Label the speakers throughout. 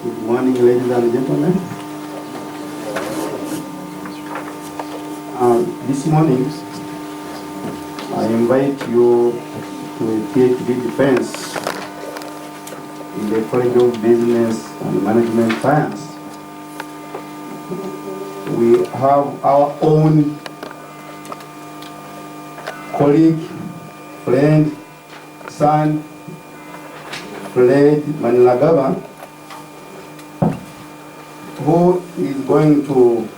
Speaker 1: Good morning, ladies and gentlemen. This morning, I invite you to a PhD defense in the College of Business and Management Science. We have our own colleague, friend, son, Fred Maniragaba, who is going to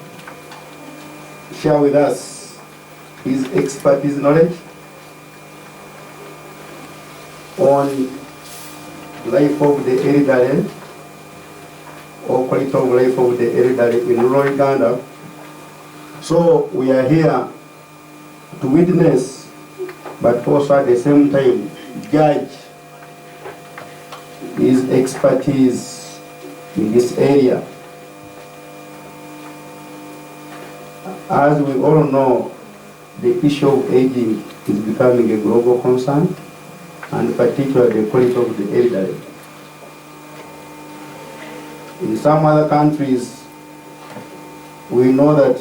Speaker 1: share with us his expertise knowledge on life of the elderly, or quality of life of the elderly in rural Uganda. So we are here to witness, but also at the same time judge his expertise in this area. As we all know, the issue of aging is becoming a global concern, and particularly the quality of the elderly. In some other countries, we know that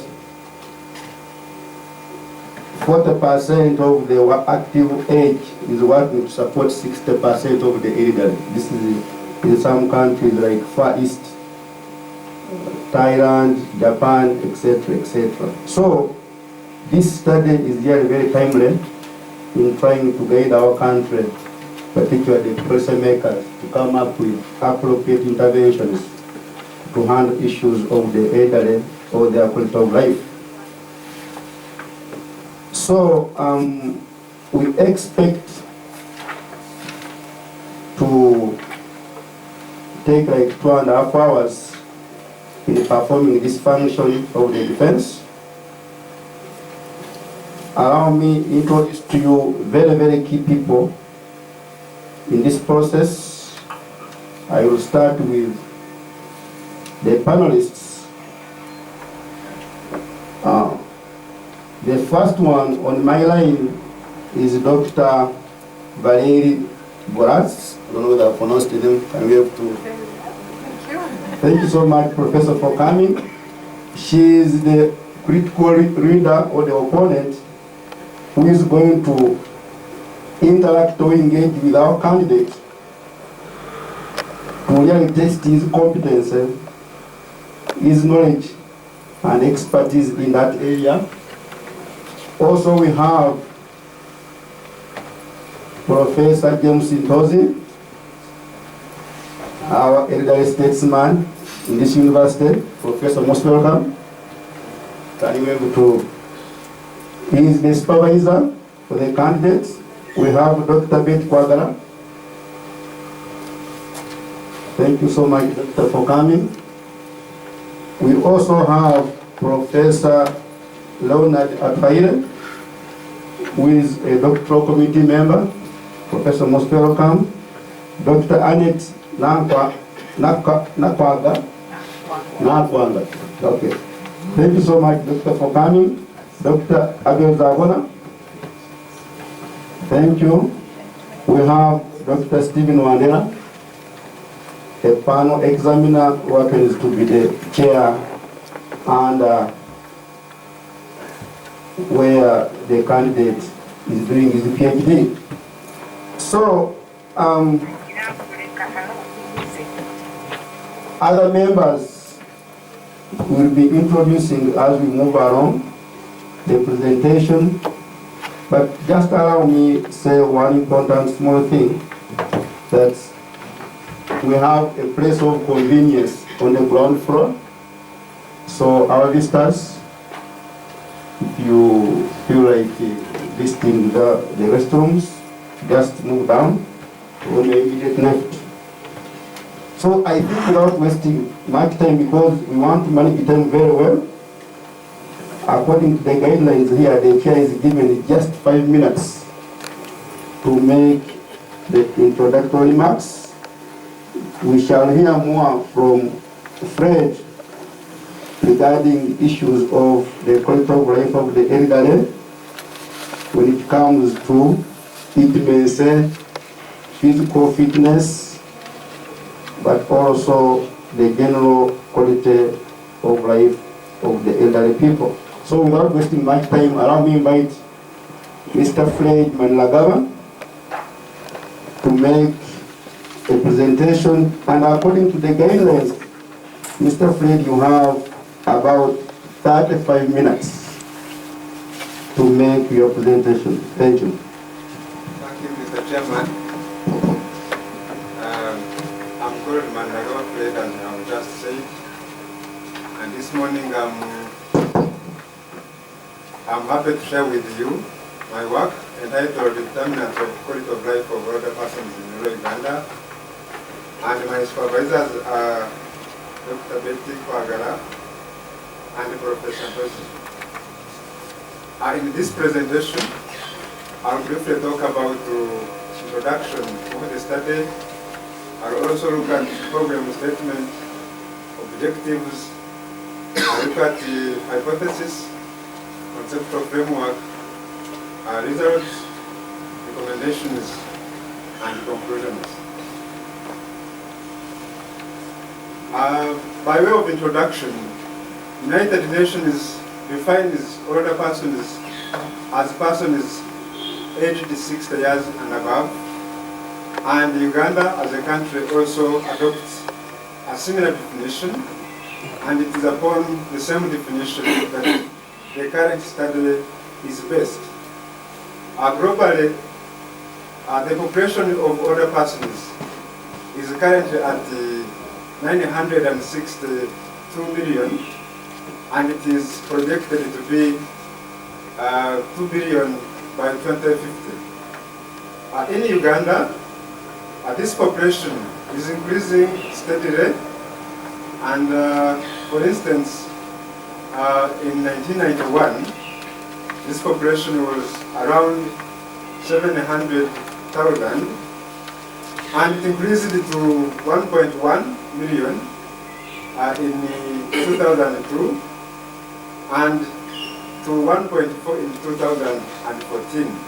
Speaker 1: 40% of the active age is working to support 60% of the elderly. This is in some countries like Far East, Thailand, Japan, etc., etc. So this study is really very timely in trying to guide our country, particularly policymakers, to come up with appropriate interventions to handle issues of the elderly or their quality of life. So we expect to take like 2.5 hours in performing this function of the defense. Allow me to introduce to you very, very key people in this process. I will start with the panelists. The first one on my line is Dr. Valeri Boras. I don't know whether I pronounced the name. Can we have to? Thank you so much, Professor, for coming. She is the critical reader or the opponent who is going to interact or engage with our candidate to really test his competence, his knowledge, and expertise in that area. Also, we have Professor James Ntozi, our elderly statesman in this university. Professor, most welcome. Can you be able to? He is the supervisor for the candidates. We have Dr. Kwagala. Thank you so much, Doctor, for coming. We also have Professor Leonard Atwaire, who is a doctoral committee member. Professor, most welcome. Dr. Annette Nakwaga. Okay. Thank you so much, Doctor, for coming. Dr. Abel Zagona. Thank you. We have Dr. Stephen Wandera, a panel examiner who happens to be the chair and where the candidate is doing his PhD. So, other members will be introducing as we move along the presentation, but just allow me to say one important small thing, that we have a place of convenience on the ground floor. So our visitors, if you feel like visiting the restrooms, just move down on the immediate left. So I think without wasting much time, because we want to manage the time very well, according to the guidelines here, the chair is given just 5 minutes to make the introductory remarks. We shall hear more from Fred regarding issues of the quality of life of the elderly when it comes to intimacy, physical fitness, but also the general quality of life of the elderly people. So without wasting much time, allow me to invite Mr. Fred Maniragaba to make a presentation, and according to the guidelines, Mr. Fred, you have about 35 minutes to make your presentation. Thank you.
Speaker 2: Thank you, Mr. Chairman. I'm called Maniragaba Fred, and I've just said. And this morning I'm happy to share with you my work entitled Determinants of Quality of Life of Older Persons in rural Uganda. And my supervisors are Dr. Kwagala and Professor Ntozi. In this presentation, I'll briefly talk about the introduction of the study. I'll also look at program statement, objectives, I'll look at the hypothesis, conceptual framework, results, recommendations, and conclusions. By way of introduction, United Nations defines older persons as persons aged 60 years and above, and Uganda as a country also adopts a similar definition, and it is upon the same definition that the current study is based. Globally, the population of older persons is currently at 962 million, and it is projected to be 2 billion by 2050. In Uganda, this population is increasing steadily, and for instance, in 1991, this population was around 700,000, and it increased to 1.1 million in 2002, and to 1.4 in 2014.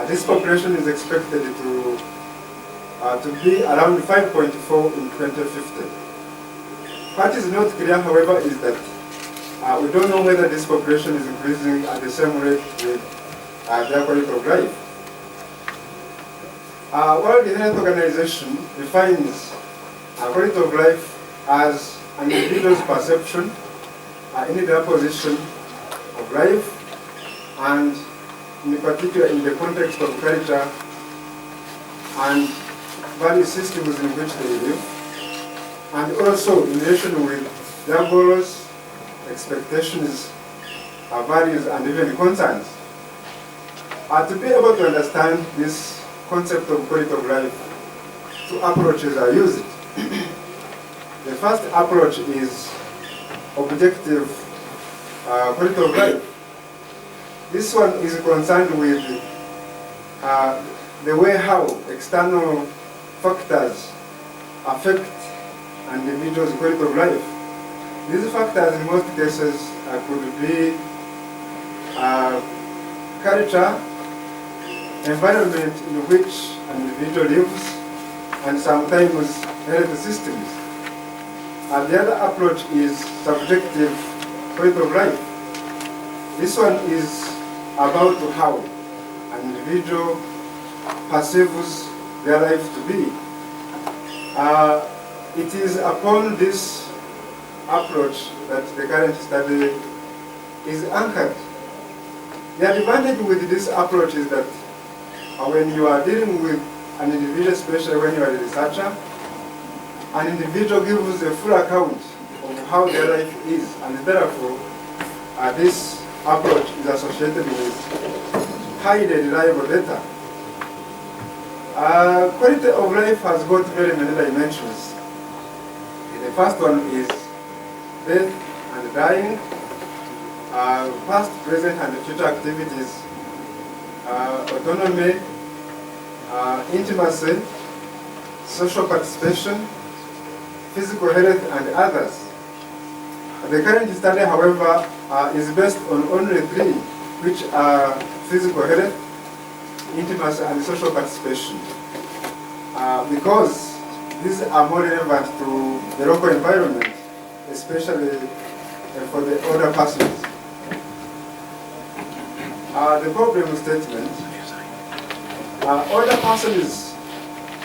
Speaker 2: This population is expected to be around 5.4 in 2050. What is not clear, however, is that we don't know whether this population is increasing at the same rate with their quality of life. World Health Organization defines quality of life as an individual's perception in their position of life, and in particular in the context of culture and value systems in which they live, and also in relation with their goals, expectations, values, and even concerns. To be able to understand this concept of quality of life, two approaches are used. The first approach is objective quality of life. This one is concerned with the way how external factors affect an individual's quality of life. These factors in most cases could be culture, environment in which an individual lives, and sometimes health systems. And the other approach is subjective quality of life. This one is about how an individual perceives their life to be. It is upon this approach that the current study is anchored. The advantage with this approach is that when you are dealing with an individual, especially when you are a researcher, an individual gives a full account of how their life is, and therefore this approach is associated with highly reliable data. Quality of life has got very many dimensions. The first one is death and dying, past, present, and future activities, autonomy, intimacy, social participation, physical health, and others. The current study, however, is based on only three, which are physical health, intimacy, and social participation. Because these are more relevant to the local environment, especially for the older persons. The problem statement, older persons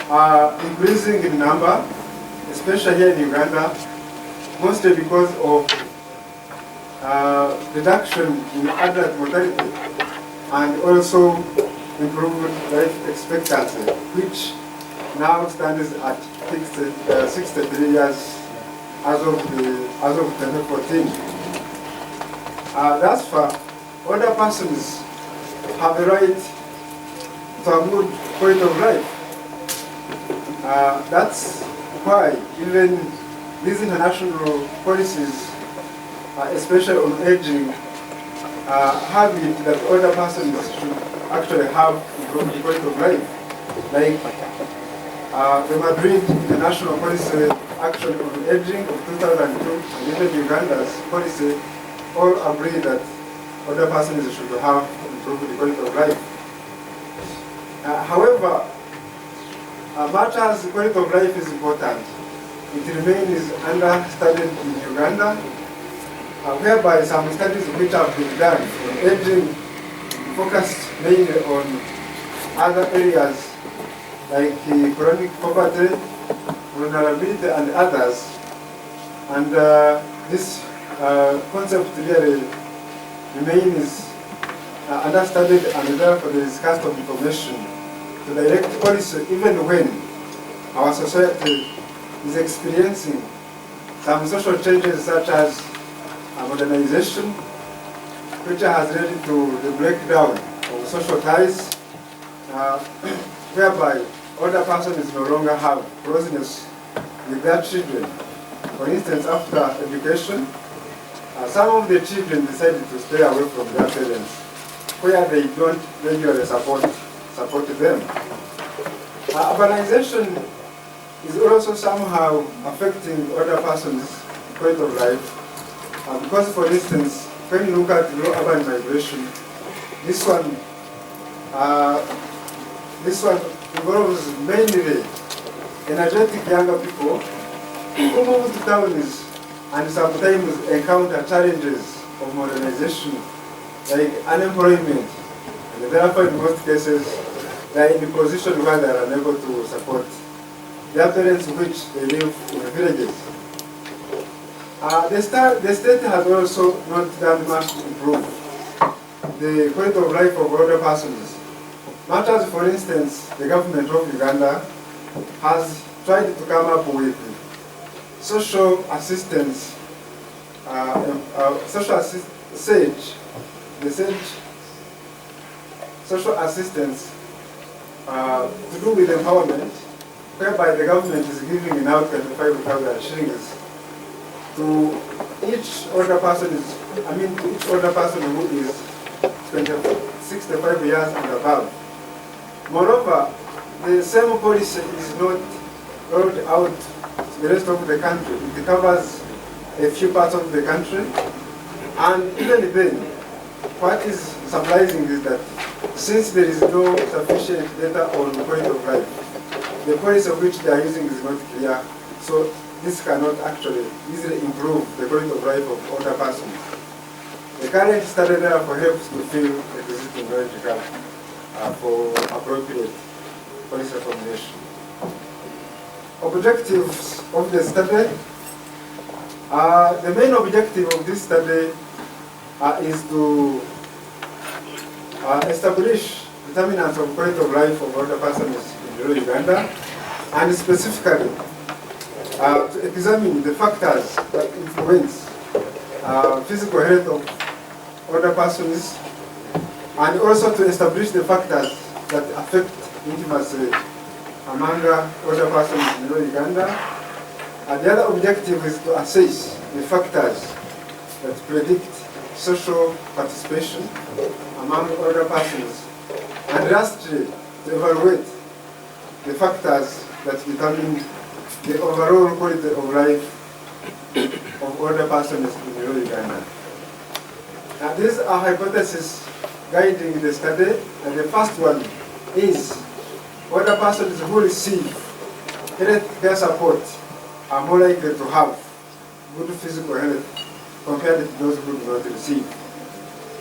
Speaker 2: are increasing in number, especially here in Uganda, mostly because of reduction in adult mortality and also improved life expectancy, which now stands at 63 years as of 2014. Thus far, older persons have the right to a good quality of life. That's why even these international policies, especially on aging, have it that older persons should actually have improved quality of life. Like the Madrid International Policy Action on Aging of 2002 and even Uganda's policy all agree that older persons should have improved quality of life. However, much as quality of life is important, it remains understudied in Uganda, whereby some studies which have been done on aging focused mainly on other areas like chronic poverty, vulnerability, and others. And this concept really remains understudied, and therefore there is scarce of information to direct policy even when our society is experiencing some social changes such as modernization, which has led to the breakdown of social ties, whereby older persons no longer have closeness with their children. For instance, after education, some of the children decided to stay away from their parents, where they don't regularly support them. Urbanization is also somehow affecting older persons' quality of life. Because, for instance, when you look at low urban migration, this one involves mainly energetic younger people who move to towns and sometimes encounter challenges of modernization, like unemployment, and therefore in most cases they are in a position where they are unable to support their parents, which they live in villages. The state has also not done much to improve the quality of life of older persons. Much as, for instance, the government of Uganda has tried to come up with social assistance, social assistance to do with empowerment, whereby the government is giving out 25,000 shillings to each older person who is 65 years and above. Moreover, the same policy is not rolled out to the rest of the country. It covers a few parts of the country, and even then, what is surprising is that since there is no sufficient data on quality of life, the policy which they are using is not clear, so this cannot actually easily improve the quality of life of older persons. The current study therefore helps to fill the existing knowledge gap for appropriate policy formulation. Objectives of the study. The main objective of this study is to establish determinants of quality of life of older persons in rural Uganda, and specifically to examine the factors that influence physical health of older persons, and also to establish the factors that affect intimacy among older persons in rural Uganda. And the other objective is to assess the factors that predict social participation among older persons, and lastly, to evaluate the factors that determine the overall quality of life of older persons in rural Uganda. Now, these are hypotheses guiding the study, and the first one is older persons who receive health care support are more likely to have good physical health compared to those who do not receive.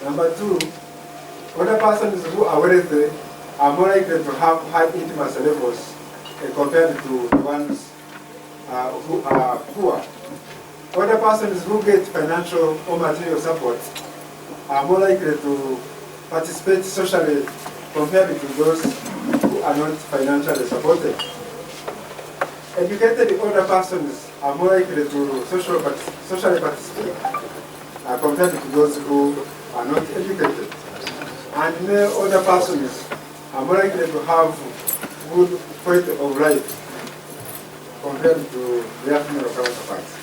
Speaker 2: Number two, older persons who are wealthy are more likely to have high intimacy levels compared to the ones who are poor. Older persons who get financial or material support are more likely to participate socially compared to those who are not financially supported. Educated older persons are more likely to socially participate compared to those who are not educated. And male older persons are more likely to have good quality of life compared to their female counterparts.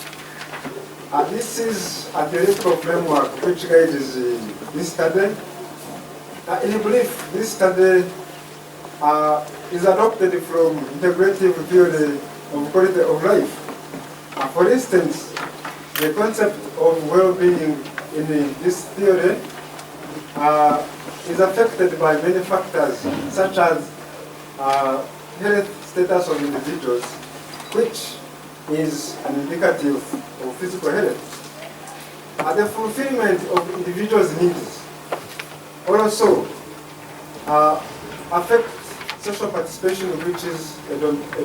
Speaker 2: This is a theoretical framework which guides this study. In brief, this study is adopted from integrative theory of quality of life. For instance, the concept of well-being in this theory is affected by many factors, such as health status of individuals, which is an indicative of physical health. The fulfillment of individuals' needs also affect social participation, which is a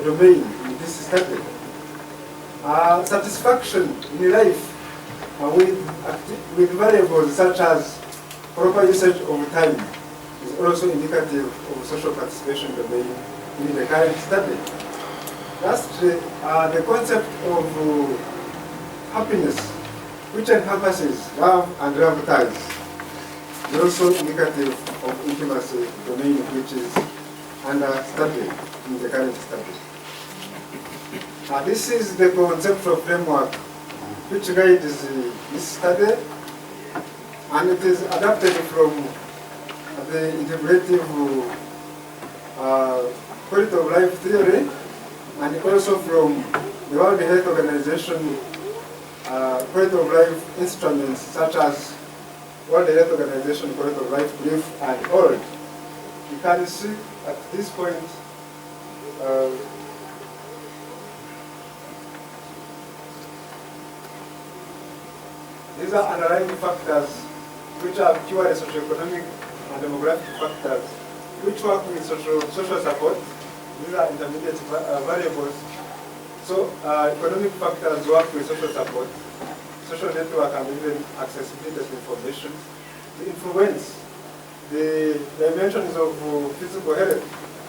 Speaker 2: domain in this study. Satisfaction in life with variables such as proper usage of time is also indicative of social participation domain in the current study. Lastly, the concept of happiness, which encompasses love and love ties, is also indicative of intimacy domain, which is under study in the current study. This is the conceptual framework which guides this study, and it is adapted from the integrative quality of life theory, and also from the World Health Organization quality of life instruments such as World Health Organization quality of life brief and old. You can see at this point these are underlying factors which are purely socioeconomic and demographic factors which work with social support. These are intermediate variables. So economic factors work with social support, social network, and even accessibility of information to influence the dimensions of physical health,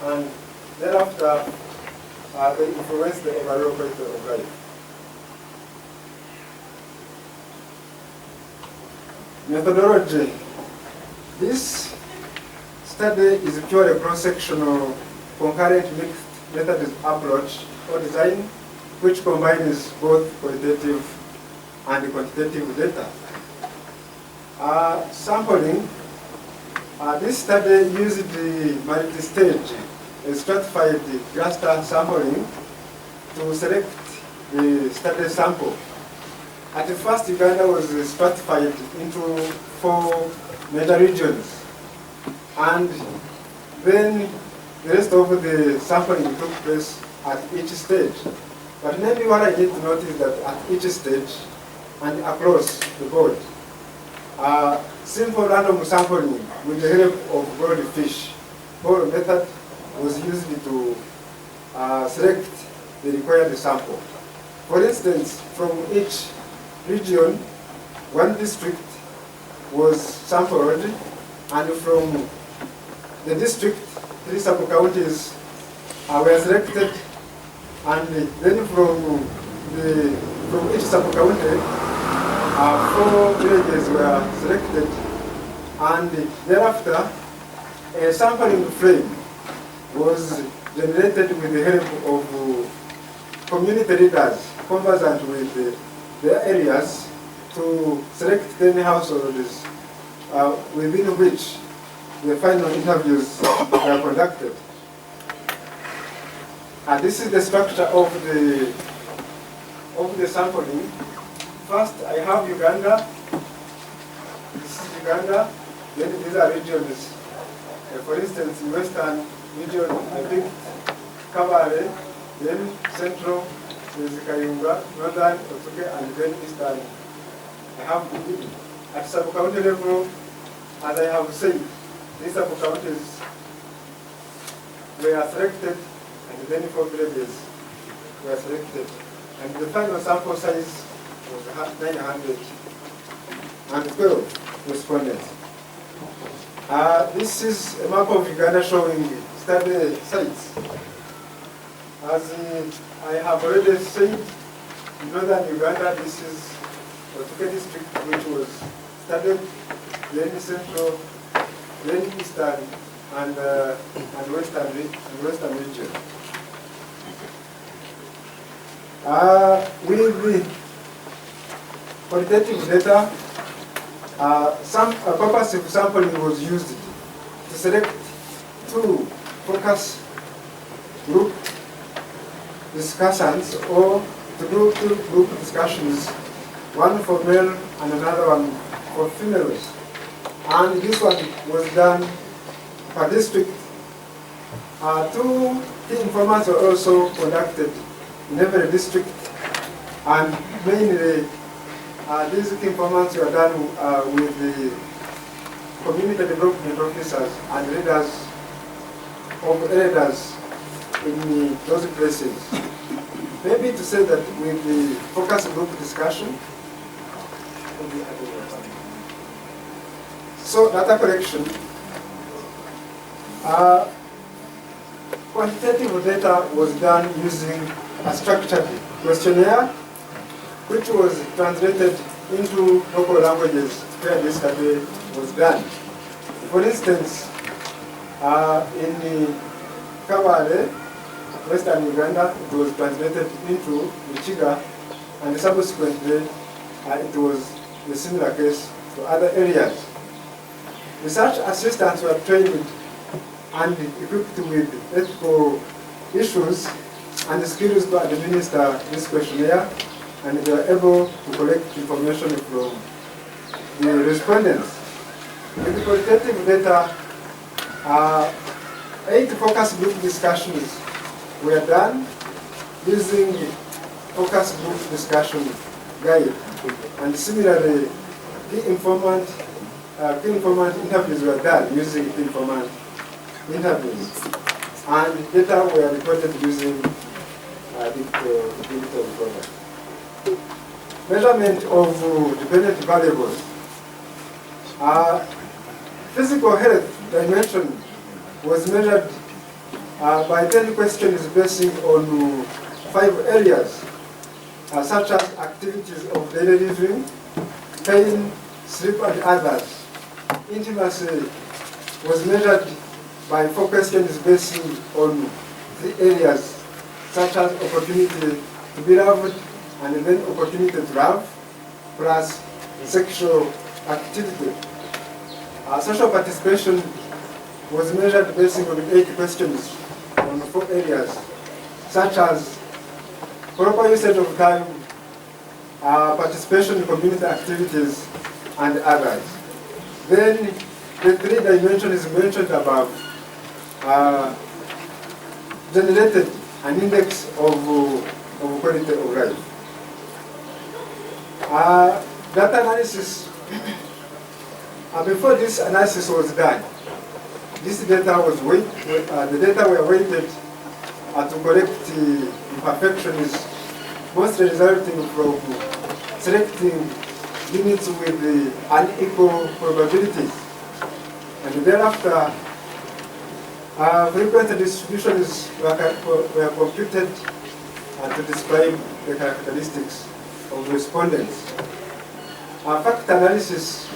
Speaker 2: and thereafter they influence the overall quality of life. Methodology. This study is purely cross-sectional concurrent mixed methods approach or design, which combines both qualitative and quantitative data. Sampling. This study used the multi-stage stratified cluster sampling to select the study sample. At first, Uganda was stratified into 4 major regions, and then the rest of the sampling took place at each stage. But maybe what I need to note is that at each stage and across the board, simple random sampling with the help of goldfish ball method was used to select the required sample. For instance, from each region, 1 district was sampled, and from the district, 3 sub-counties were selected, and then from each sub-county, 4 villages were selected, and thereafter a sampling frame was generated with the help of community leaders conversant with their areas to select 10 households within which the final interviews were conducted. And this is the structure of the sampling. First, I have Uganda. This is Uganda. Then these are regions. For instance, in Western region, I picked Kwagala, then central, there's Kayunga, northern, Otsuke, and then eastern. I have Bugidi. At sub-county level, as I have said, these sub-counties were selected, and then 4 villages were selected. And the final sample size was 912 respondents. This is a map of Uganda showing study sites. As I have already said, in northern Uganda, this is Otsuke district, which was studied, then central, then eastern, and western region. With the qualitative data, some purposive sampling was used to select 2 focus group discussants, or to do 2 group discussions, one for male and another one for females. And this one was done per district. 2 key informants were also conducted in every district, and mainly these key informants were done with the community development officers and leaders of elders in those places. Maybe to say that with the focus group discussion, so data collection, quantitative data was done using a structured questionnaire, which was translated into local languages where this study was done. For instance, in Kwagala, Western Uganda, it was translated into Michiga, and subsequently it was a similar case to other areas. Research assistants were trained and equipped with ethical issues and skills to administer this questionnaire, and they were able to collect information from the respondents. With the qualitative data, 8 focus group discussions were done using focus group discussion guide, and similarly, key informant interviews were done using key informant interviews, and data were recorded using digital product. Measurement of dependent variables. Physical health dimension was measured by 10 questions basing on 5 areas, such as activities of daily living, pain, sleep, and others. Intimacy was measured by 4 questions basing on 3 areas, such as opportunity to be loved, and then opportunity to love, plus sexual activity. Social participation was measured basing on 8 questions on 4 areas, such as proper usage of time, participation in community activities, and others. Then the 3 dimensions mentioned above generated an index of quality of life. Data analysis. Before this analysis was done, this data was the data were weighted to correct imperfections, mostly resulting from selecting units with unequal probabilities. And thereafter, frequent distributions were computed to describe the characteristics of respondents. Fact analysis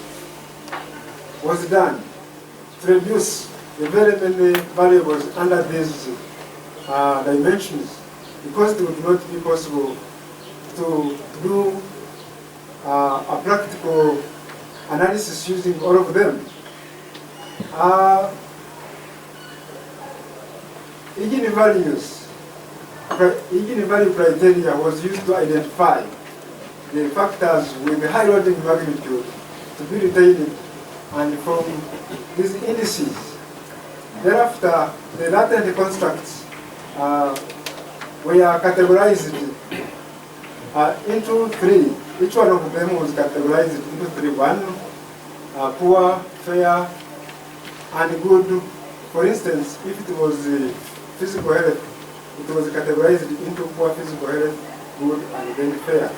Speaker 2: was done to reduce the very many variables under these dimensions, because it would not be possible to do a practical analysis using all of them. Gini value criteria was used to identify the factors with the high loading magnitude to be retained, and from these indices, thereafter the latent constructs were categorized into three. Each one of them was categorized into three. One, poor, fair, and good. For instance, if it was physical health, it was categorized into poor physical health, good, and then fair.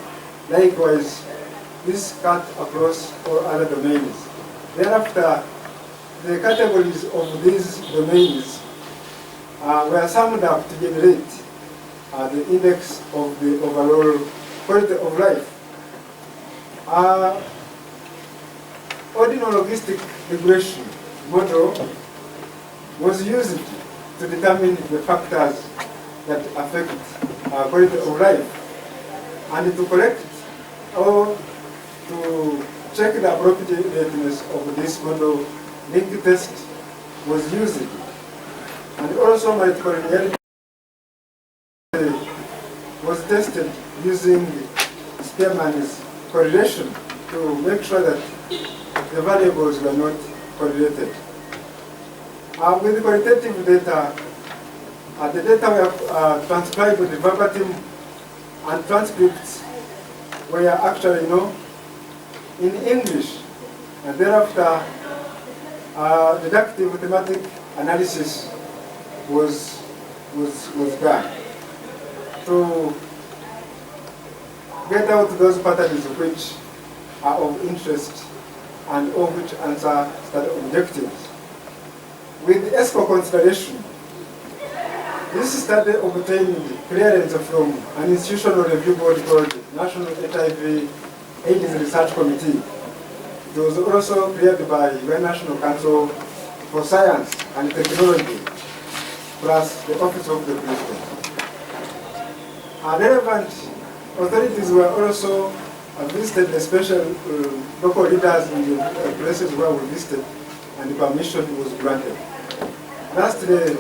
Speaker 2: Likewise, this cut across all other domains. Thereafter, the categories of these domains were summed up to generate the index of the overall quality of life. Ordinal logistic regression model was used to determine the factors that affect quality of life, and to collect or to check the appropriateness of this model, link test was used, and also multiple linearity was tested using Spearman's correlation to make sure that the variables were not correlated. With the qualitative data, the data were transcribed with verbatim, and transcripts were actually in English, and thereafter deductive thematic analysis was done to get out those patterns which are of interest and of which answer study objectives. With ESCO consideration, this study obtained clearance from an institutional review board called National HIV AIDS Research Committee. It was also cleared by the National Council for Science and Technology, plus the Office of the President. Relevant authorities were also visited, especially local leaders in the places where we visited, and permission was granted. Lastly,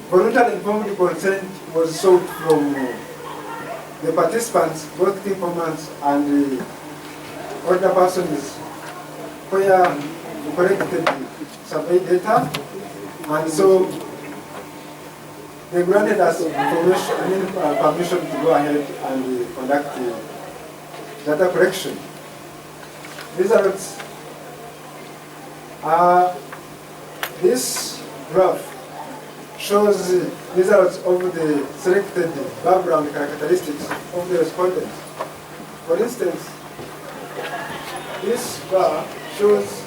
Speaker 2: voluntary informed consent was sought from the participants, both informants and the older persons, where we collected survey data, and so they granted us permission to go ahead and conduct data collection. Results. This graph shows the results of the selected background characteristics of the respondents. For instance, this bar shows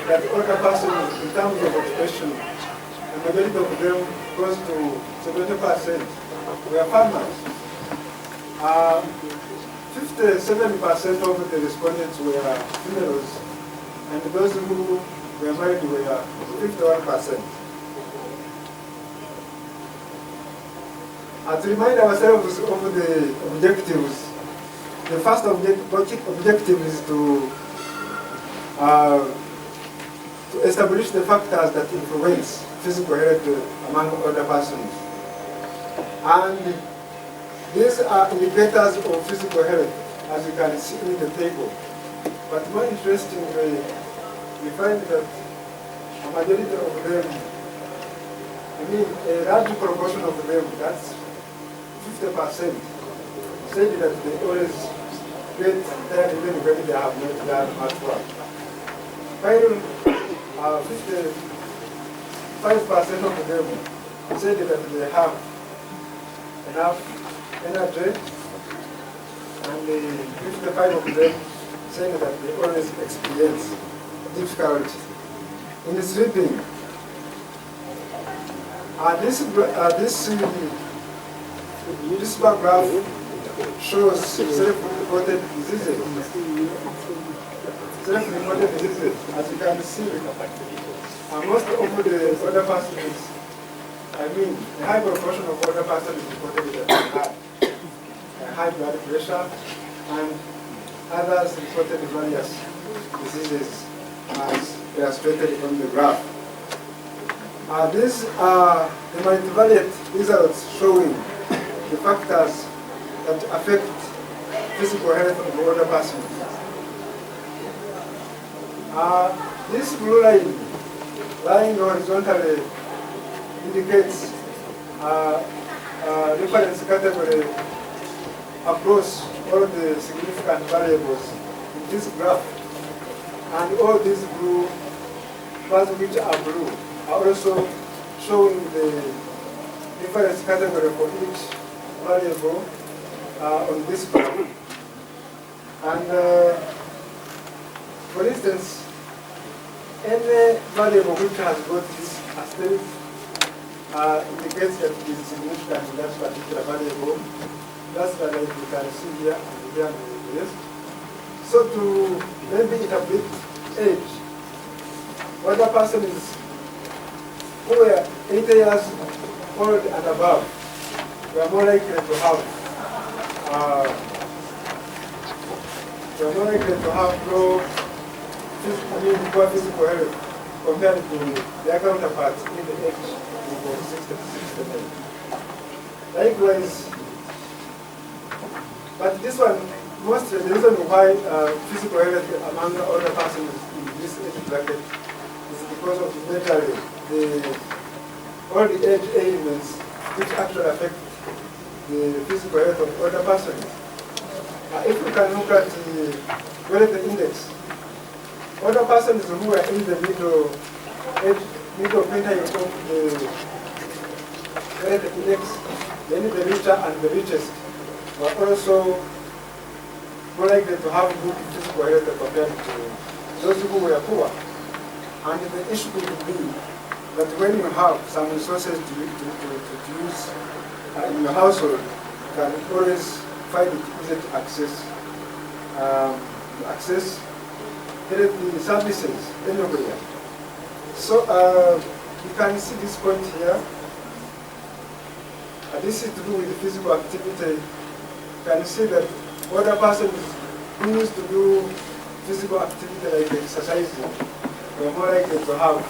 Speaker 2: that older persons, in terms of occupation, the majority of them, close to 70%, were farmers. 57% of the respondents were females, and those who were married were 51%. To remind ourselves of the objectives, the first objective is to establish the factors that influence physical health among older persons. And these are indicators of physical health, as you can see in the table. But more interestingly, we find that a majority of them, a large proportion of them, that's 50%, said that they always get tired even when they have not done much work. While 55% of them said that they have enough energy, and 55% of them said that they always experience difficulty in sleeping. This bar graph shows self-reported diseases. Self-reported diseases, as you can see, most of the other persons, a high proportion of other persons reported that they had high blood pressure, and others reported various diseases as illustrated on the graph. These are the multivariate results showing the factors that affect physical health of older persons. This blue line lying horizontally indicates reference category across all the significant variables in this graph. And all these blue bars which are blue are also showing the reference category for each variable on this graph. And for instance, any variable which has got this asterisk indicates that it is significant in that particular variable. That's what you can see here and here and the rest. So to maybe interpret age, whether person is who are 80 years old and above, we are more likely to have low, poor physical health compared to their counterparts in the age of 60 to 69. Likewise, but this one, mostly the reason why physical health among older persons in this age bracket is because of all the age ailments which actually affect the physical health of older persons. If we can look at the wealth index, older persons who are in the middle quintile of the wealth index, then the richer and the richest are also more likely to have good physical health compared to those who were poor. And the issue could be that when you have some resources to use in your household, you can always find it easy to access health services anywhere. So you can see this point here. This is to do with physical activity. You can see that older persons who used to do physical activity like exercising were more likely to have,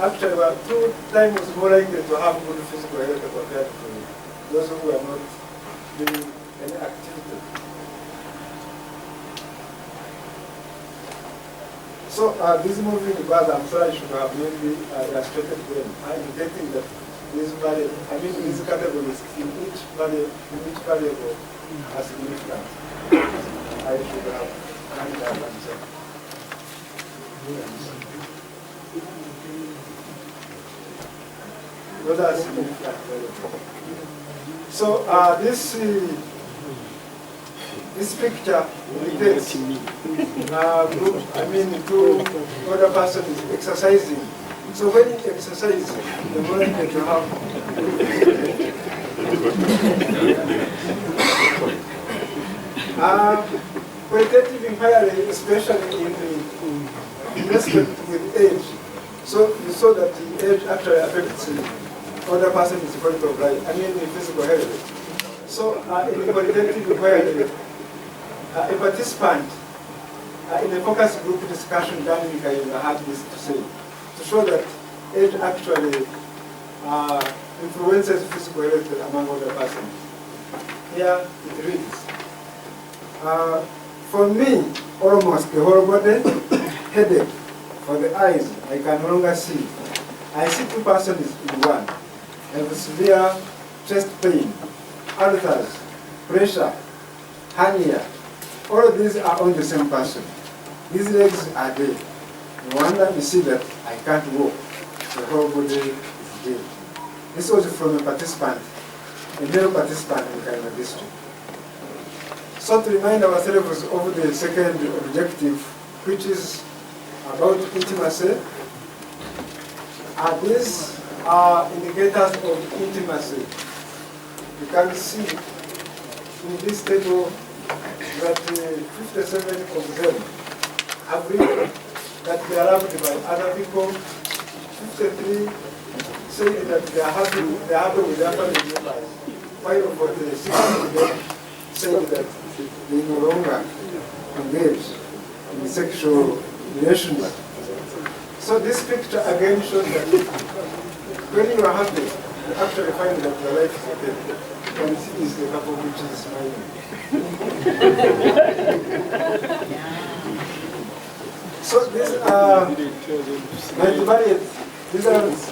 Speaker 2: actually were 2 times more likely to have good physical health compared to those who were not doing any activity. So these moving bars, I'm sorry I should have maybe illustrated them. I'm indicating that these categories in each variable are significant. I should have done that answer. Those are significant variables. So this picture indicates two other persons exercising. So when you exercise, the more that you have qualitative inquiry, especially in respect with age. So you saw that the age actually affects the other person's quality of life, the physical health. So in the qualitative inquiry, a participant in a focus group discussion done in Uganda had this to say, to show that age actually influences physical health among other persons. Here it reads, for me, almost the whole body, headache, for the eyes, I can no longer see. I see 2 persons in one. I have severe chest pain, ulcers, pressure, hernia. All of these are on the same person. These legs are dead. No wonder you see that I can't walk. The whole body is dead. This was from a participant, a male participant in Kaima district. So to remind ourselves of the second objective, which is about intimacy, these are indicators of intimacy. You can see in this table that 57 of them have written that they are loved by other people. 53 say that they are happy with their family members. 5 of the 6 of them say that they no longer engage in sexual relations. So this picture again shows that when you are happy, you actually find that your life is okay. You can see this the couple which is smiling. So these are multivariate results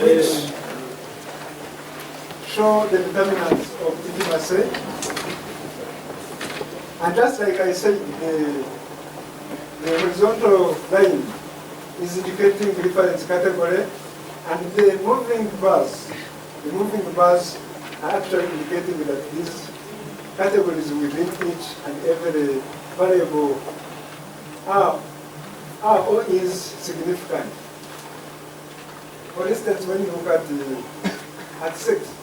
Speaker 2: which show the determinants of intimacy. And just like I said, the horizontal line is indicating reference category, and the moving bars are actually indicating that these categories within each and every variable are or is significant. For instance, when you look at 6,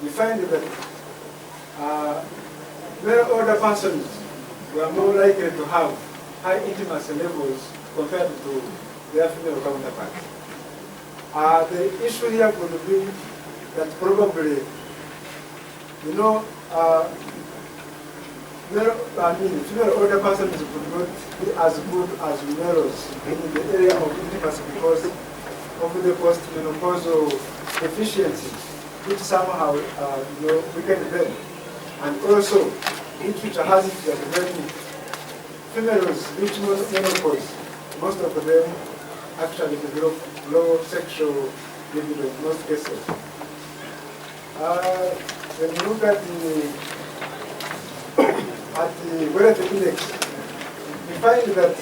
Speaker 2: you find that male older persons were more likely to have high intimacy levels compared to their female counterparts. The issue here could be that probably, female older persons could not be as good as males in the area of intimacy because of the postmenopausal deficiency, which somehow weakened them. And also, which has it that when females reach menopause, most of them actually develop low sexual libido in most cases. When you look at the Makerere index, we find that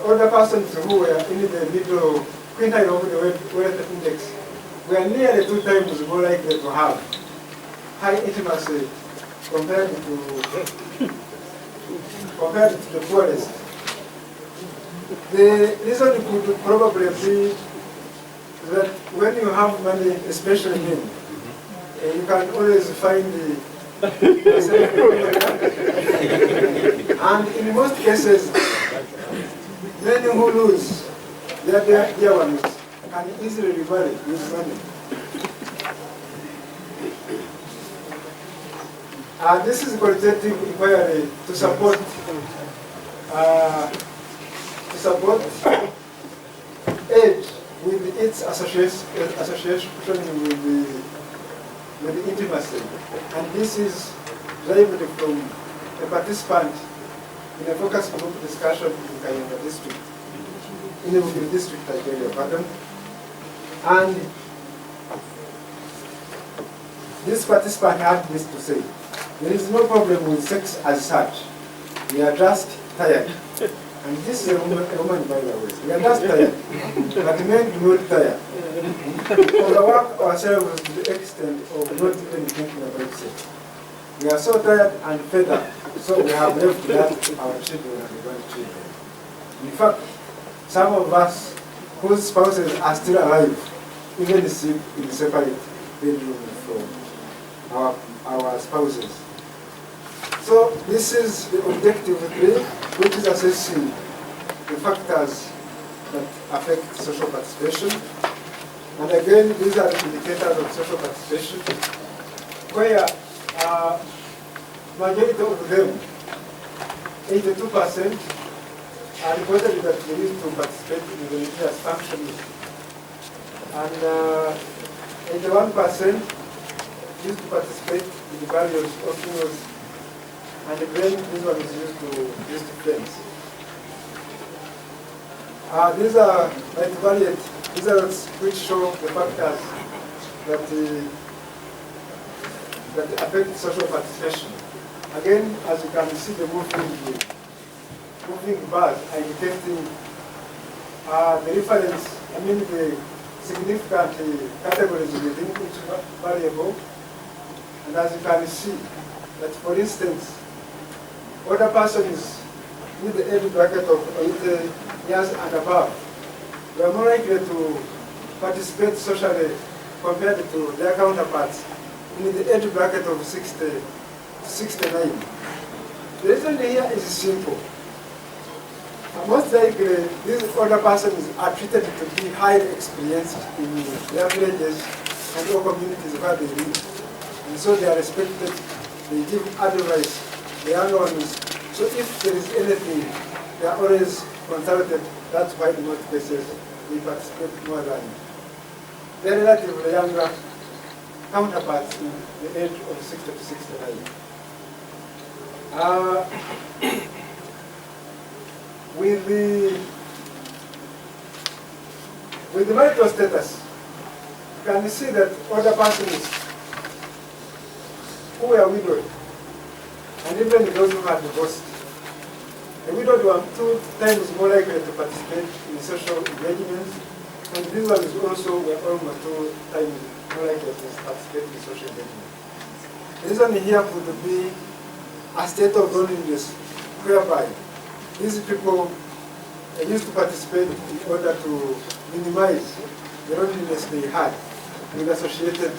Speaker 2: older persons who were in the middle quintile of the Makerere index were nearly 2 times more likely to have high intimacy compared to the poorest. The reason could probably be that when you have money, especially men, you can always find the and in most cases, men who lose their dear ones can easily remarry with money. This is qualitative inquiry to support age with its association with the intimacy. And this is derived from a participant in a focus group discussion in Kayonga district, in the district Nigeria, pardon. And this participant had this to say: there is no problem with sex as such. We are just tired. And this is a woman, by the way. We are just tired. But men do not tire. We overwork ourselves to the extent of not even thinking about sex. We are so tired and fed up, so we have left that our children and grandchildren. In fact, some of us whose spouses are still alive even sleep in separate bedrooms from our spouses. So this is the objective 3, which is assessing the factors that affect social participation. And again, these are the indicators of social participation, where majority of them, 82%, are reported that they used to participate in the religious functions. And 81% used to participate in the various functions. And again, this one is used to friends. These are multivariate results which show the factors that affect social participation. Again, as you can see, the moving bars are indicating the reference, the significant categories within each variable. And as you can see, that for instance, older persons in the age bracket of 80 years and above were more likely to participate socially compared to their counterparts in the age bracket of 60 to 69. The reason here is simple. Most likely, these older persons are treated to be highly experienced in their villages and all communities where they live. And so they are respected, they give advice, the young ones. So if there is anything, they are always consulted. That's why in most cases they participate more than their relatively younger counterparts in the age of 60 to 69. With the marital status, can see that older persons who were widowed, and even those who had divorced, the widowed were 2 times more likely to participate in social engagements, and these ones also were almost 2 times more likely to participate in social engagements. The reason here could be a state of loneliness whereby these people used to participate in order to minimize the loneliness they had with associated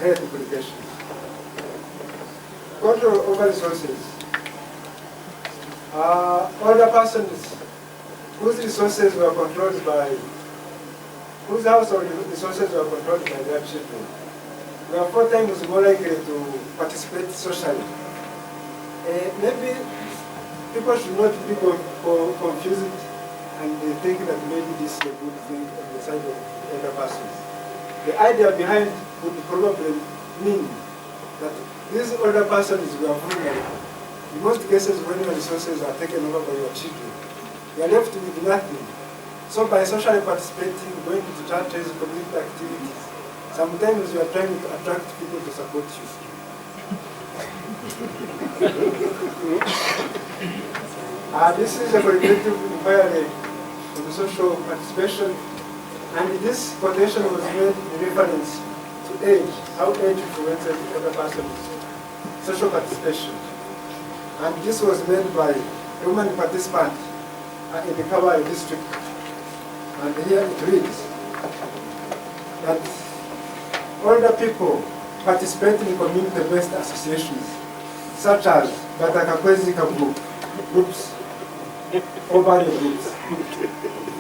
Speaker 2: health implications. Control over resources. Older persons whose resources were controlled by, whose household resources were controlled by their children, were 4 times more likely to participate socially. Maybe people should not be confused and they think that maybe this is a good thing on the side of the elder persons. The idea behind would probably mean that these older persons were vulnerable. In most cases, when your resources are taken over by your children, you are left with nothing. So by socially participating, going to churches, community activities, sometimes you are trying to attract people to support you. This is a qualitative inquiry on the social participation, and this quotation was made in reference to age, how age influences the other person's social participation. And this was made by a woman participant in the Kwagala district. And here it reads that older people participate in community-based associations, such as Batakakwezika groups, or value groups.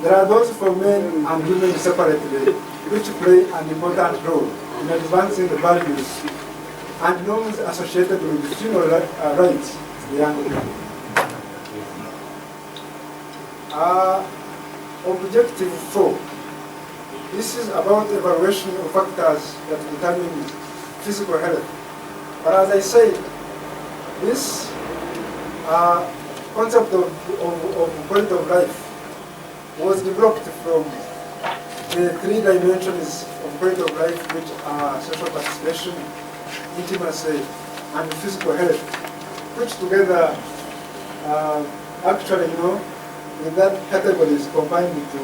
Speaker 2: There are those for men and women separately, which play an important role in advancing the values and norms associated with funeral rights to the young people. Objective 4. This is about evaluation of factors that determine physical health. But as I said, this concept of quality of life was developed from the 3 dimensions of quality of life, which are social participation, intimacy, and physical health, which together actually, in that category is combined to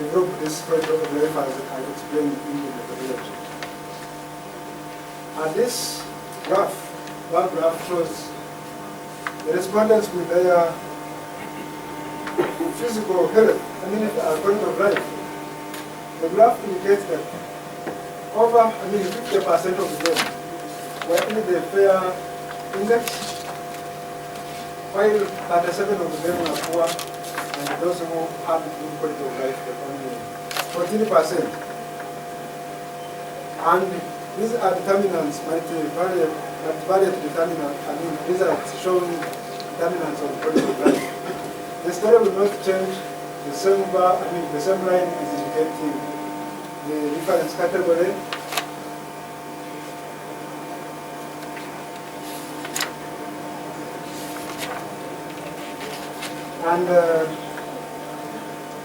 Speaker 2: develop this quality of life as I explained in the methodology. And this bar graph shows the respondents with their physical health, quality of life. The graph indicates that over 50% of them were in the fair index, while 37 of them are poor, and those who have good quality of life were only 14%. And these are determinants, multivariate determinants, these are showing determinants of quality of life. The story will not change. The same bar, the same line is indicating the reference category. And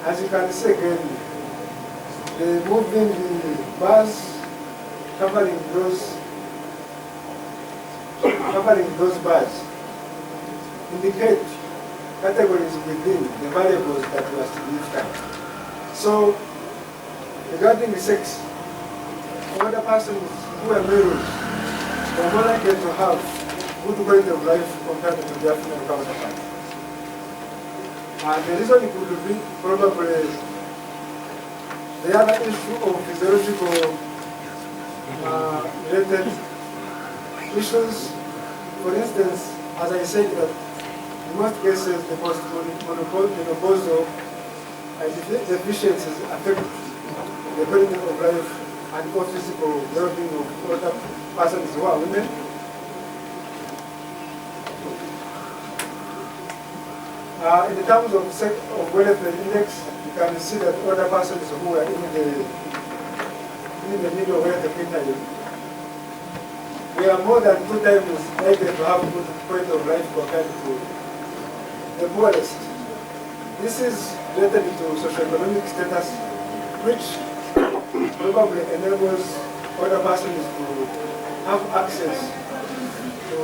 Speaker 2: as you can see again, the moving the bars covering those bars indicate categories within the variables that were significant. So, regarding the sex, older persons who are married were more likely to have good quality of life compared to their female counterparts. And the reason it could be probably the other issue of physiological related issues. For instance, as I said, that in most cases the post-menopausal deficiencies affect the quality of life and physical well-being of older persons who are women. In the terms of welfare index, you can see that older persons who are in the middle welfare quintile, we are more than 2 times likely to have good quality of life compared to the poorest. This is related to socioeconomic status, which probably enables other persons to have access to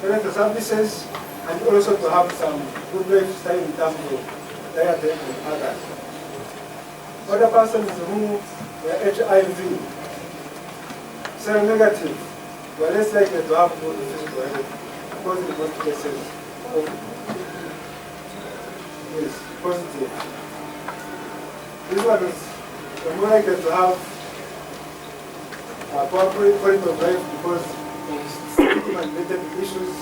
Speaker 2: health services and also to have some good lifestyle in terms of diet and others. Other persons who were HIV seronegative were less likely to have good physical health because in most cases of positive. These ones were more likely to have a poor quality of life because of stigma-related issues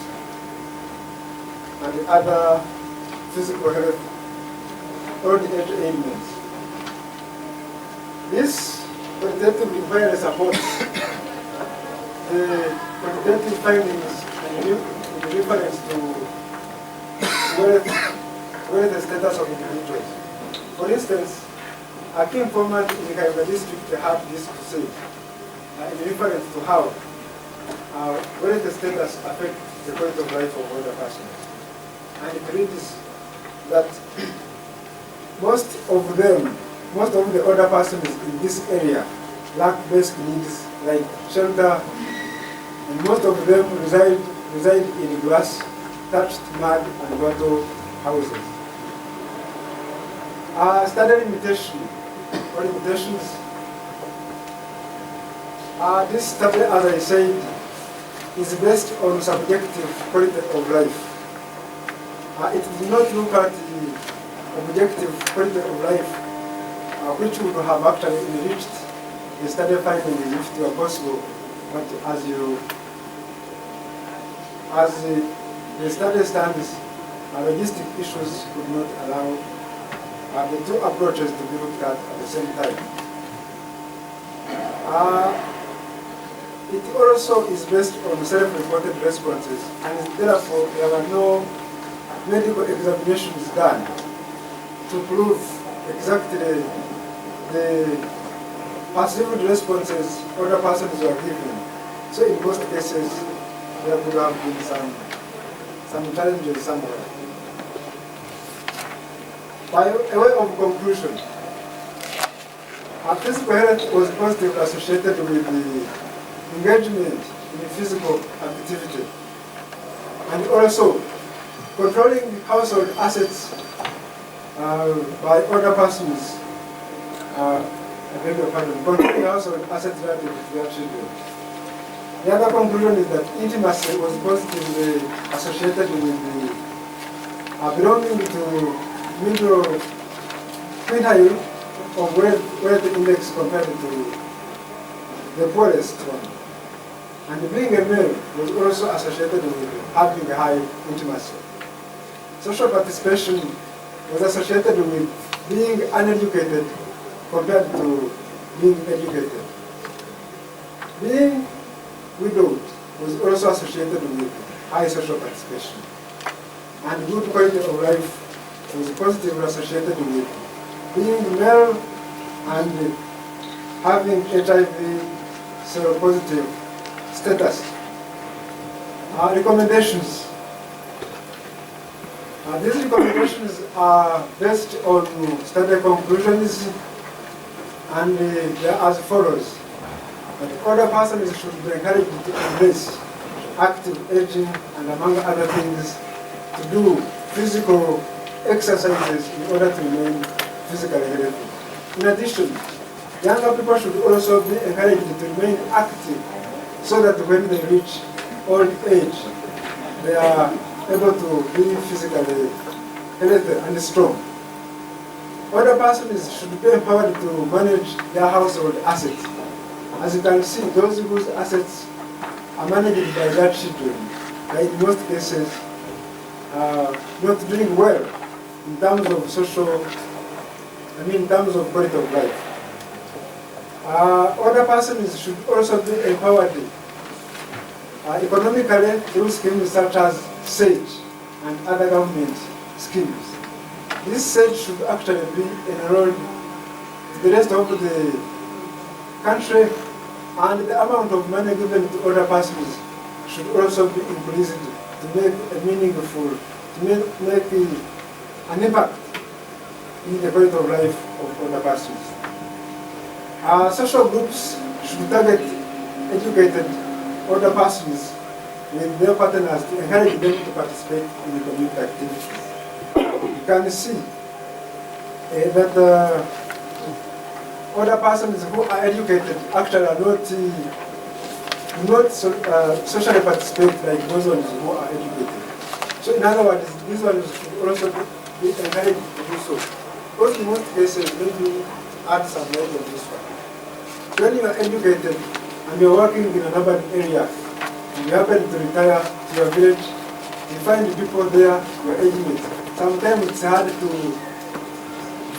Speaker 2: and the other physical health or the age ailments. This quantitative inquiry supports the quantitative findings in reference to where the status of individuals. For instance, a key informant in the Kwagala district had this to say in reference to how where the status affects the quality of life of other persons. And it reads that most of the other persons in this area lack basic needs like shelter, and most of them reside in glass, thatched mud, and wattle houses. Study limitation or limitations. This study, as I said, is based on subjective quality of life. It did not look at the objective quality of life, which would have actually enriched the study findings if it were possible. But as the study stands, logistic issues could not allow the two approaches to be looked at the same time. It also is based on self-reported responses, and therefore there were no medical examinations done to prove exactly the perceived responses other persons were given. So in most cases, there could have been some challenges somewhere. By a way of conclusion, physical health was positively associated with the engagement in physical activity, and also controlling household assets by other persons. Controlling household assets relative to their children. The other conclusion is that intimacy was positively associated with the belonging to middle quintile of wealth index compared to the poorest one. And being a male was also associated with having a high intimacy. Social participation was associated with being uneducated compared to being educated. Being widowed was also associated with high social participation. And good quality of life was positively associated with being male and having HIV seropositive status. Recommendations. These recommendations are based on study conclusions, and they are as follows. That other persons should be encouraged to embrace active aging and, among other things, to do physical exercises in order to remain physically healthy. In addition, younger people should also be encouraged to remain active so that when they reach old age, they are able to be physically healthy and strong. Other persons should be empowered to manage their household assets. As you can see, those whose assets are managed by their children are in most cases not doing well in terms of in terms of quality of life. Other persons should also be empowered economically through schemes such as SAGE and other government schemes. This SAGE should actually be enrolled to the rest of the country, and the amount of money given to other persons should also be increased to make a meaningful, to make an impact in the quality of life of other persons. Social groups should target educated older persons with their partners to encourage them to participate in the community activities. You can see that older persons who are educated actually are not socially participate like those ones who are educated. So in other words, these ones should also be encouraged to do so. Because in most cases, let me add some light on this one. When you are educated and you're working in an urban area, and you happen to retire to your village, you find the people there, your age mates. Sometimes it's hard to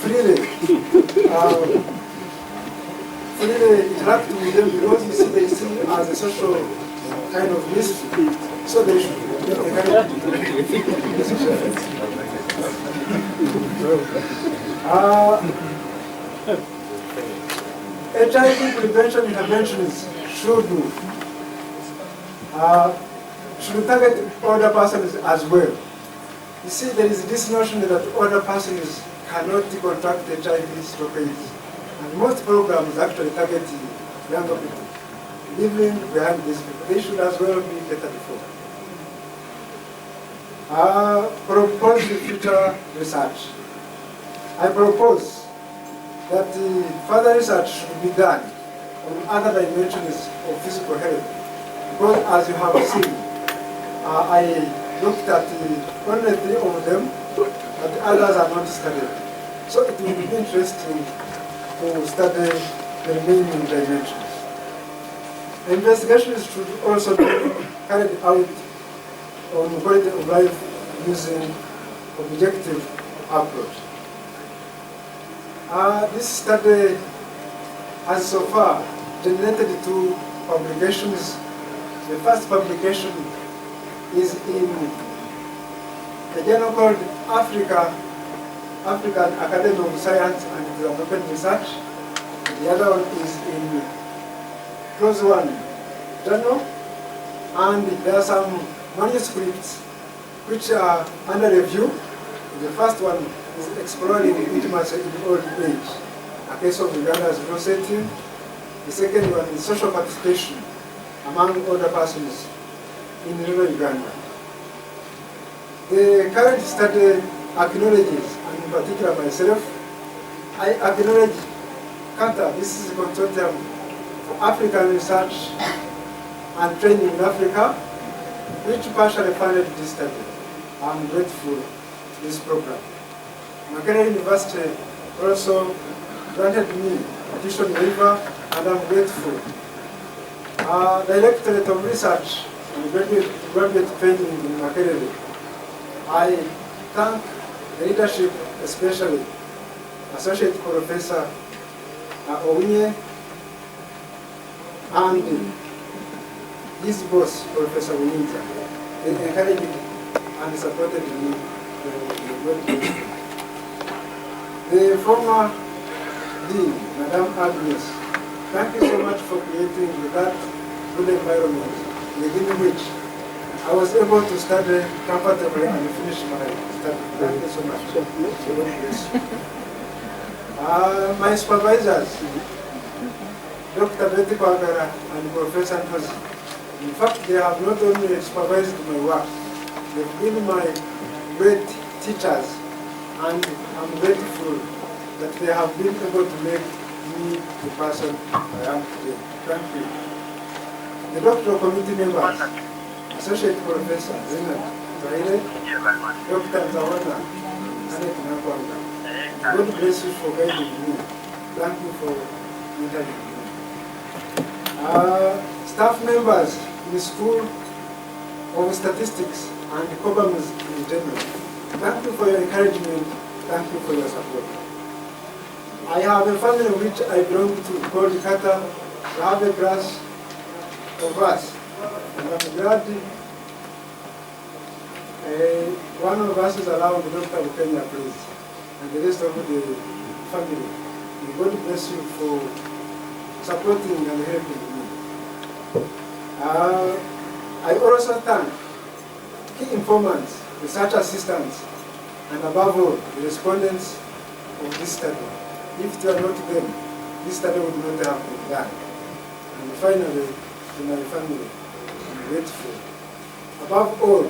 Speaker 2: freely interact with them because you see they see as a social kind of mystery. So they should be encouraged to the social HIV prevention interventions should target older persons as well. You see, there is this notion that older persons cannot contract HIV/AIDS, and most programs actually target younger people. Living behind these people, they should as well be better before. Propose the future research. I propose that further research should be done on other dimensions of physical health. Because as you have seen, I looked at only 3 of them, but the others are not studied. So it will be interesting to study the remaining dimensions. Investigations should also be carried out on quality of life using objective approach. This study has so far generated 2 publications. The first publication is in a journal called African Academy of Science and Development Research. The other one is in Close One journal, and there are some manuscripts which are under review. The first one is exploring intimacy in old age, a case of Uganda's prostate. The second one is social participation among older persons in rural Uganda. The current study acknowledges, and in particular myself, I acknowledge CANTA. This is a consortium for African research and training in Africa, which partially funded this study. I'm grateful to this program. Makerere University also granted me a tuition waiver, and I'm grateful. Directorate of Research and Graduate Training in Makerere, I thank the leadership, especially Associate Professor Owinye and his boss, Professor Wininza. They encouraged and supported me. The former Dean, Madame Agnes, thank you so much for creating that good environment within which I was able to study comfortably and finish my study. Thank you so much. My supervisors, Dr. Betty Kwagala and Professor Ntozi, in fact, they have not only supervised my work, they've been my great teachers, and I'm grateful that they have been able to make me the person I am today. Thank you. The doctoral committee members, Associate Professor Zenat Zaire, Dr. Zawana, Anet Nakwanga. God bless you for guiding me. Thank you for interviewing me. Staff members in the School of Statistics and CoBAMS in general, thank you for your encouragement. Thank you for your support. I have a family which I belong to called Kata. I have a class of us, and I'm glad one of us is allowed Dr. Kenya, please, and the rest of the family. May God bless you for supporting and helping me. I also thank key informants, research assistants, and above all, the respondents of this study. If it were not them, this study would not have been done. And finally, to my family, I'm grateful. Above all,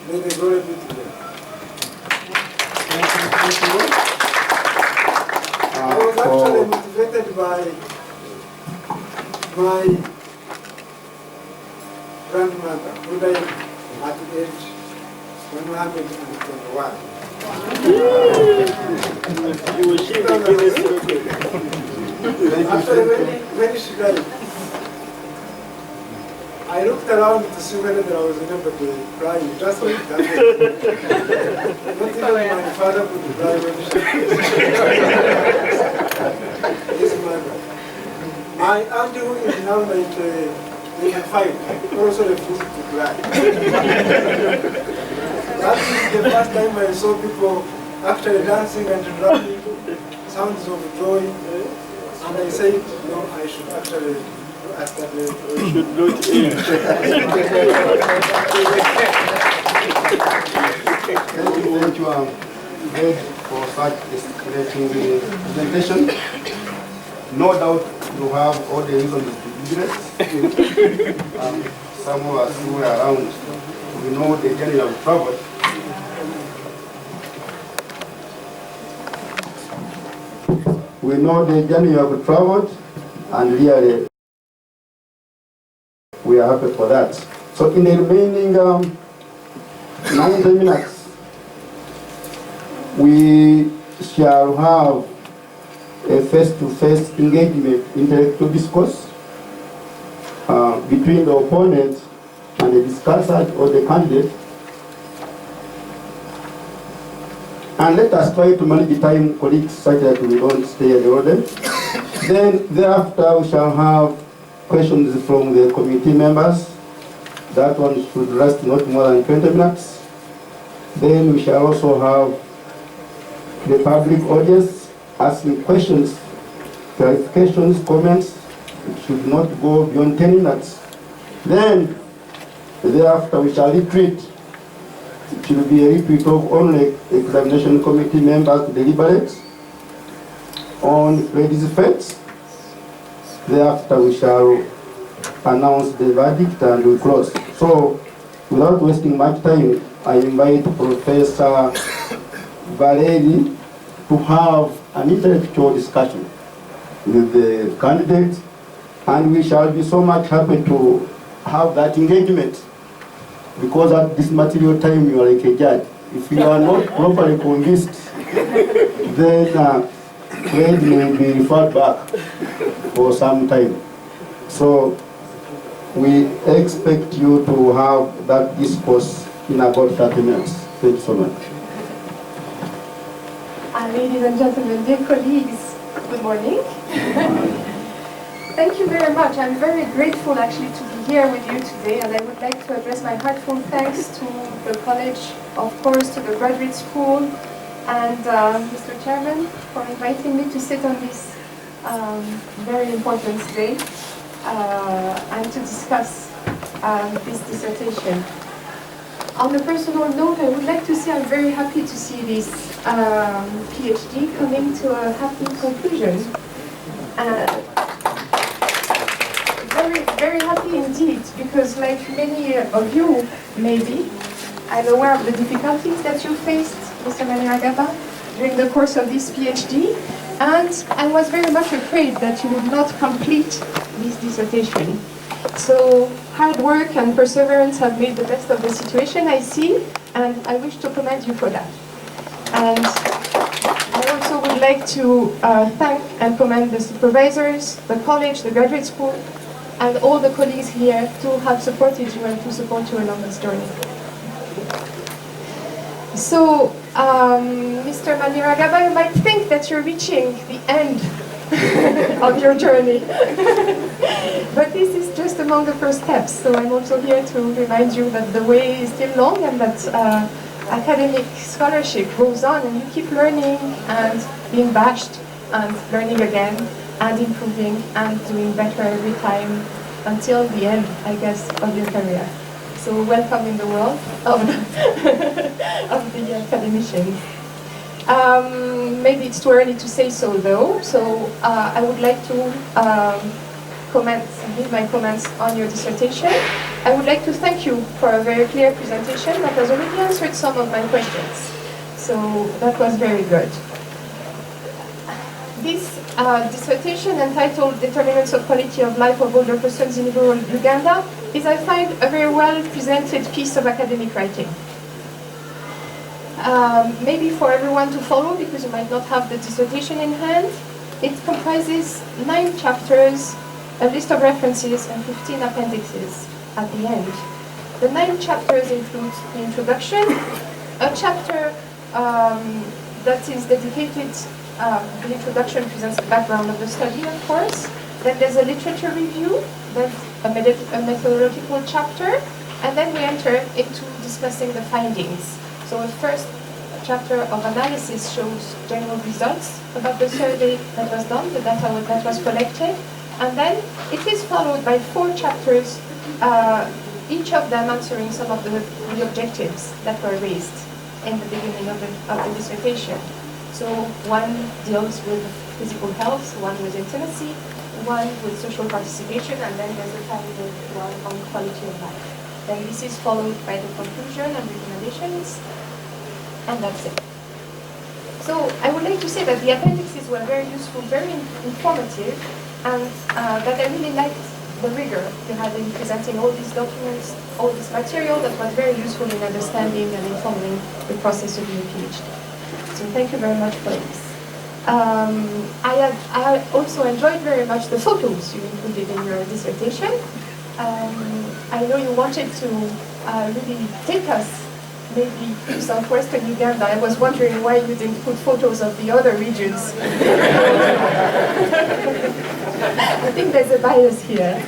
Speaker 2: may the glory be to them. Thank you. I was actually motivated by my grandmother, who died at the age 121. Actually, when she died, I looked around to see whether there was anybody crying. Just like that. Not even my father could cry when she died. His mother. My auntie, who is now 95, also refused to cry. That is the first time I saw people actually dancing and drumming, sounds of joy. And I said, no, I should actually do a study. We should do it in.
Speaker 1: Thank you, Ed, for such a stimulating presentation. No doubt you have all the reasons to do this. Some of us who are around, we know the journey of travel. We know the journey you have traveled, and really we are happy for that. So in the remaining 90 minutes, we shall have a face-to-face engagement, intellectual discourse between the opponent and the discussant or the candidate. And let us try to manage the time, colleagues, such that we don't stay at the order. Then thereafter we shall have questions from the committee members. That one should last not more than 20 minutes. Then we shall also have the public audience asking questions, clarifications, comments. It should not go beyond 10 minutes. Then thereafter we shall retreat. It should be a retreat of only examination committee members to deliberate on ladies' fates. Thereafter we shall announce the verdict and we close. So without wasting much time, I invite Professor Valeri to have an intellectual discussion with the candidates, and we shall be so much happy to have that engagement, because at this material time you are like a judge. If you are not properly convinced, then Fred will be referred back for some time. So we expect you to have that discourse in about 30 minutes. Thank you so much.
Speaker 3: Ladies and gentlemen, dear colleagues, good morning. Thank you very much. I'm very grateful actually to be here with you today, and I would like to address my heartfelt thanks to the college, of course, to the graduate school, and Mr. Chairman for inviting me to sit on this very important day and to discuss this dissertation. On a personal note, I would like to say I'm very happy to see this PhD coming to a happy conclusion. Very happy indeed, because like many of you, maybe, I'm aware of the difficulties that you faced, Mr. Maniragaba, during the course of this PhD, and I was very much afraid that you would not complete this dissertation. So hard work and perseverance have made the best of the situation, I see, and I wish to commend you for that. And I also would like to thank and commend the supervisors, the college, the graduate school, and all the colleagues here to have supported you and to support you along this journey. So, Mr. Maniragaba, you might think that you're reaching the end of your journey. But this is just among the first steps. So I'm also here to remind you that the way is still long and that academic scholarship goes on, and you keep learning and being bashed and learning again and improving and doing better every time until the end, I guess, of your career. So welcome in the world of the academicians. Maybe it's too early to say so though, so I would like to give my comments on your dissertation. I would like to thank you for a very clear presentation that has already answered some of my questions. So that was very good. This dissertation entitled Determinants of Quality of Life of Older Persons in Rural Uganda is, I find, a very well presented piece of academic writing. Maybe for everyone to follow, because you might not have the dissertation in hand, it comprises 9 chapters, a list of references, and 15 appendixes at the end. The 9 chapters include the introduction, a chapter that is dedicated, the introduction presents the background of the study, of course. Then there's a literature review, then a methodological chapter, and then we enter into discussing the findings. So the first chapter of analysis shows general results about the survey that was done, the data that was collected, and then it is followed by 4 chapters, each of them answering some of the objectives that were raised in the beginning of the dissertation. So one deals with physical health, one with intimacy, one with social participation, and then there's a final one on quality of life. Then this is followed by the conclusion and recommendations, and that's it. So I would like to say that the appendixes were very useful, very informative, and that I really liked the rigor you had in presenting all these documents, all this material that was very useful in understanding and informing the process of your PhD. So thank you very much for this. I also enjoyed very much the photos you included in your dissertation. I know you wanted to really take us maybe to southwestern Uganda. I was wondering why you didn't put photos of the other regions. I think there's a bias here.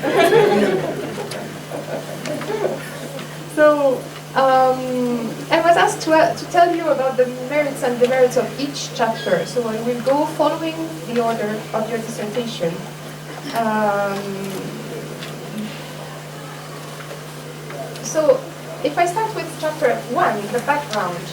Speaker 3: So I was asked to tell you about the merits and demerits of each chapter. So I will go following the order of your dissertation. So if I start with chapter 1, the background.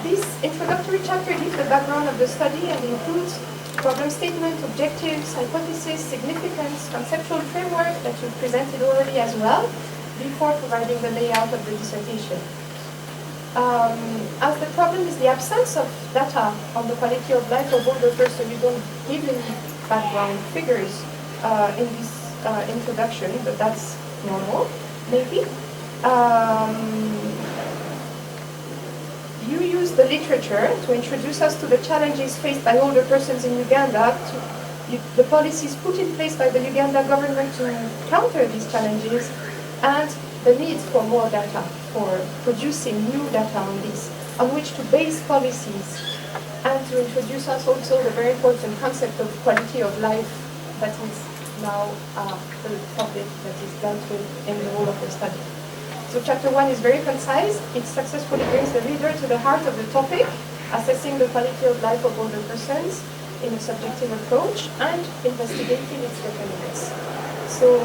Speaker 3: This introductory chapter gives the background of the study and includes problem statement, objectives, hypothesis, significance, conceptual framework that you presented already as well, before providing the layout of the dissertation. As the problem is the absence of data on the quality of life of older persons, you don't give any background figures in this introduction, but that's normal, maybe. You use the literature to introduce us to the challenges faced by older persons in Uganda, the policies put in place by the Uganda government to counter these challenges, and the need for more data, for producing new data on this, on which to base policies, and to introduce us also the very important concept of quality of life that is now the topic that is dealt with in the whole of the study. So chapter 1 is very concise. It successfully brings the reader to the heart of the topic, assessing the quality of life of older persons in a subjective approach and investigating its determinants. So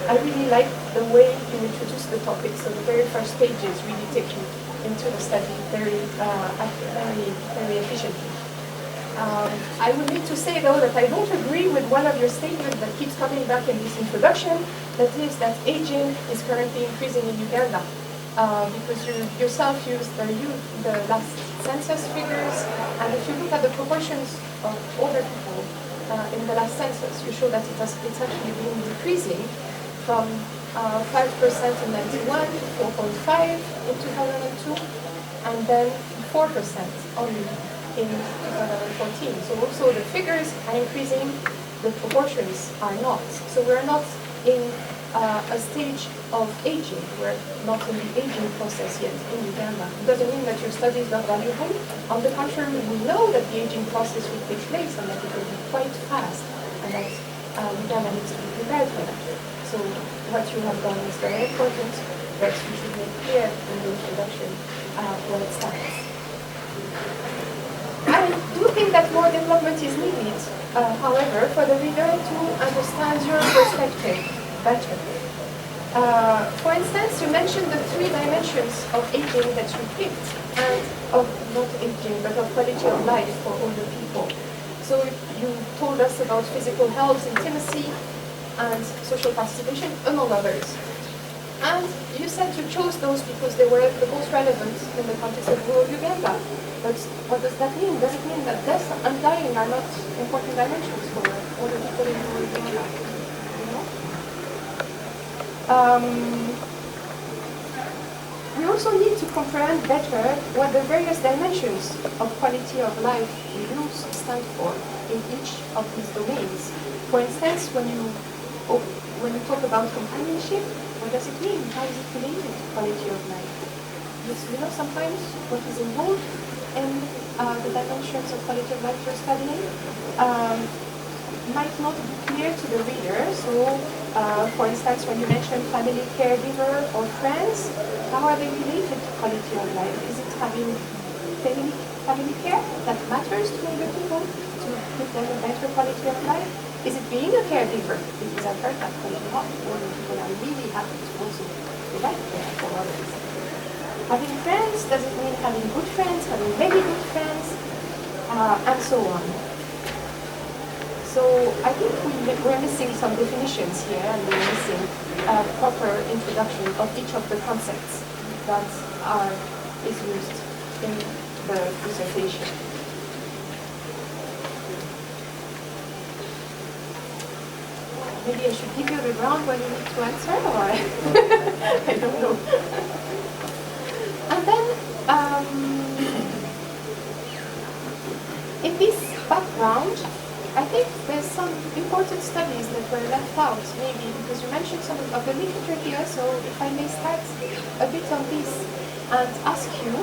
Speaker 3: I really like the way you introduce the topic. So the very first pages really take you into the study very efficiently. I would need to say though that I don't agree with one of your statements that keeps coming back in this introduction, that is that aging is currently increasing in Uganda. Because you yourself used the last census figures, and if you look at the proportions of older people in the last census, you show that it's actually been decreasing from 5% in 91 to 4.5 in 2002, and then 4% only in 2014. So also the figures are increasing, the proportions are not. So we're not in a stage of aging. We're not in the aging process yet in Uganda. It doesn't mean that your study is not valuable. On the contrary, we know that the aging process will take place and that it will be quite fast, and that Uganda needs to be prepared for that. So what you have done is very important, but you should make clear in the introduction where it stands. I do think that more development is needed, however, for the reader to understand your perspective better. For instance, you mentioned the 3 dimensions of aging that you picked, and of not aging, but of quality of life for older people. So you told us about physical health, intimacy, and social participation, among others. And you said you chose those because they were the most relevant in the context of rural Uganda. But what does that mean? Does it mean that death and dying are not important dimensions for older people in rural Uganda? You know? We also need to comprehend better what the various dimensions of quality of life we use stand for in each of these domains. For instance, when you talk about companionship, what does it mean? How is it related to quality of life? You know, sometimes what is involved in the dimensions of quality of life you're studying might not be clear to the reader. So, for instance, when you mention family caregiver or friends, how are they related to quality of life? Is it having family care that matters to older people to give them a better quality of life? Is it being a caregiver? Because I've heard that quite a lot. Older people are really happy to also provide care for others. Having friends doesn't mean having good friends, having many good friends, and so on. So I think we're missing some definitions here, and we're missing a proper introduction of each of the concepts that is used in the dissertation. Maybe I should give you the ground when you need to answer, or I don't know. And then, in this background, I think there's some important studies that were left out, maybe, because you mentioned some of the literature here, so if I may start a bit on this and ask you,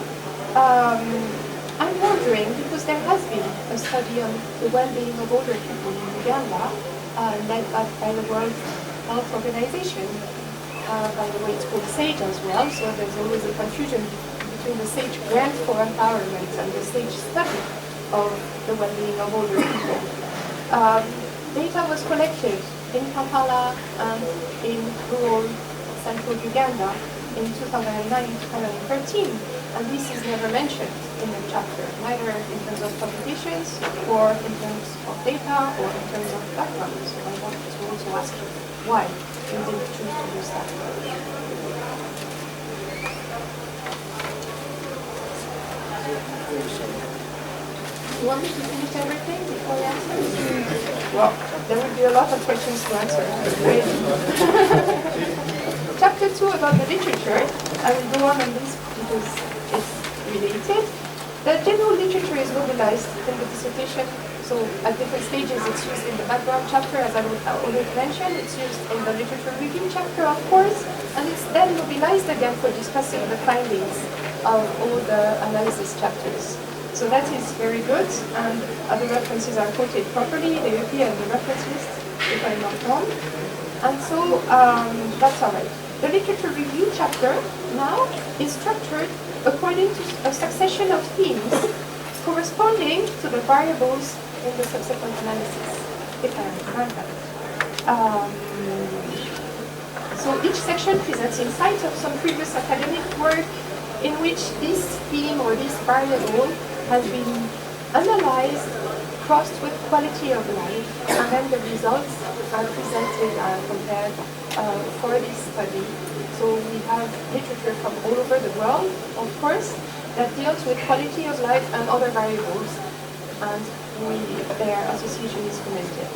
Speaker 3: I'm wondering, because there has been a study on the well-being of older people in Uganda, led by the World Health Organization. By the way, it's called SAGE as well, so there's always a confusion between the SAGE grant for empowerment and the SAGE study of the well-being of older people. Data was collected in Kampala and in rural central Uganda in 2009-2013, and this is never mentioned in the chapter, neither in terms of publications or in terms of data or in terms of background. So I wanted to also ask you why you didn't choose to use that. You want me to finish everything before you answer? Well, there will be a lot of questions to answer. Chapter 2 about the literature. I will go on this because it's related. The general literature is mobilized in the dissertation, so at different stages it's used in the background chapter, as I already mentioned, it's used in the literature review chapter, of course, and it's then mobilized again for discussing the findings of all the analysis chapters. So that is very good, and other references are quoted properly, they appear in the reference list, if I'm not wrong. And so that's all right. The literature review chapter now is structured according to a succession of themes corresponding to the variables in the subsequent analysis, if I understand that. So each section presents insights of some previous academic work in which this theme or this variable has been analyzed, crossed with quality of life, and then the results are presented and compared for this study. So we have literature from all over the world, of course, that deals with quality of life and other variables, and their association is commented.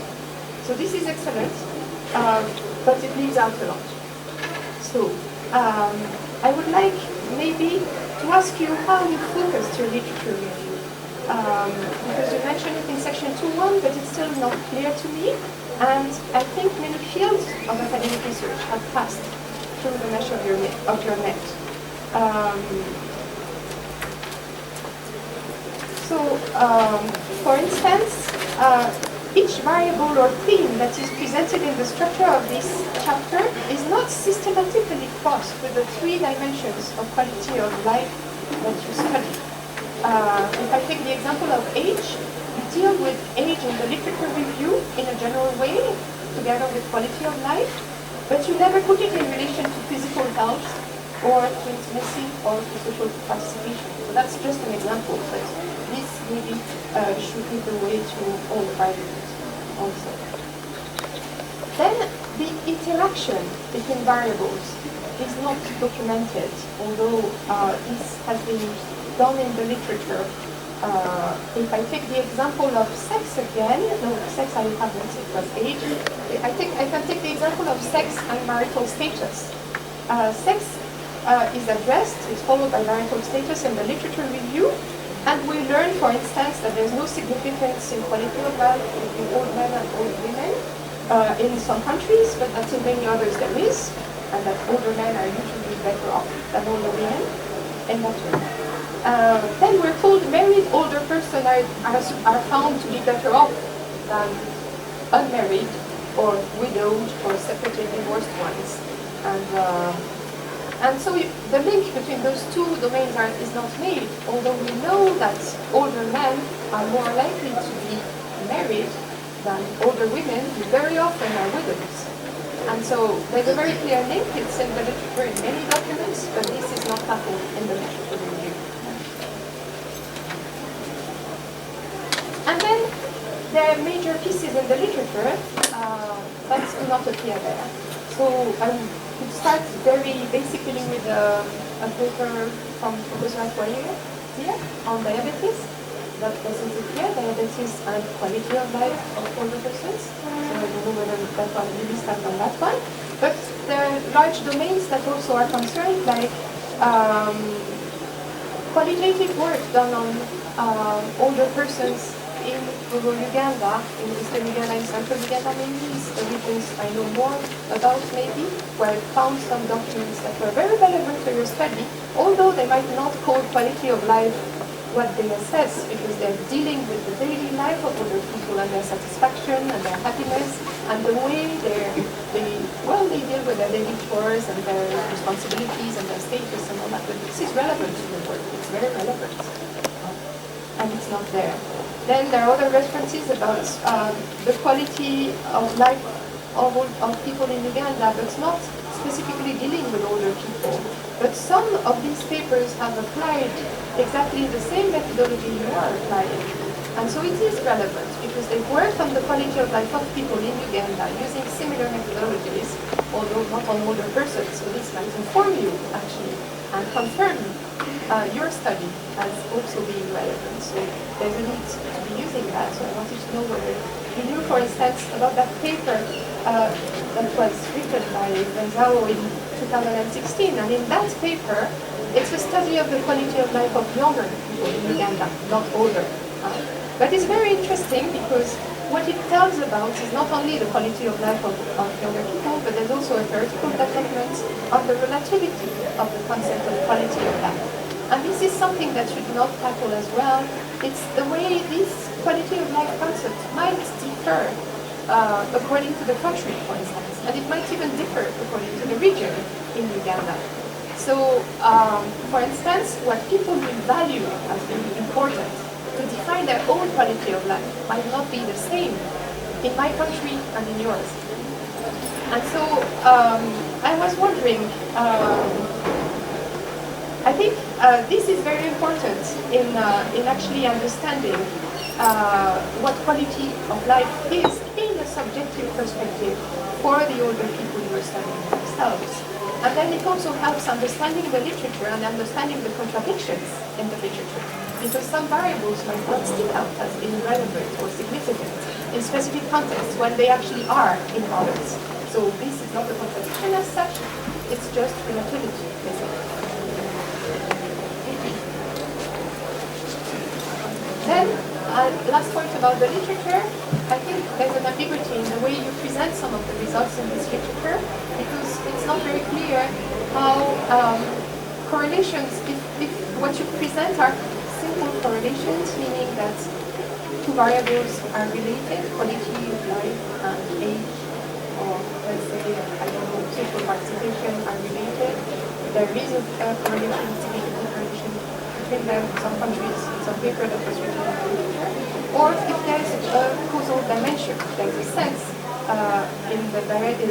Speaker 3: So this is excellent, but it leaves out a lot. So I would like maybe to ask you how you focused your literature review. Because you mentioned it in section 2.1, but it's still not clear to me. And I think many fields of academic research have passed through the mesh of your net. For instance, each variable or theme that is presented in the structure of this chapter is not systematically crossed with the 3 dimensions of quality of life that you study. If I take the example of age, we deal with age in the literature review in a general way, together with quality of life. but you never put it in relation to physical health or to intimacy or to social participation. So that's just an example, but this maybe should lead the way to all arguments also. Then the interaction between variables is not documented, although this has been done in the literature. If I take the example of sex again, no, sex I haven't, it was age. I can take the example of sex and marital status. Sex is addressed, is followed by marital status in the literature review, and we learn, for instance, that there's no significance in quality of life between old men and old women in some countries, but that in many others there is, and that older men are usually better off than older women in that way. Then we're told married older persons are found to be better off than unmarried or widowed or separately divorced ones. And so the link between those two domains is not made, although we know that older men are more likely to be married than older women, who very often are widows. And so there's a very clear link. It's in the literature in many documents, but this is not happening in the literature review. And then there are major pieces in the literature that do not appear there. So I would start very basically with a paper from Professor Kwagala here on diabetes. That doesn't appear, diabetes and quality of life of older persons. So I don't know whether that one really starts on that one. But there are large domains that also are concerned, like qualitative work done on older persons in rural Uganda, in eastern Uganda, in central Uganda, maybe, is the regions I know more about maybe, where I found some documents that were very relevant to your study, although they might not call quality of life what they assess, because they're dealing with the daily life of other people and their satisfaction and their happiness and the way they deal with their daily chores and their responsibilities and their status and all that. But this is relevant to the work. It's very relevant. And it's not there. Then there are other references about the quality of life of people in Uganda, but not specifically dealing with older people. But some of these papers have applied exactly the same methodology you are applying. And so it is relevant because they've worked on the quality of life of people in Uganda using similar methodologies, although not on older persons. So this might inform you, actually, and confirm your study as also being relevant. So there's a need to be using that. So I wanted to know whether you knew, for instance, about that paper that was written by Gonzalo in 2016. And in that paper, it's a study of the quality of life of younger people in Uganda, not older. But it's very interesting because what it tells about is not only the quality of life of younger people, but there's also a theoretical development of the relativity of the concept of quality of life. And this is something that should not tackle as well. It's the way this quality of life concept might differ according to the country, for instance. And it might even differ according to the region in Uganda. So, for instance, what people will value as being important to define their own quality of life might not be the same in my country and in yours. And so, I was wondering, I think this is very important in actually understanding what quality of life is in a subjective perspective for the older people who are studying themselves. And then it also helps understanding the literature and understanding the contradictions in the literature. Because some variables might not stick out as being relevant or significant in specific contexts when they actually are in others. So this is not a contradiction as such, it's just relativity, basically. Then, last point about the literature, I think there's an ambiguity in the way you present some of the results in this literature, because it's not very clear how correlations, if what you present are simple correlations, meaning that two variables are related, quality of life and age, or let's say, I don't know, social participation are related. There is a correlation, significant correlation between them, some countries, some paper that was written in the literature, or if there's a causal dimension, there's a sense in the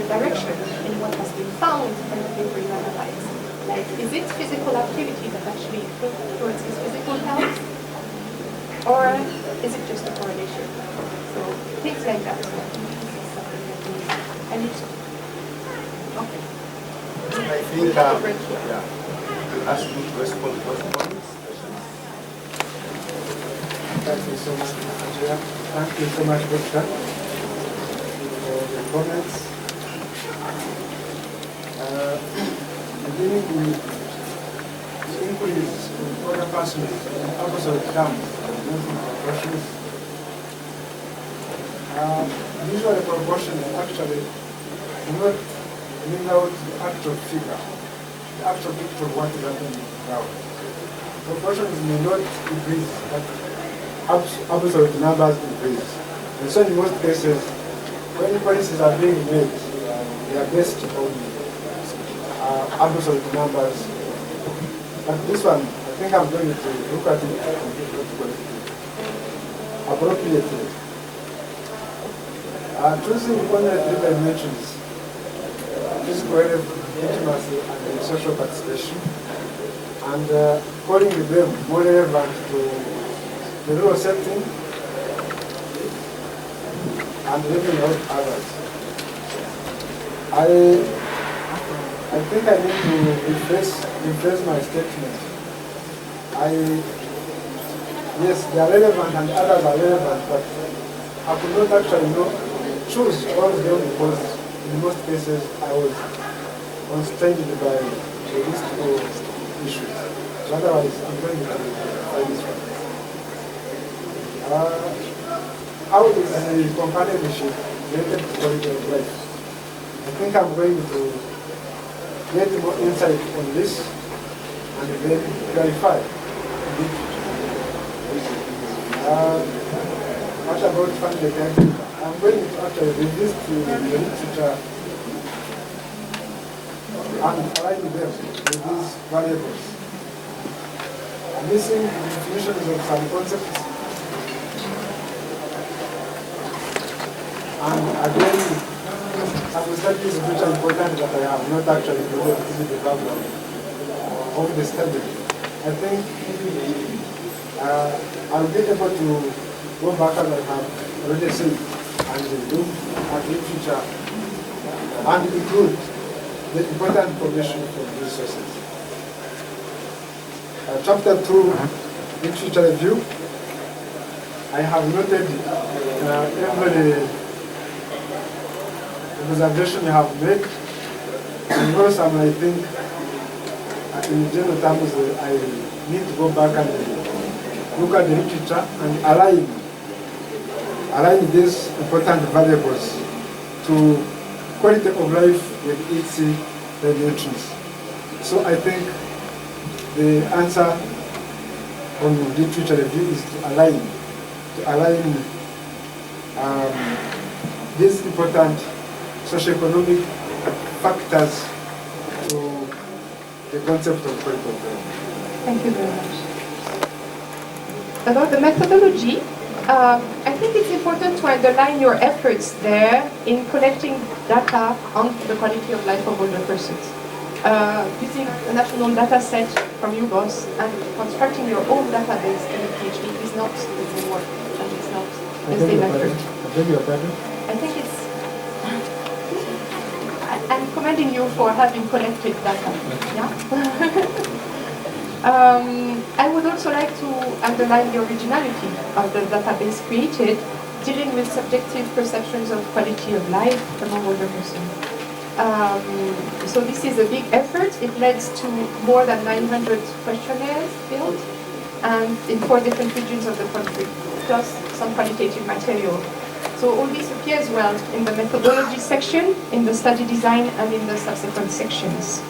Speaker 3: direction in what has been found in the paper you analyze. Like, is it physical activity that actually influences physical health? Or is it just a correlation? So things like that. And it's okay.
Speaker 1: I think ask you to respond to those points.
Speaker 2: Thank you so much, Andrea. Thank you so much, Victor, for the comments. Beginning with the inquiries in other persons in absolute terms, proportions. Usually proportion actually not bring out the actual figure, the actual picture of what is happening in the ground. Proportions may not increase, but absolute numbers increase. And so in most cases, when policies are being made, they are based on absolute numbers. But this one, I think I'm going to look at it appropriately. Choosing only 3 dimensions, physical intimacy and social participation, and calling them more relevant to the rule setting and leaving out others. I think I need to rephrase my statement. Yes, they are relevant and others are relevant, but I could not actually choose all of them because in most cases I was constrained by the list of issues. So otherwise, I'm going to try this one. How is the companionship related to quality of life? I think I'm going to get more insight on this and then clarify. What about family caregivers? I'm going to actually revisit the literature and align them with these variables. Missing definitions of some concepts. And again, some studies which are important that I have not actually included in the background of the study. I think I'll be able to go back as I have already said and look at literature and include the important information from these sources. Chapter 2, literature review. I have noted every observation you have made, and also I think in general terms I need to go back and look at the literature and align these important variables to quality of life with its dimensions. So I think the answer on literature review is to align these important socioeconomic factors to the concept of quality of life.
Speaker 3: Thank you very much. About the methodology, I think it's important to underline your efforts there in collecting data on the quality of life of older persons. Using a national data set from UBOS and constructing your own database in a PhD is not the same work, and it's not the same effort. I think it's... I'm commending you for having collected data. Yeah? I would also like to underline the originality of the database created, dealing with subjective perceptions of quality of life among older persons. So this is a big effort. It led to more than 900 questionnaires built, and in 4 different regions of the country, plus some qualitative material. So all this appears well in the methodology section, in the study design, and in the subsequent sections.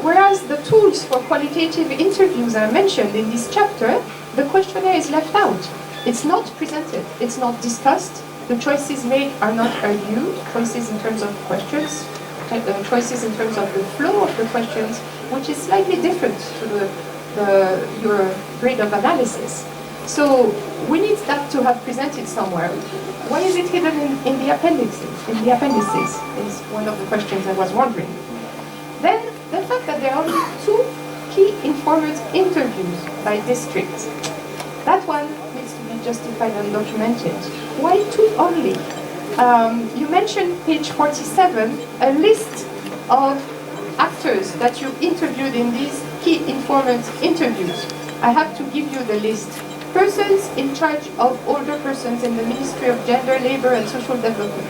Speaker 3: Whereas the tools for qualitative interviews are mentioned in this chapter, the questionnaire is left out. It's not presented, it's not discussed. The choices made are not argued, choices in terms of questions, choices in terms of the flow of the questions, which is slightly different to your grade of analysis. So we need that to have presented somewhere. Why is it hidden in the appendices? In the appendices is one of the questions I was wondering. Then the fact that there are only 2 key informant interviews by district. That one needs to be justified and documented. Why 2 only? You mentioned page 47, a list of actors that you interviewed in these key informant interviews. I have to give you the list. Persons in charge of older persons in the Ministry of Gender, Labor and Social Development.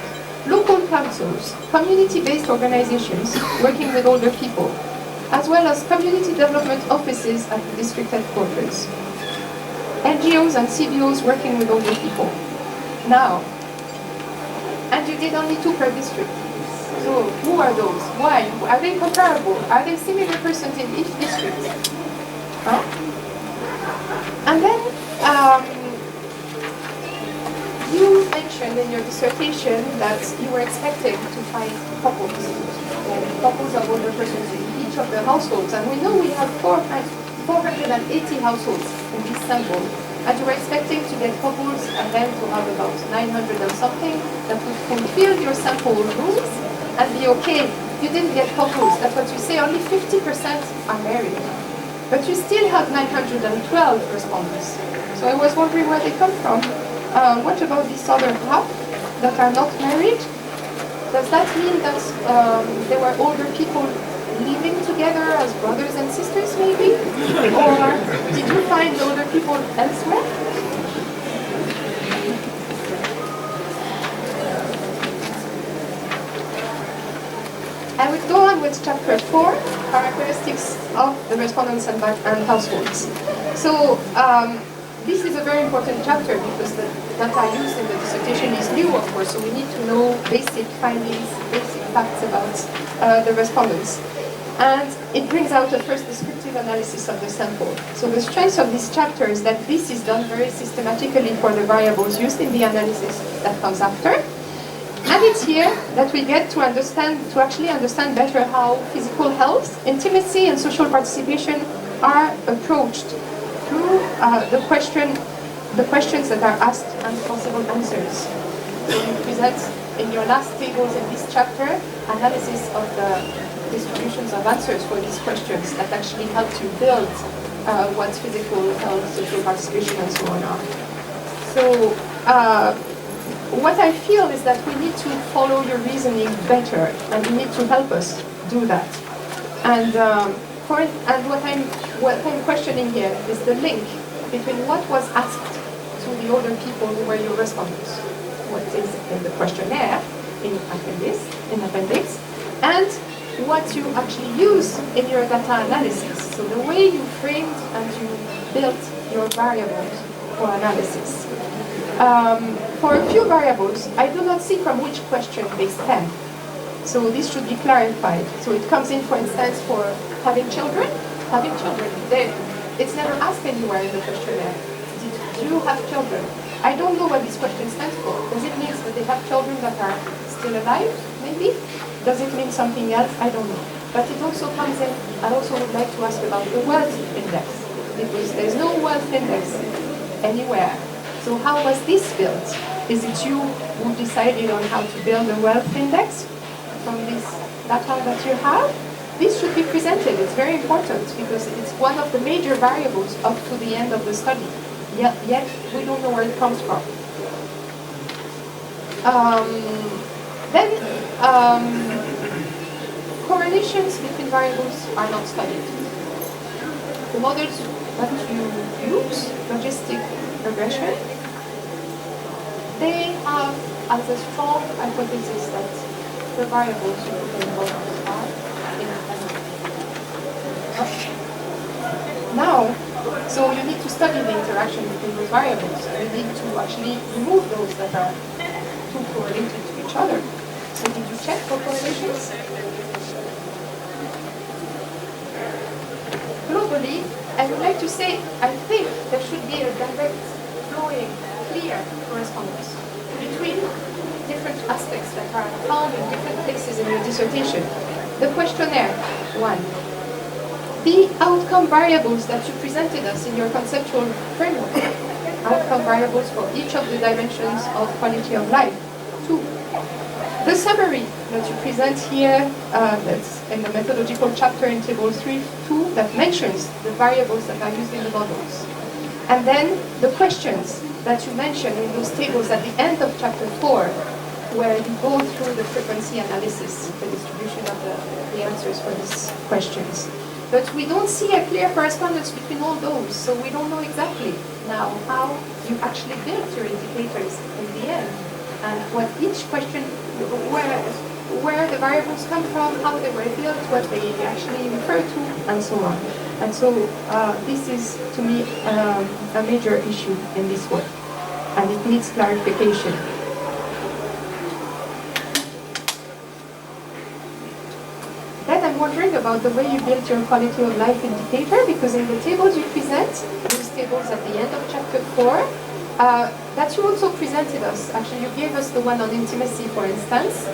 Speaker 3: Local councils, community-based organizations working with older people, as well as community development offices at the district headquarters. NGOs and CBOs working with older people. Now, and you did only 2 per district. So who are those? Why? Are they comparable? Are they similar persons in each district? Huh? And then you mentioned in your dissertation that you were expecting to find couples of older persons in each of the households. And we know we have 480 households in this sample. And you were expecting to get couples and then to have about 900 and something that would fulfill your sample rules and be okay. You didn't get couples. That's what you say. Only 50% are married. But you still have 912 respondents. So I was wondering where they come from. What about this other half that are not married? Does that mean that there were older people living together as brothers and sisters, maybe? Or did you find older people elsewhere? I will go on with chapter 4, characteristics of the respondents and households. So this is a very important chapter because the data used in the dissertation is new, of course, so we need to know basic findings, basic facts about the respondents. And it brings out a first descriptive analysis of the sample. So the strength of this chapter is that this is done very systematically for the variables used in the analysis that comes after. And it's here that we get to actually understand better how physical health, intimacy, and social participation are approached through the questions that are asked and possible answers. So you present in your last tables in this chapter analysis of the distributions of answers for these questions that actually help to build what physical health, social participation, and so on are. So what I feel is that we need to follow your reasoning better, and you need to help us do that. And what I'm questioning here is the link between what was asked to the older people who were your respondents, what is in the questionnaire in appendix, and what you actually use in your data analysis. So the way you framed and you built your variables for analysis. For a few variables, I do not see from which question they stem. So this should be clarified. So it comes in, for instance, for having children. It's never asked anywhere in the questionnaire. Do you have children? I don't know what this question stands for. Does it mean that they have children that are still alive, maybe? Does it mean something else? I don't know. But it also comes in, I also would like to ask about the wealth index, because there's no wealth index anywhere. So how was this built? Is it you who decided on how to build a wealth index from this data that you have? This should be presented. It's very important because it's one of the major variables up to the end of the study. Yet we don't know where it comes from. Correlations between variables are not studied. The models that you use, logistic regression, they have as a strong hypothesis that the variables you put in the models are independent. Now, so you need to study the interaction between those variables. You need to actually remove those that are too correlated to each other. So did you check for correlations? Globally, I would like to say, I think there should be a direct, flowing, clear correspondence between different aspects that are found in different places in your dissertation. The questionnaire, 1. The outcome variables that you presented us in your conceptual framework, outcome variables for each of the dimensions of quality of life. 2. The summary that you present here, that's in the methodological chapter in table 3.2, that mentions the variables that are used in the models. And then the questions that you mention in those tables at the end of chapter 4, where you go through the frequency analysis, the distribution of the answers for these questions. But we don't see a clear correspondence between all those, so we don't know exactly now how you actually built your indicators in the end, and what each question, where the variables come from, how they were built, what they actually refer to, and so on. And so this is, to me, a major issue in this work, and it needs clarification. Then I'm wondering about the way you built your quality of life indicator, because in the tables you present, those tables at the end of chapter 4, that you also presented us. Actually, you gave us the one on intimacy, for instance.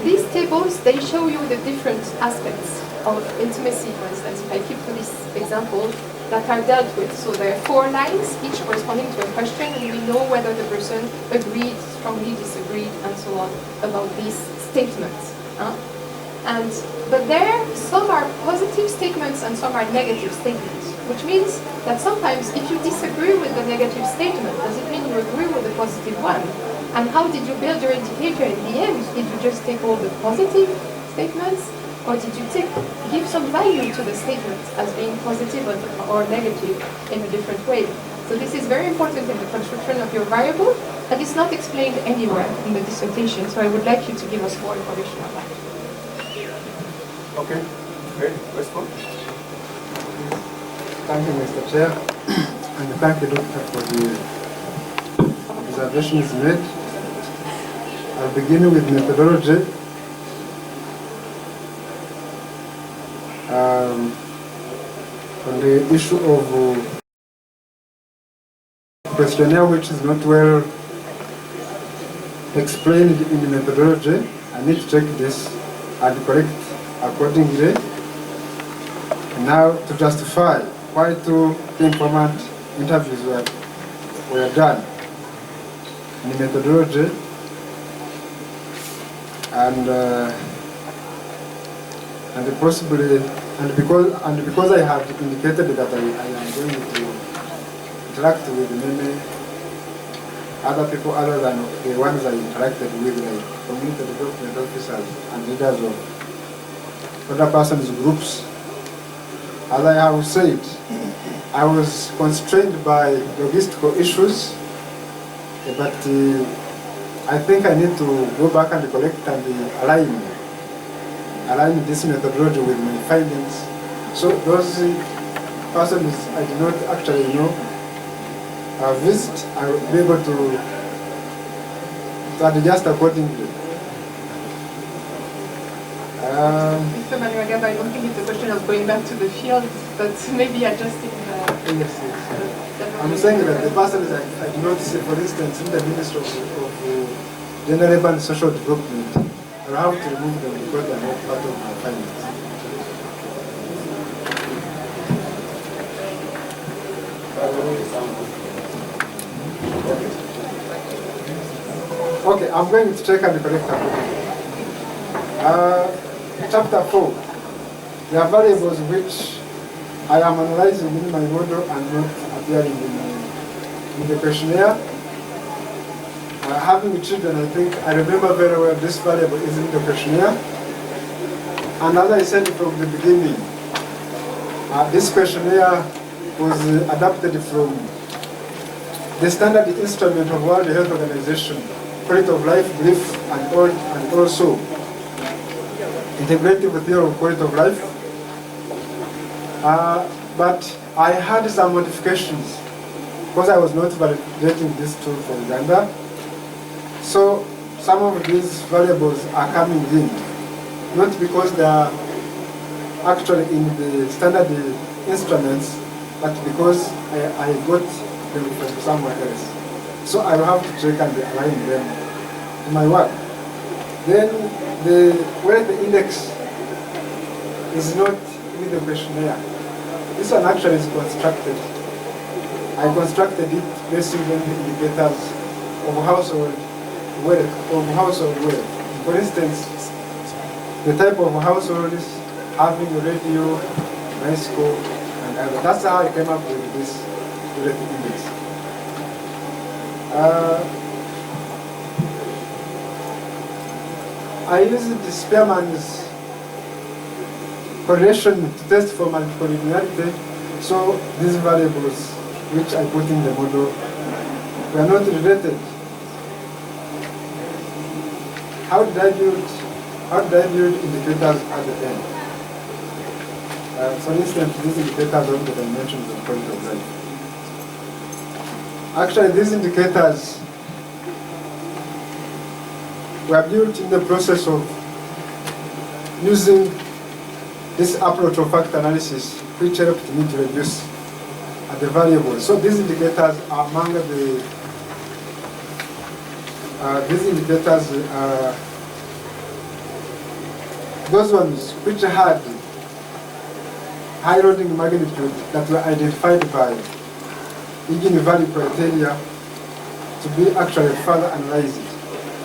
Speaker 3: These tables, they show you the different aspects of intimacy, for instance, if I keep to this example, that are dealt with. So there are 4 lines, each corresponding to a question, and we know whether the person agreed, strongly disagreed, and so on about these statements. But there, some are positive statements and some are negative statements, which means that sometimes if you disagree with the negative statement, does it mean you agree with the positive one? And how did you build your indicator in the end? Did you just take all the positive statements, or did you give some value to the statement as being positive or negative in a different way? So this is very important in the construction of your variable, and it's not explained anywhere in the dissertation, so I would like you to give us more information on that.
Speaker 2: Okay, great. Response? Thank you, Mr. Chair, and thank you, Doctor, for the observations made. I'll begin with methodology. On the issue of questionnaire which is not well explained in the methodology, I need to check this and correct accordingly. Now, to justify why 2 informant interviews were done in the methodology, and possibly, because I have indicated that I am going to interact with many other people other than the ones I interacted with, like community development officers and leaders of other persons' groups. As I have said, I was constrained by logistical issues, but I think I need to go back and collect and align this methodology with my findings. So those persons I did not actually know visit, I will be able to adjust accordingly.
Speaker 3: Mr. Maniragaba, I don't think it's a question of going back to the field, but maybe adjusting the...
Speaker 2: Yes. I'm saying that the persons I do not see, for instance, in the Ministry of Gender, Labour and Social Development, I have to remove them because they are not part of my findings. Okay, I'm going to check and correct chapter 4. There are variables which I am analyzing in my model and not appearing in the questionnaire. Having children, I think I remember very well this variable is in the questionnaire. And as I said from the beginning, this questionnaire was adapted from the standard instrument of World Health Organization, quality of life, belief, and also integrative theory of quality of life. But I had some modifications because I was not validating this tool for Uganda. So some of these variables are coming in, not because they are actually in the standard instruments, but because I got them from somewhere else. So I will have to check and align them to my work. Then where the index is not in the questionnaire, this one actually is constructed I constructed it based on the indicators of household wealth. For instance, the type of household is having a radio, bicycle, and other. That's how I came up with this wealth index. I used the Spearman's correlation to test for multicollinearity, so these variables which I put in the model were not related. How did I build indicators at the end? For instance, these indicators of the dimensions of quality of life. Actually, these indicators were built in the process of using this approach of factor analysis, which helped me to reduce the variables. So these indicators are among the those ones which had high loading magnitude that were identified by eigenvalue criteria to be actually further analyzed.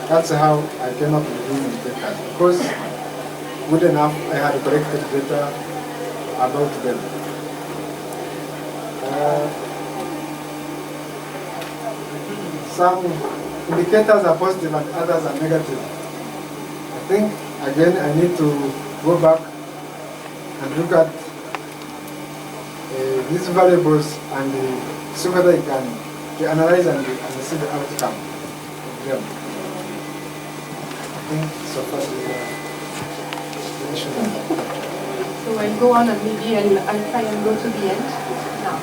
Speaker 2: That's how I came up with these indicators. Because good enough, I had collected data about them. Some indicators are positive and others are negative. I think, again, I need to go back and look at these variables and see whether I can analyze and see the outcome of them. I think so far
Speaker 3: So I'll go on and maybe I'll try and go to the end now.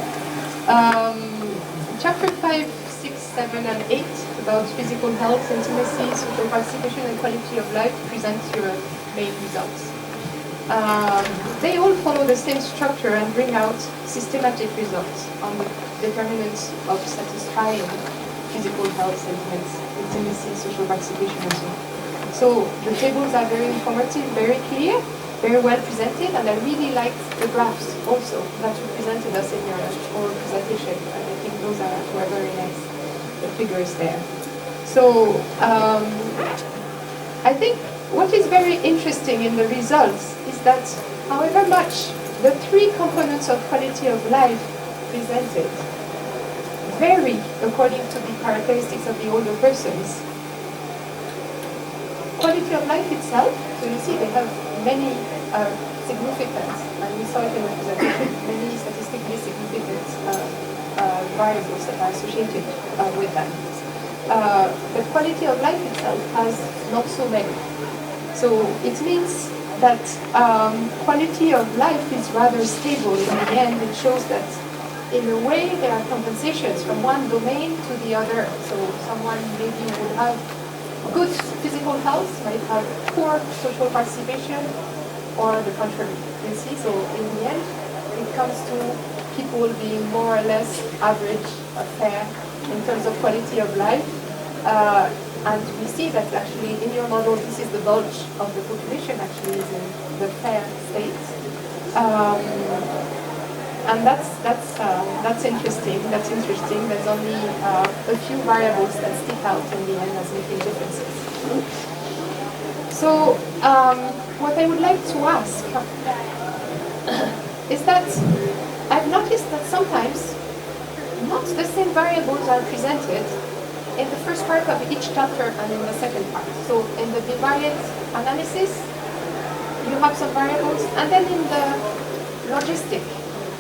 Speaker 3: Chapter 5, 6, 7, and 8 about physical health, intimacy, social participation, and quality of life presents your main results. They all follow the same structure and bring out systematic results on the determinants of satisfying physical health, intimacy, social participation, and so on. So the tables are very informative, very clear, very well presented, and I really liked the graphs also that you presented us in your oral presentation. And I think those were very nice, the figures there. So I think what is very interesting in the results is that however much the three components of quality of life presented vary according to the characteristics of the older persons, quality of life itself, so you see they have many significant, and we saw it in the presentation, many statistically significant variables that are associated with them. The quality of life itself has not so many. So it means that quality of life is rather stable. In the end, it shows that in a way there are compensations from one domain to the other. So someone maybe would have good physical health, might have poor social participation, or the contrary. You see, so in the end, it comes to people being more or less average, fair in terms of quality of life. And we see that actually in your model, this is the bulk of the population actually is in the fair state. And that's interesting. That's interesting. There's only a few variables that stick out in the end as making differences. So what I would like to ask is that I've noticed that sometimes not the same variables are presented in the first part of each chapter and in the second part. So in the bivariate analysis, you have some variables, and then in the logistic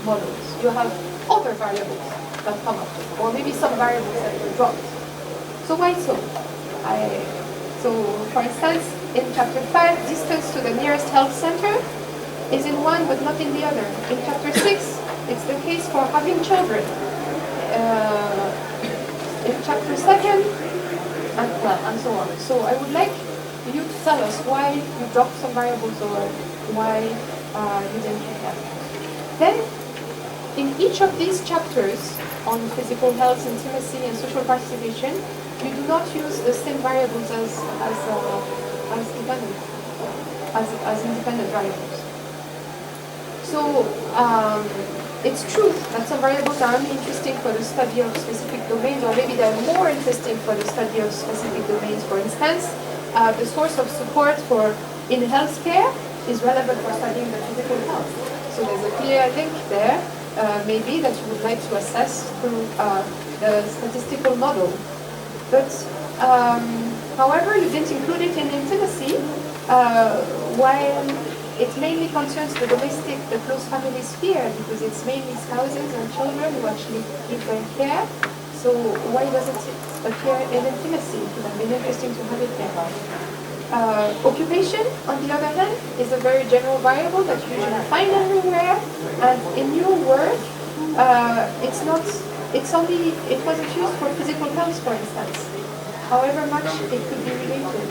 Speaker 3: models, you have other variables that come up, or maybe some variables that were dropped. So why so? So for instance, in chapter 5, distance to the nearest health center is in one but not in the other. In chapter 6, it's the case for having children. In chapter 7, and so on. So I would like you to tell us why you dropped some variables or why you didn't do that. Then, in each of these chapters on physical health, intimacy, and social participation, you do not use the same variables as independent variables. So it's true that some variables are only interesting for the study of specific domains, or maybe they're more interesting for the study of specific domains. For instance, the source of support in healthcare is relevant for studying the physical health. So there's a clear link there, maybe, that you would like to assess through the statistical model. But, however, you didn't include it in intimacy, while it mainly concerns the domestic, the close family sphere, because it's mainly spouses and children who actually give their care. So why doesn't it appear in intimacy? It would have been interesting to have it there. Occupation, on the other hand, is a very general variable that you usually find everywhere. And in your work, it wasn't used for physical health, for instance. However much it could be related.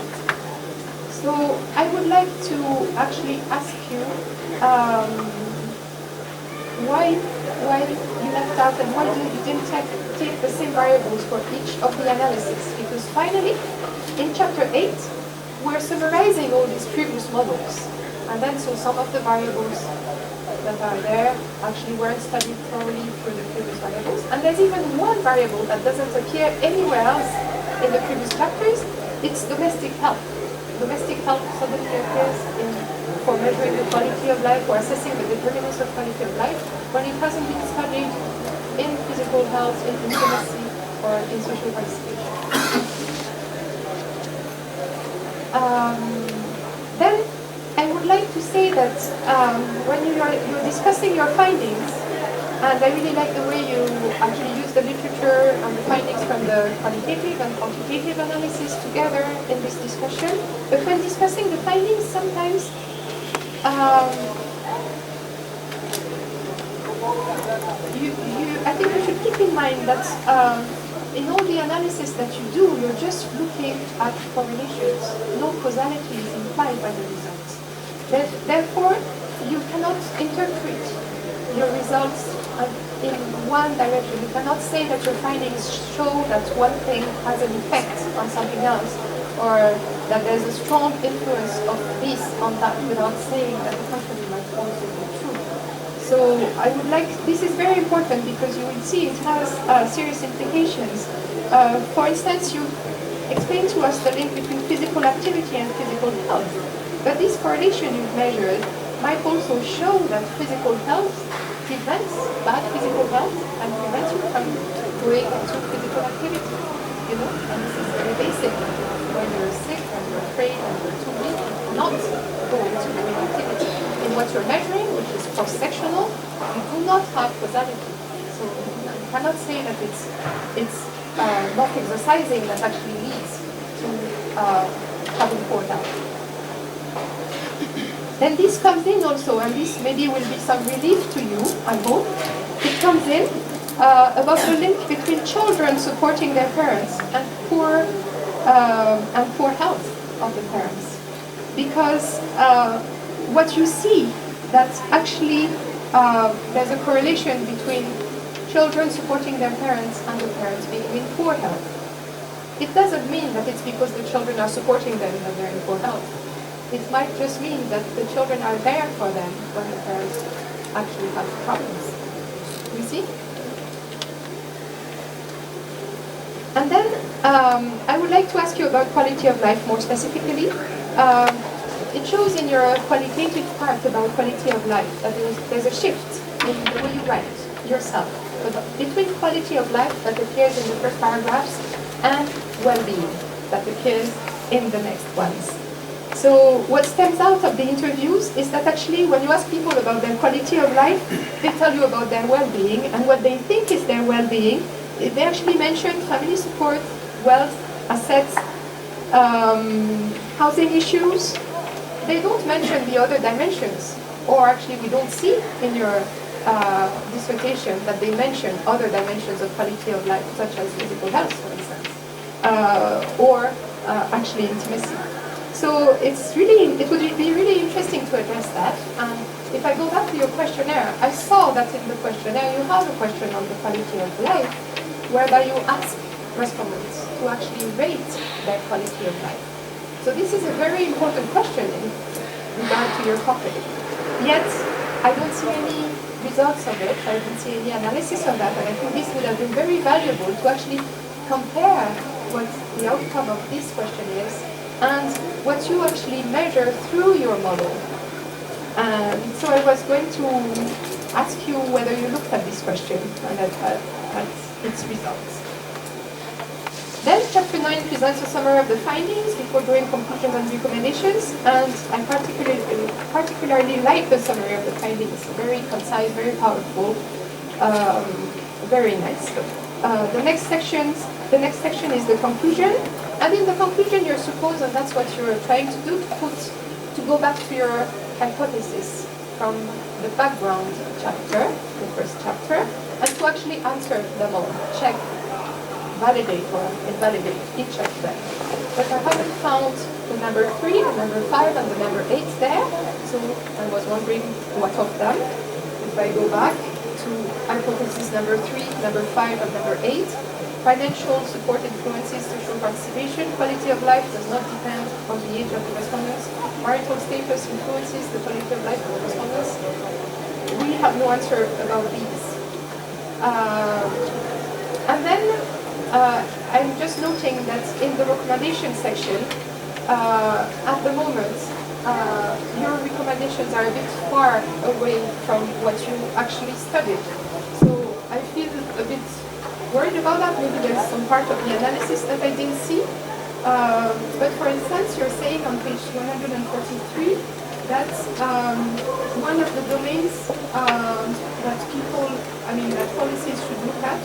Speaker 3: So I would like to actually ask you why you left out and why you didn't take the same variables for each of the analysis. Because finally, in chapter 8, we're summarizing all these previous models. And then so some of the variables that are there actually weren't studied thoroughly for the previous variables. And there's even one variable that doesn't appear anywhere else in the previous chapters. It's domestic health. Domestic health suddenly appears for measuring the quality of life or assessing the determinants of quality of life, when it hasn't been studied in physical health, in intimacy, or in social participation. Then I would like to say that when you're discussing your findings, and I really like the way you actually use the literature and the findings from the qualitative and quantitative analysis together in this discussion. But when discussing the findings, sometimes I think you should keep in mind that in all the analysis that you do, you're just looking at correlations. No causality is implied by the results. Therefore, you cannot interpret your results in one direction. You cannot say that your findings show that one thing has an effect on something else, or that there's a strong influence of this on that, without saying that the contrary might also be true. So I would like, this is very important because you will see it has serious implications. For instance, you explained to us the link between physical activity and physical health. But this correlation you've measured might also show that physical health prevents bad physical health and prevents you from going into physical activity. You know, and this is very basic. When you're sick, when you're afraid, when you're too weak, not go into doing activity. In what you're measuring, which is cross-sectional, you do not have causality. So you cannot say that it's not exercising that actually leads to having poor health. Then this comes in also, and this maybe will be some relief to you, I hope. It comes in about the link between children supporting their parents and poor health of the parents. Because what you see, that actually there's a correlation between children supporting their parents and the parents being in poor health. It doesn't mean that it's because the children are supporting them that they're in poor health. It might just mean that the children are there for them when the parents actually have problems. You see? And then I would like to ask you about quality of life more specifically. It shows in your qualitative part about quality of life that there's a shift in the way you write yourself between quality of life that appears in the first paragraphs and well-being that appears in the next ones. So what stems out of the interviews is that actually when you ask people about their quality of life, they tell you about their well-being, and what they think is their well-being, they actually mention family support, wealth, assets, housing issues. They don't mention the other dimensions, or actually we don't see in your dissertation that they mention other dimensions of quality of life, such as physical health, for instance, or actually intimacy. So it would be really interesting to address that. And if I go back to your questionnaire, I saw that in the questionnaire you have a question on the quality of life, whereby you ask respondents to actually rate their quality of life. So this is a very important question in regard to your topic. Yet, I don't see any results of it. I didn't see any analysis of that, and I think this would have been very valuable to actually compare what the outcome of this question is and what you actually measure through your model. And so I was going to ask you whether you looked at this question and at its results. Then chapter 9 presents a summary of the findings before drawing conclusions and recommendations, and I particularly like the summary of the findings. Very concise, very powerful, very nice. The next section is the conclusion, and in the conclusion you're supposed, and that's what you're trying to do, to go back to your hypothesis from the background chapter, the first chapter, and to actually answer them all, check, validate or invalidate each of them. But I haven't found the number 3, the number 5, and the number 8 there, so I was wondering what of them. If I go back to hypothesis number 3, number 5, and number 8, financial support influences social participation, quality of life does not depend on the age of the respondents, marital status influences the quality of life of the respondents. We have no answer about these. And then I'm just noting that in the recommendation section, at the moment, your recommendations are a bit far away from what you actually studied. So I feel a bit worried about that. Maybe there's some part of the analysis that I didn't see. But for instance, you're saying on page 143 that one of the domains that people, that policies should look at,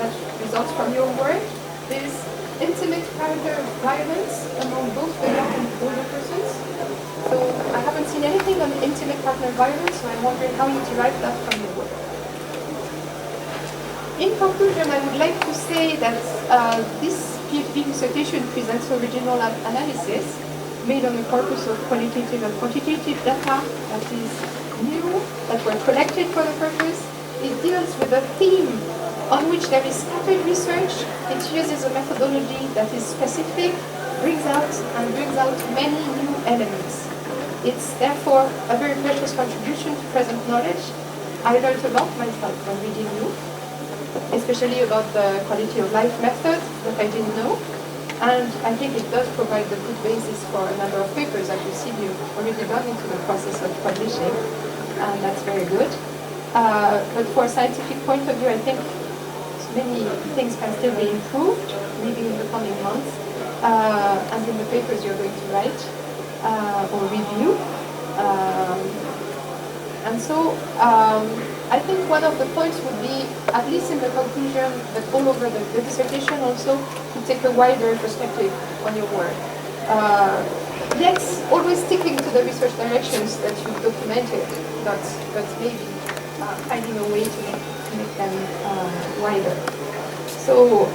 Speaker 3: that results from your work, is intimate partner violence among both the young and older persons. So I haven't seen anything on intimate partner violence, so I'm wondering how you derive that from your work. In conclusion, I would like to say that this PhD dissertation presents original analysis made on the corpus of qualitative and quantitative data that is new, that were collected for the purpose. It deals with a theme on which there is scattered research. It uses a methodology that is specific, brings out many new elements. It's therefore a very precious contribution to present knowledge. I learned a lot myself from reading you, especially about the quality of life method that I didn't know. And I think it does provide a good basis for a number of papers that you see you've already gone into the process of publishing, and that's very good. But for a scientific point of view, I think many things can still be improved, maybe in the coming months, and in the papers you're going to write or review. And so I think one of the points would be, at least in the conclusion, but all over the dissertation also, to take a wider perspective on your work. Yes, always sticking to the research directions that you've documented, but maybe finding a way to make them wider. So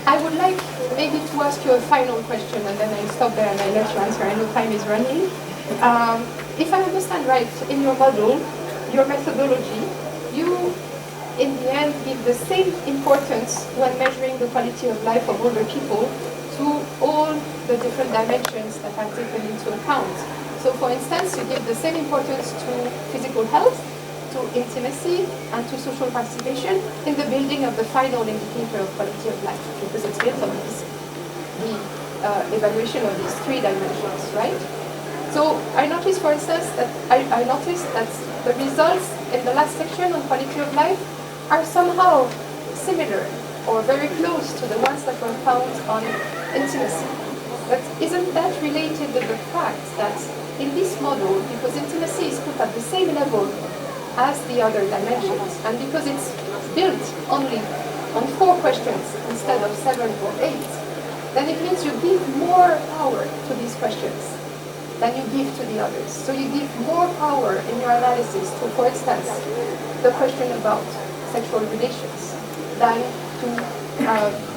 Speaker 3: I would like maybe to ask you a final question, and then I stop there and I let you answer. I know time is running. If I understand right, in your model, your methodology, you in the end give the same importance when measuring the quality of life of older people to all the different dimensions that are taken into account. So for instance, you give the same importance to physical health, to intimacy, and to social participation in the building of the final indicator of quality of life, because it's built on the evaluation of these 3 dimensions, right? So I noticed, for instance, that I noticed that the results in the last section on quality of life are somehow similar or very close to the ones that were found on intimacy. But isn't that related to the fact that in this model, because intimacy is put at the same level as the other dimensions, and because it's built only on 4 questions instead of 7 or 8, then it means you give more power to these questions than you give to the others. So you give more power in your analysis to, for instance, the question about sexual relations than to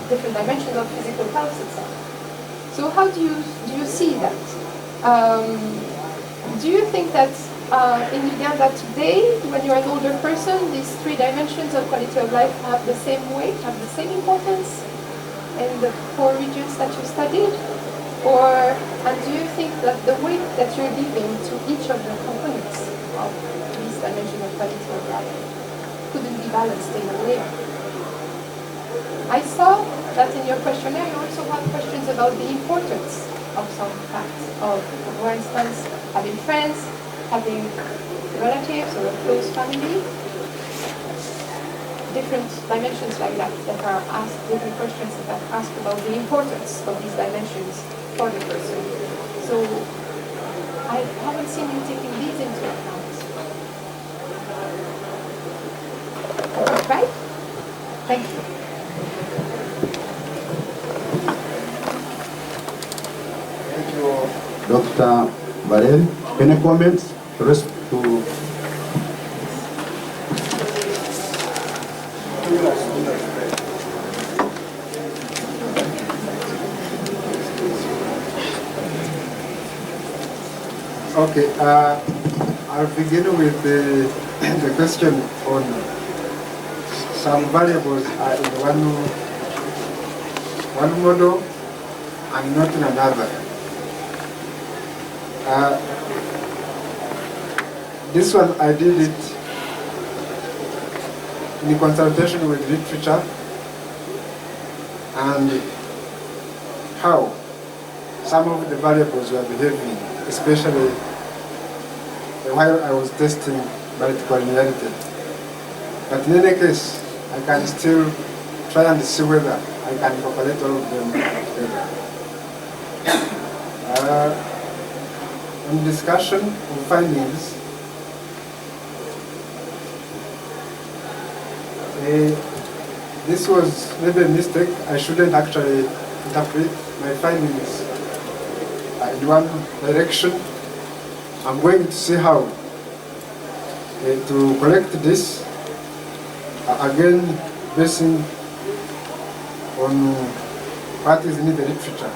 Speaker 3: different dimensions of physical health itself. So how do you see that? Do you think that in Uganda today, when you're an older person, these 3 dimensions of quality of life have the same weight, have the same importance in the 4 regions that you studied? And do you think that the weight that you're giving to each of the components of somehow this dimension of quality of life couldn't be balanced in a way. I saw that in your questionnaire you also have questions about the importance of some facts, of, for instance, having friends, having relatives or a close family, different dimensions like that that are asked, different questions that are asked about the importance of these dimensions for the person. So I haven't seen you taking these into account. Right? Thank you.
Speaker 1: Thank you, Dr. Varel. Any comments? To
Speaker 2: Okay, I'll begin with the question on some variables are in one model and not in another. This one I did it in consultation with literature and how some of the variables were behaving, especially while I was testing multicollinearity. But in any case, I can still try and see whether I can incorporate all of them together. In discussion of findings, this was maybe a mistake. I shouldn't actually interpret my findings in one direction. I'm going to see how to correct this, again basing on what is in the literature.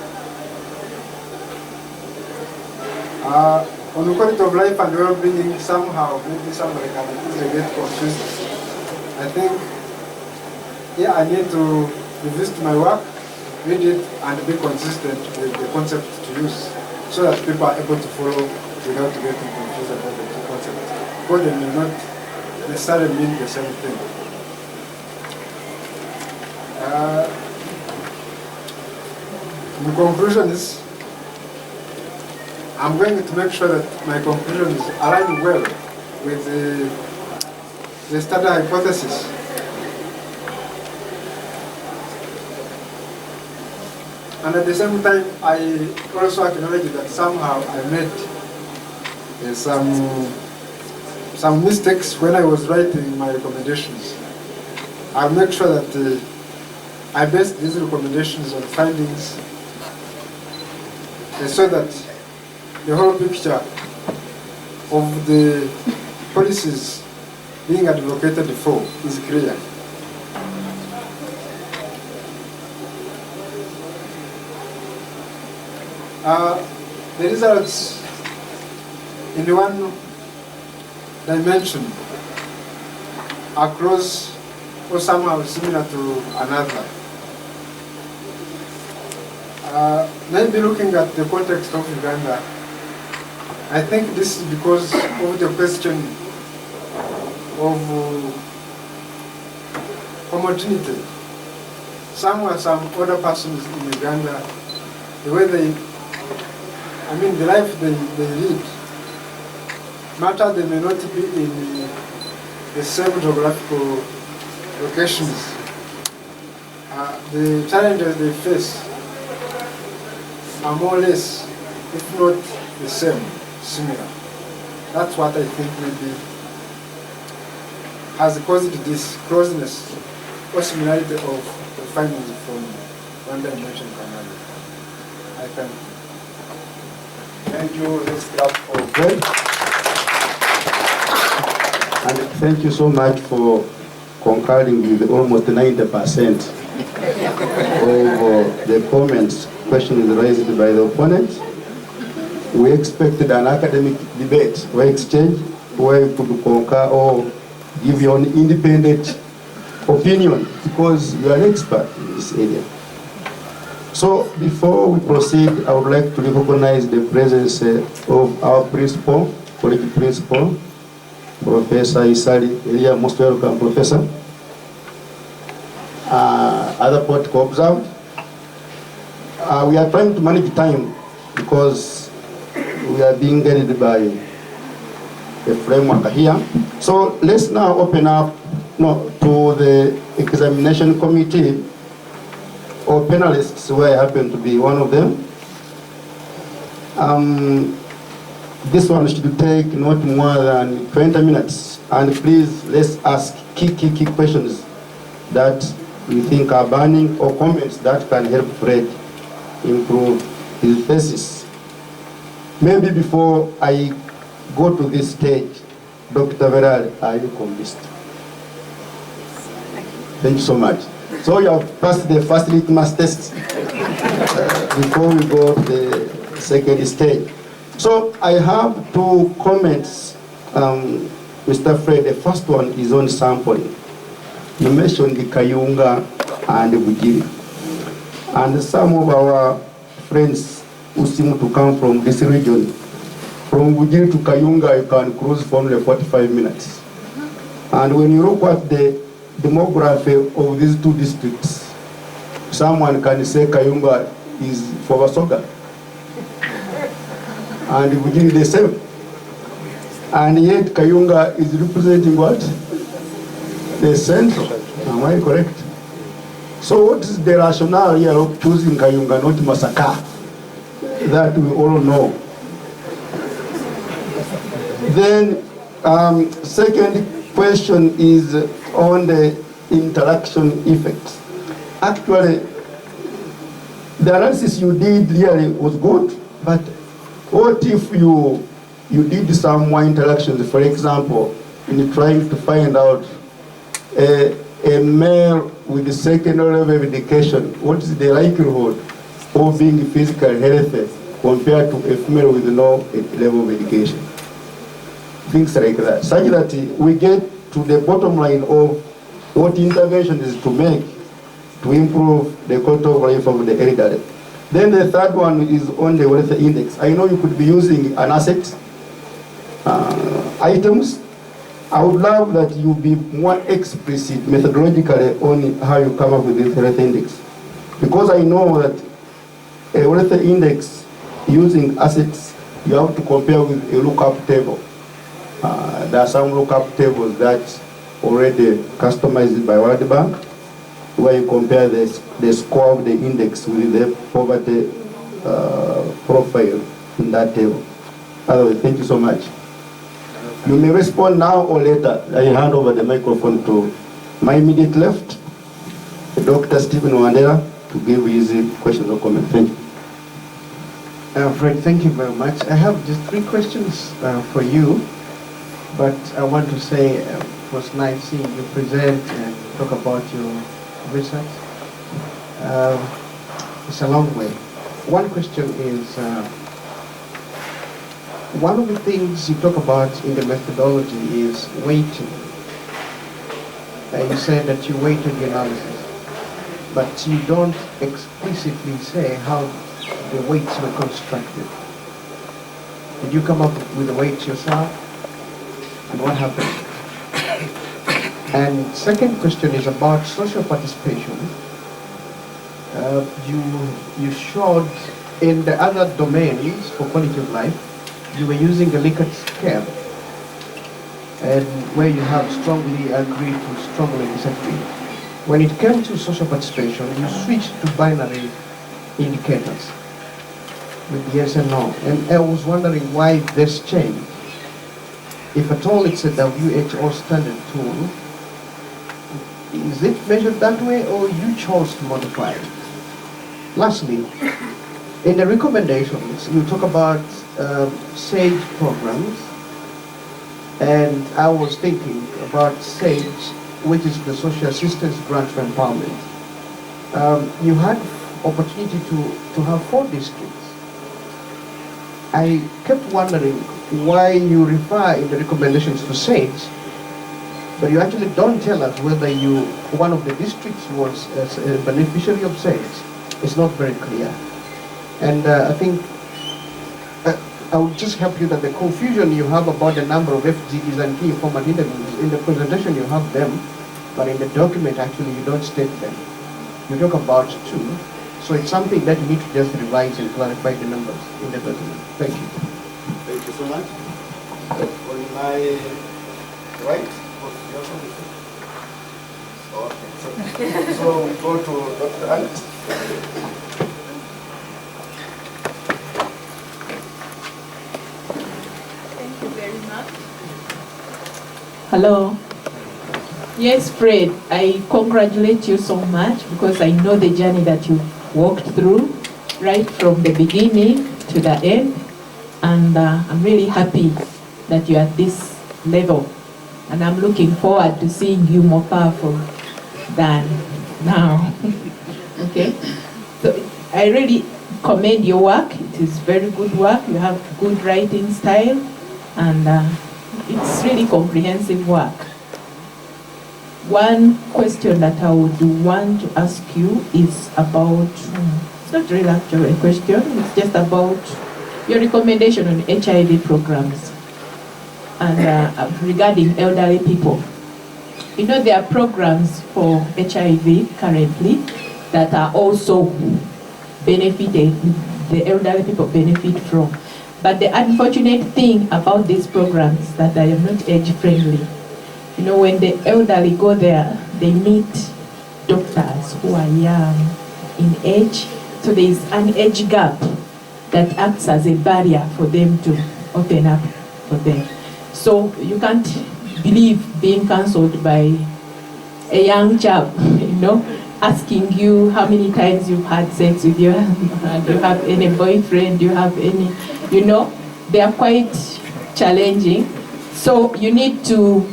Speaker 2: On the quality of life and well-being, somehow, maybe somebody can easily get confused. I think, yeah, I need to revisit my work, read it, and be consistent with the concept to use, so that people are able to follow without getting confused about the two concepts. Because they may not necessarily mean the same thing. The conclusion is, I'm going to make sure that my conclusions align well with the study hypothesis. And at the same time, I also acknowledge that somehow I made some mistakes when I was writing my recommendations. I'll make sure that I base these recommendations on findings so that the whole picture of the policies being advocated for is clear. The results in one dimension are close or somehow similar to another. Maybe looking at the context of Uganda, I think this is because of the question of homogeneity. Some other persons in Uganda, the way the life they lead, matter they may not be in the same geographical locations. The challenges they face are more or less, if not the same, similar. That's what I think maybe has caused this closeness or similarity of the findings from one dimension to another. I thank you.
Speaker 1: thank you. Let's clap for Greg. And thank you so much for concurring with almost 90% of the comments, questions raised by the opponent. We expected an academic debate or exchange where you could concur or give your own independent opinion, because you are an expert in this area. So before we proceed, I would like to recognize the presence of our principal, college principal, Professor Isali, Elia, most welcome, Professor. Other protocol observed. We are trying to manage time because we are being guided by a framework here. So let's now open up to the examination committee or panelists, where I happen to be one of them. This one should take not more than 20 minutes. And please, let's ask key questions that we think are burning, or comments that can help Fred improve his thesis. Maybe before I go to this stage, Dr. Veral, are you convinced? Thank you so much. So you have passed the first litmus test before we go to the second stage. So I have two comments, Mr. Fred. The first one is on sampling. You mentioned the Kayunga and the Bugiri. And some of our friends who seem to come from this region, from Bugiri to Kayunga, you can cruise for only 45 minutes. And when you look at the demography of these two districts, someone can say Kayunga is for Basoga, and Bugiri the same. And yet Kayunga is representing what? The central. Am I correct? So what is the rationale here of choosing Kayunga, not Masaka, that we all know? Then, second question is on the interaction effects. Actually, the analysis you did really was good, but what if you did some more interactions, for example, in trying to find out a male with the secondary level of education, what is the likelihood of being physically healthy compared to a female with no level of education? Things like that, such that we get to the bottom line of what intervention is to make to improve the quality of life of the elderly. Then the third one is on the wealth index. I know you could be using an asset items. I would love that you be more explicit methodologically on how you come up with this wealth index. Because I know that a wealth index using assets, you have to compare with a lookup table. There are some lookup tables that already customized by World Bank, where you compare the score of the index with the poverty profile in that table. Otherwise, thank you so much. You may respond now or later. I hand over the microphone to my immediate left, Dr. Stephen Wandera, to give his questions or comments. Thank you.
Speaker 4: Fred, thank you very much. I have just 3 questions for you, but I want to say it was nice seeing you present and talk about your research. It's a long way. One question is, one of the things you talk about in the methodology is weighting. You say that you weighted the analysis, but you don't explicitly say how the weights were constructed. Did you come up with the weights yourself? And what happened? And second question is about social participation. You showed in the other domains for quality of life, you were using a Likert scale, and where you have strongly agreed to strongly disagree. When it came to social participation, you switched to binary indicators with yes and no. And I was wondering why this change. If at all it's a WHO standard tool, is it measured that way, or you chose to modify it? Lastly, in the recommendations, you talk about SAGE programs, and I was thinking about SAGE, which is the Social Assistance Grant for Empowerment. You had opportunity to have 4 districts. I kept wondering why you refer in the recommendations to SAGE, but you actually don't tell us whether one of the districts was a beneficiary of SAGE. It's not very clear. And I think I will just help you that the confusion you have about the number of FGDs and key informant interviews, in the presentation you have them, but in the document actually you don't state them. You talk about 2, so it's something that you need to just revise and clarify the numbers in the document. Thank you.
Speaker 1: Thank you so much. On my right? Okay. So we go to Dr. Alex.
Speaker 5: Thank you very much. Hello. Yes, Fred, I congratulate you so much because I know the journey that you walked through right from the beginning to the end, and I'm really happy that you're at this level, and I'm looking forward to seeing you more powerful than now. Okay, so I really commend your work. It is very good work. You have good writing style, and it's really comprehensive work. One question that I would want to ask you is about, it's not really actually a question, it's just about your recommendation on HIV programs and regarding elderly people. You know, there are programs for HIV currently that are also benefited, the elderly people benefit from. But the unfortunate thing about these programs that they are not age friendly. You know, when the elderly go there, they meet doctors who are young in age, so there is an age gap that acts as a barrier for them to open up for them. So you can't believe being cancelled by a young chap, you know, asking you how many times you've had sex with your husband, do you have any boyfriend, do you have any, you know, they are quite challenging. So you need to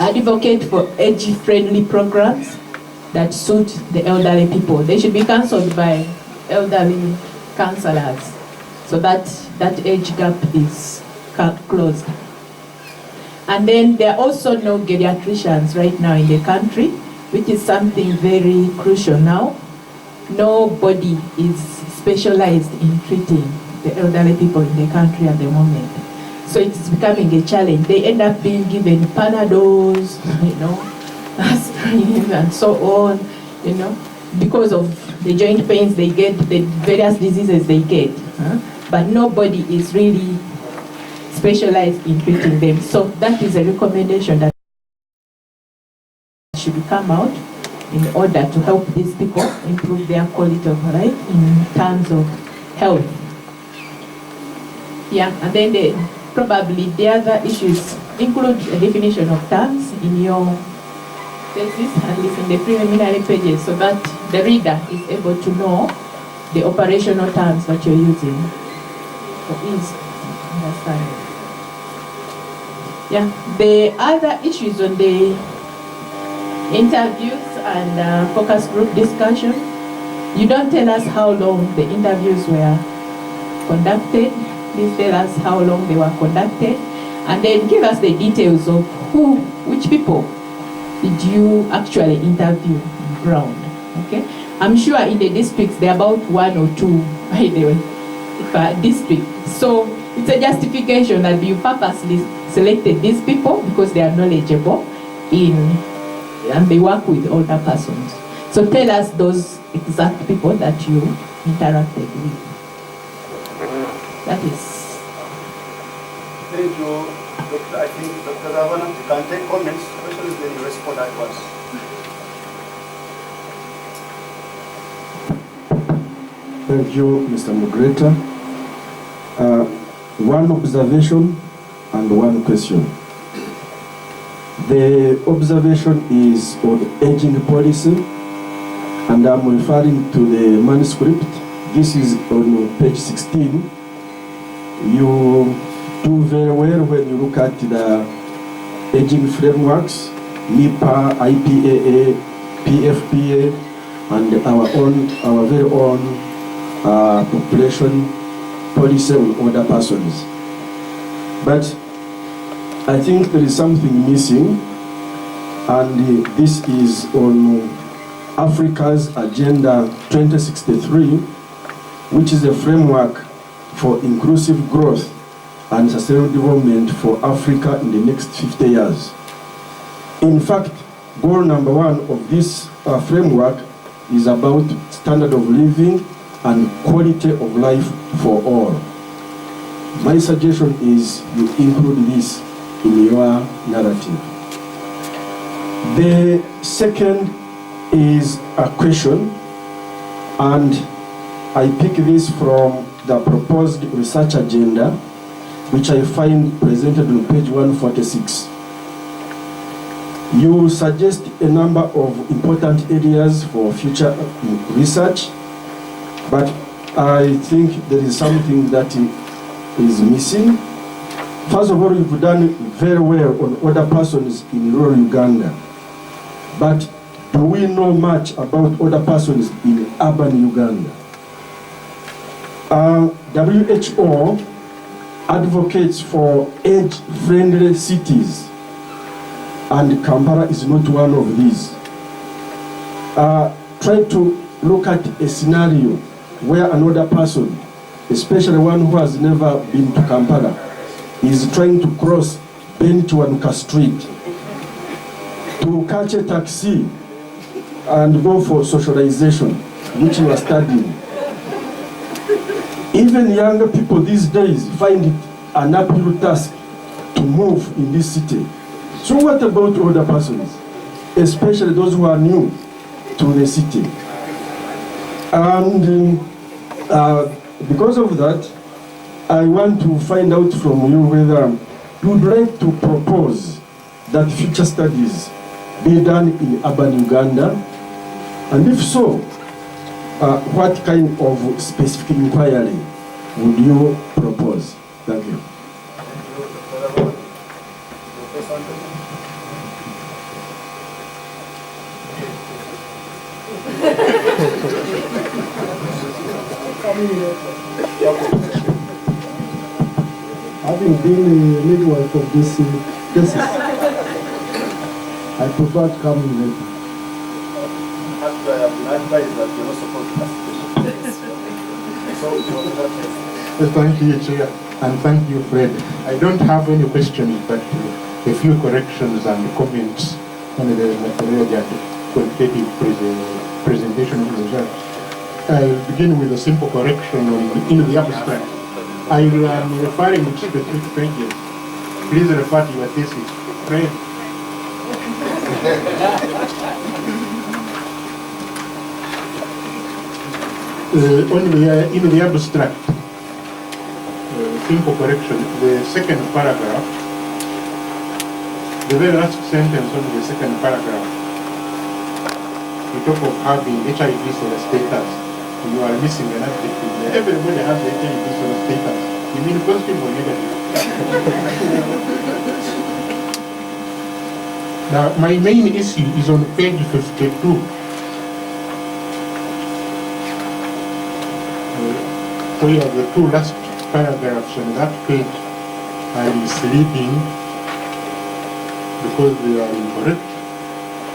Speaker 5: advocate for age-friendly programs that suit the elderly people. They should be cancelled by elderly counselors so that that age gap is closed. And then there are also no geriatricians right now in the country, which is something very crucial now. Nobody is specialized in treating the elderly people in the country at the moment. So it's becoming a challenge. They end up being given Panadols, you know, aspirin and so on, you know, because of the joint pains they get, the various diseases they get. But nobody is really specialized in treating them. So that is a recommendation that should come out in order to help these people improve their quality of life in terms of health. Yeah, and then probably the other issues include a definition of terms in your thesis, at least in the preliminary pages, so that the reader is able to know the operational terms that you're using for ease of understanding. Yeah, the other issues on the interviews and focus group discussion, you don't tell us how long the interviews were conducted. Please tell us how long they were conducted, and then give us the details of which people did you actually interview on ground. Okay, I'm sure in the districts there are about 1 or 2, by the way, per district. So it's a justification that you purposely selected these people because they are knowledgeable and they work with older persons. So tell us those exact people that you interacted with. That is.
Speaker 1: Thank you, Doctor. I think Dr. Ravana, you can take comments, questions, then you respond at once.
Speaker 6: Thank you, Mr. Moderator. One observation and one question. The observation is on aging policy, and I'm referring to the manuscript. This is on page 16. You do very well when you look at the aging frameworks, MIPA, IPAA, PFPA, and our very own population policy on older persons. But I think there is something missing, and this is on Africa's Agenda 2063, which is a framework for inclusive growth and sustainable development for Africa in the next 50 years. In fact, goal number 1 of this framework is about standard of living and quality of life for all. My suggestion is you include this in your narrative. The second is a question, and I pick this from the proposed research agenda, which I find presented on page 146. You suggest a number of important areas for future research, but I think there is something that is missing. First of all, you've done very well on older persons in rural Uganda, but do we know much about older persons in urban Uganda? WHO advocates for age-friendly cities, and Kampala is not one of these. Try to look at a scenario where an older person, especially one who has never been to Kampala, is trying to cross Benchwanka Street to catch a taxi and go for socialization, which you are studying. Even younger people these days find it an uphill task to move in this city. So what about older persons, especially those who are new to the city? And because of that, I want to find out from you whether you would like to propose that future studies be done in urban Uganda, and if so, what kind of specific inquiry would you propose? Thank you.
Speaker 7: Having been a midwife of this cases, I prefer to come in later.
Speaker 8: After I have been advised that you're not supposed to ask questions.
Speaker 9: Thank you, Chair, and thank you, Fred. I don't have any questions, but a few corrections and comments on the Makerere quantitative presentation of the result. I'll begin with a simple correction in the abstract. I am referring to specific pages. Please refer to your thesis. Fred. In the abstract, simple correction, the second paragraph, the very last sentence of the second paragraph, you talk of having HIV status. You are missing an adjective there. Everybody has HIV status. You mean positive or negative? Now, my main issue is on page 52. Where the two last paragraphs on that page are misleading because they are incorrect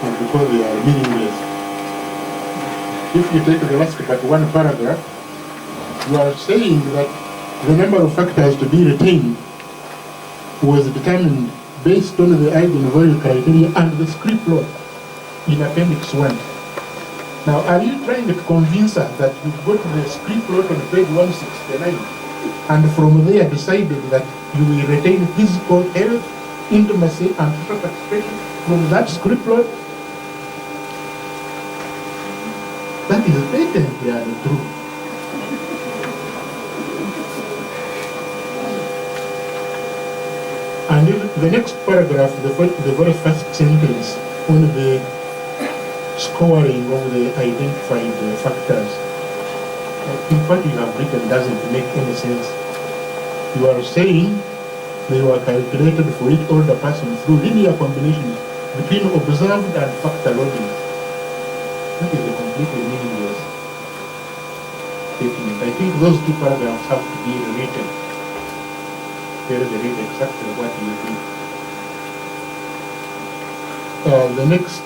Speaker 9: and because they are meaningless. If you take the last but one paragraph, you are saying that the number of factors to be retained was determined based on the eigenvalue criteria and the script law in Appendix 1. Now, are you trying to convince us that you go to the script law on page 169 and from there decided that you will retain physical health, intimacy, and social participation from that script law? That is patently untrue. And in the next paragraph, the very first sentence on the scoring of the identified factors, I think what you have written doesn't make any sense. You are saying they were calculated for each older person through linear combinations between observed and factor loading. That is a completely meaningless statement. I think those two paragraphs have to be related. Tell the reader exactly what you think. The next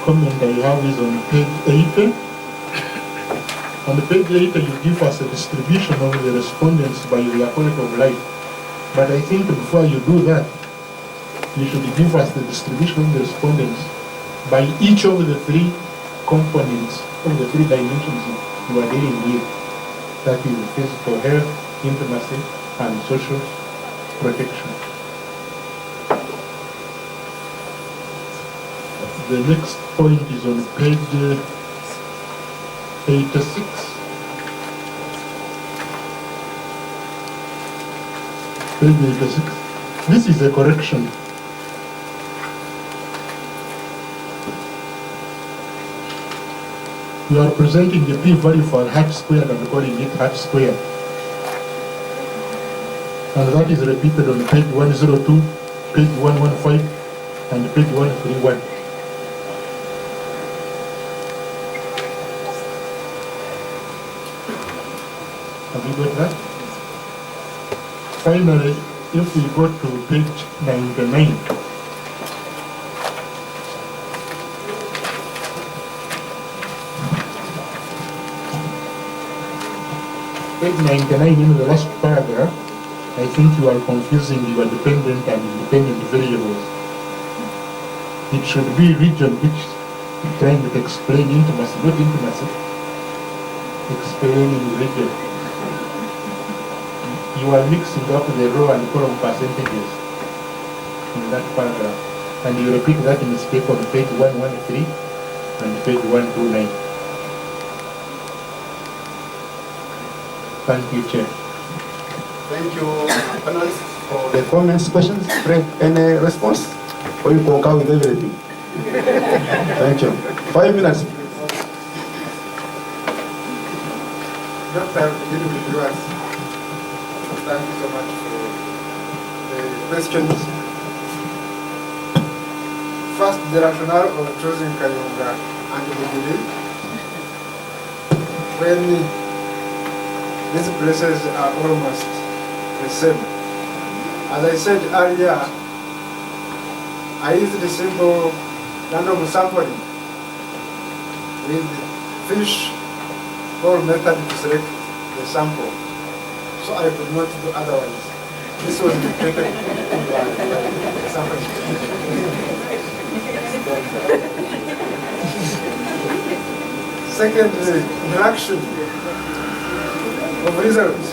Speaker 9: comment I have is on page 80. On page 8, you give us a distribution of the respondents by their quality of life. But I think before you do that, you should give us the distribution of the respondents by each of the three components of the three dimensions you are dealing with. That is physical health, intimacy, and social protection. The next point is on page 86. Page 86. This is a correction. You are presenting the p-value for hat squared and calling it hat squared. And that is repeated on page 102, page 115, and page 131. Have you got that? Finally, if we go to page 99, page 99 in the last paragraph, I think you are confusing your dependent and independent variables. It should be region which is trying to explain intimacy, not intimacy, explaining region. You are mixing up the row and column percentages in that paragraph. And you repeat that mistake on page 113 and page 129. Thank you, Chair.
Speaker 1: Thank you, panelists, for the comments, questions. Frank, any response? Or you concur with everything? Thank you. 5 minutes.
Speaker 2: Dr. Deliberation, thank you so much for the questions. First, the rationale of choosing Kayunga and Bugiri. When these places are almost the same. As I said earlier, I used the simple random sampling with fish ball method to select the sample. So I could not do otherwise. This was dictated by the sampling. Secondly, interaction of results.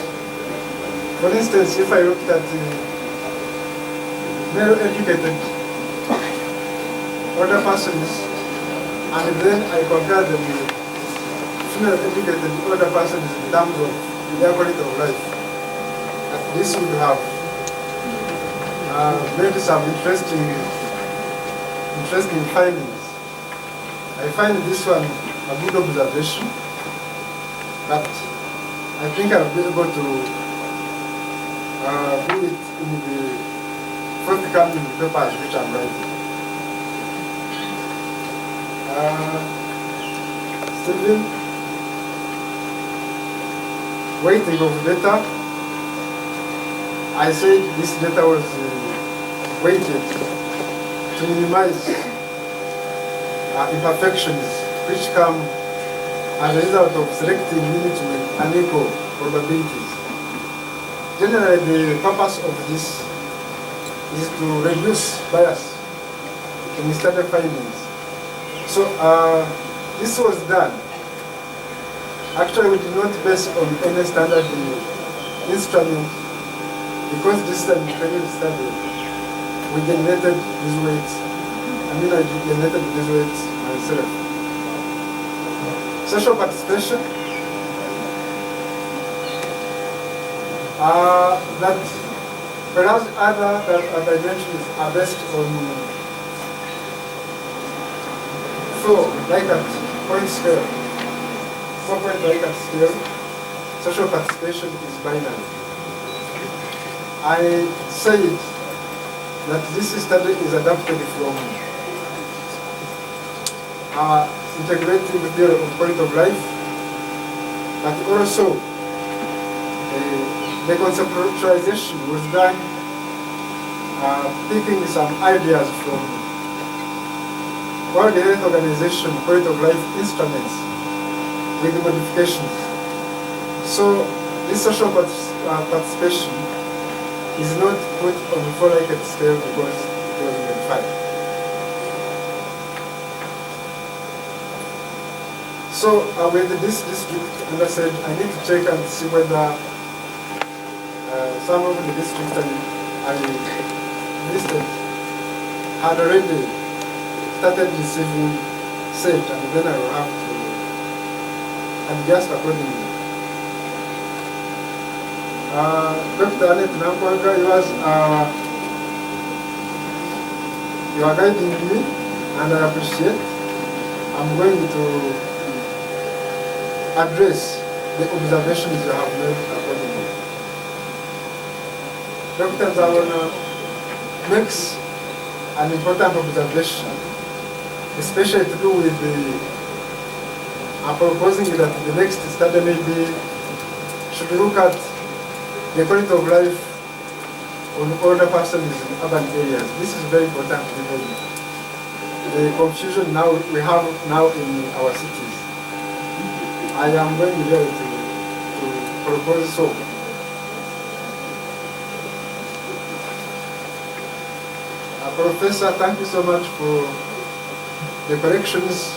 Speaker 2: For instance, if I looked at male educated older persons and then I compare them with female educated older persons in terms of their quality of life, this would have made some interesting findings. I find this one a good observation, but I think I'll be able to do it in the forthcoming papers which I'm writing. Stephen, weighting of data. I said this data was weighted to minimize imperfections which come as a result of selecting units with unequal probabilities. Generally, the purpose of this is to reduce bias in study findings. So this was done. Actually, we did not base on any standard instrument because this is an independent study. We generated these weights. I generated these weights myself. Social participation. That perhaps other dimensions are based on Likert point scale. 4-point Likert scale. Social participation is binary. I said that this study is adapted from integrative theory of quality of life, but also the conceptualization was done picking some ideas from World Health Organization quality of life instruments with modifications. So this social participation is not put on the 4-racket scale because it was verified. So with this district, and I said I need to check and see whether some of the districts I listed had already started receiving SET, and then I will have to adjust accordingly. Dr. Annette Nankwaga, you are guiding me, and I appreciate. I'm going to address the observations you have made accordingly. Dr. Zawana makes an important observation, especially to do with the proposing that the next study maybe should look at the quality of life on older persons in urban areas. This is very important because the confusion now we have now in our cities. I am going here to propose so. Professor, thank you so much for the corrections,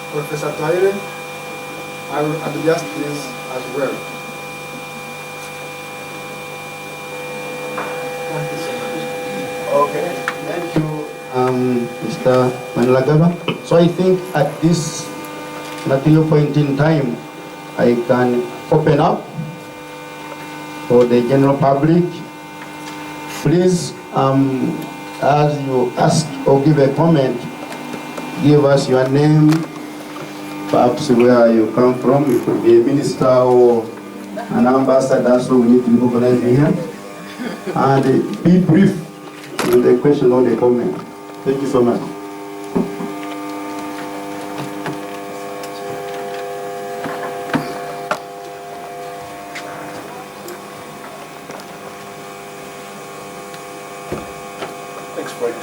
Speaker 2: Professor Toire. I will adjust this as well. Thank you so much.
Speaker 1: Okay, thank you, Mr. Maniragaba. So I think at this material point in time, I can open up for the general public. Please, as you ask or give a comment, give us your name, perhaps where you come from. It could be a minister or an ambassador, so we need to recognize you here. And be brief with the question or the comment. Thank you so much.
Speaker 8: Thanks, Fred.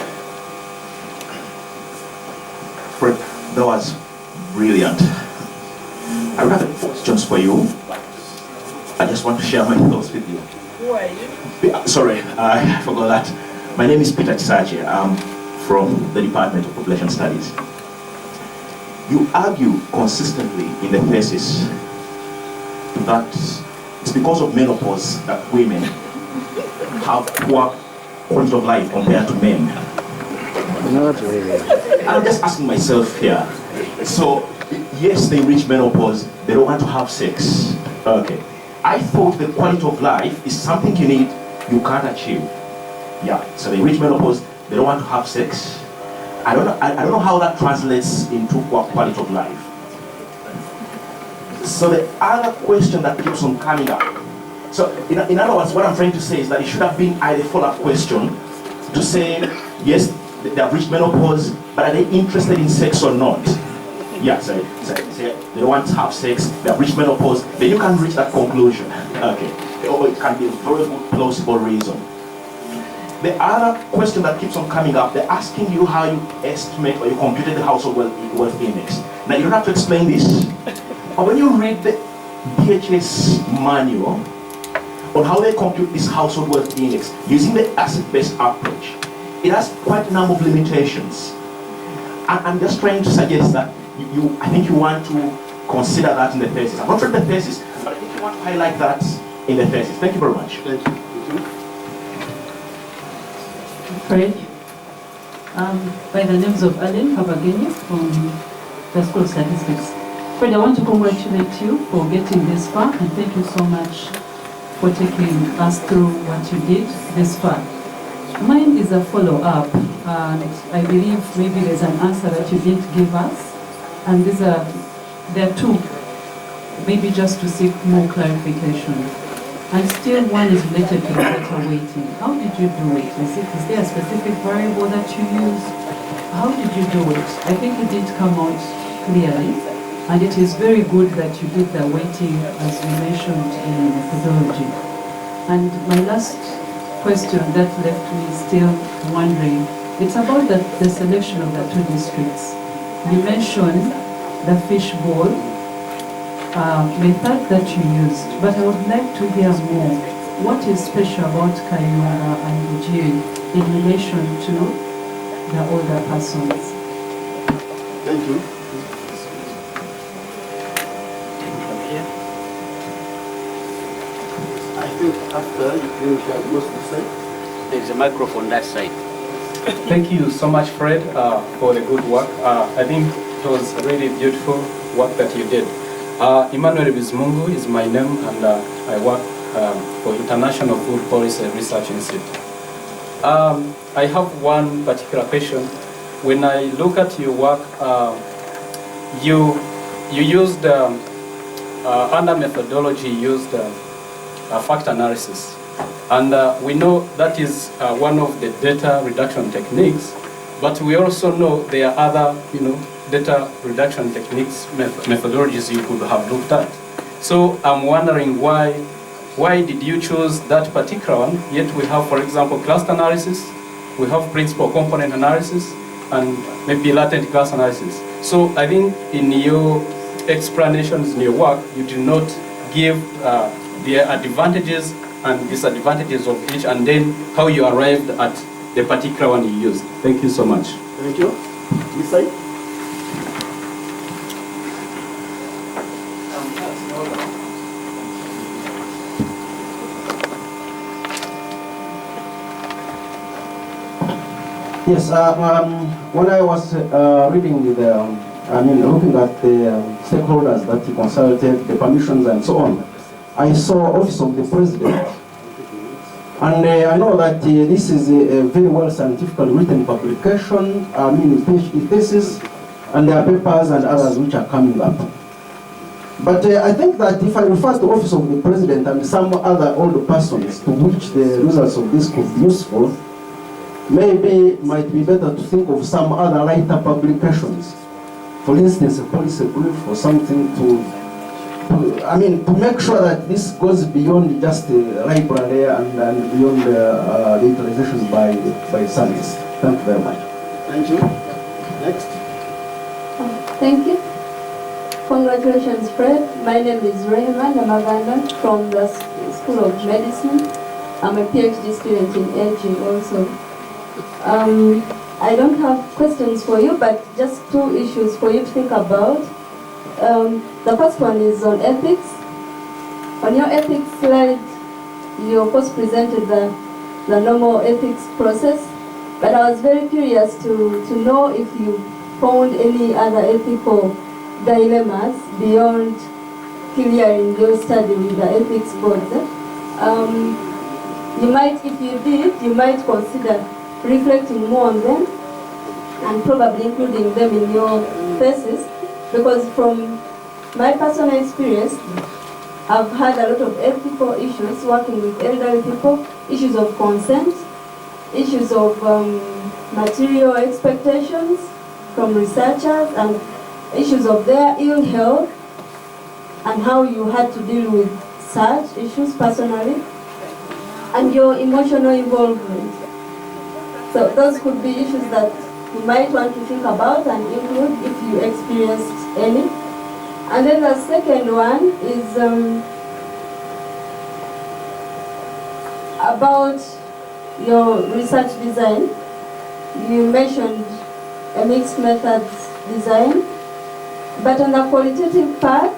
Speaker 10: Fred, that was brilliant. I have a questions for you. I just want to share my thoughts with you.
Speaker 5: Who are you?
Speaker 10: Sorry, I forgot that. My name is Peter Chisache. I'm from the Department of Population Studies. You argue consistently in the thesis that it's because of menopause that women have poor quality of life compared to men.
Speaker 11: Not really.
Speaker 10: I'm just asking myself here. So, yes, they reach menopause, they don't want to have sex. Okay. I thought the quality of life is something you need, you can't achieve. Yeah, so they reach menopause, they don't want to have sex. I don't know how that translates into quality of life. So the other question that keeps on coming up. So in other words, what I'm trying to say is that it should have been either a follow-up question to say, yes, they have reached menopause, but are they interested in sex or not? Yeah, so they don't want to have sex, they have reached menopause, then you can reach that conclusion. Okay. Or it can be a very good plausible reason. The other question that keeps on coming up, they're asking you how you estimate or you computed the household wealth index. Now you don't have to explain this, but when you read the DHS manual on how they compute this household wealth index using the asset-based approach, it has quite a number of limitations. I'm just trying to suggest that I think you want to consider that in the thesis. I'm not read the thesis, but I think you want to highlight that in the thesis. Thank you very much.
Speaker 1: Thank you.
Speaker 12: Fred, by the names of Alan Kabageni from the School of Statistics. Fred, I want to congratulate you for getting this far, and thank you so much for taking us through what you did this far. Mine is a follow-up, and I believe maybe there's an answer that you didn't give us, and there are two, maybe just to seek more clarification. And still one is related to the data weighting. How did you do it? Is there a specific variable that you use? How did you do it? I think it did come out clearly, and it is very good that you did the weighting as you mentioned in methodology. And my last question that left me still wondering, it's about the selection of the two districts. You mentioned the fishbowl method that you used, but I would like to hear more. What is special about Kayunga and Ujiri in relation to the older persons?
Speaker 8: Thank you. I think after you finish what you to say.
Speaker 11: There's a microphone that side.
Speaker 13: Thank you so much, Fred, for the good work. I think it was really beautiful work that you did. Emmanuel Bizmungu is my name, and I work for International Food Policy Research Institute. I have one particular question. When I look at your work, you used, under methodology, used fact analysis. And we know that is one of the data reduction techniques, but we also know there are other, data reduction techniques, methodologies you could have looked at. So I'm wondering why did you choose that particular one? Yet we have, for example, cluster analysis, we have principal component analysis, and maybe latent class analysis. So I think in your explanations in your work, you do not give the advantages and disadvantages of each, and then how you arrived at the particular one you used. Thank you so much.
Speaker 8: Thank you. This side.
Speaker 6: Yes, when I was reading looking at the stakeholders that he consulted, the permissions and so on, I saw Office of the President. And I know that this is a very well scientifically written publication, PhD thesis, and there are papers and others which are coming up. But I think that if I refer to Office of the President and some other older persons to which the results of this could be useful, maybe it might be better to think of some other lighter publications. For instance, a policy brief or something to make sure that this goes beyond just the library and beyond the utilization by science. Thank you very much.
Speaker 8: Thank you. Next.
Speaker 14: Thank you. Congratulations, Fred. My name is Rehema Namaganda from the School of Medicine. I'm a PhD student in aging also. I don't have questions for you, but just two issues for you to think about. The first one is on ethics. On your ethics slide, you of course presented the normal ethics process, but I was very curious to know if you found any other ethical dilemmas beyond clearing your study with the ethics board. You might, if you did, you might consider reflecting more on them and probably including them in your thesis, because from my personal experience, I've had a lot of ethical issues working with elderly people, issues of consent, issues of material expectations from researchers, and issues of their ill health, and how you had to deal with such issues personally, and your emotional involvement. So those could be issues that you might want to think about and include if you experienced any. And then the second one is about your research design. You mentioned a mixed methods design, but on the qualitative part,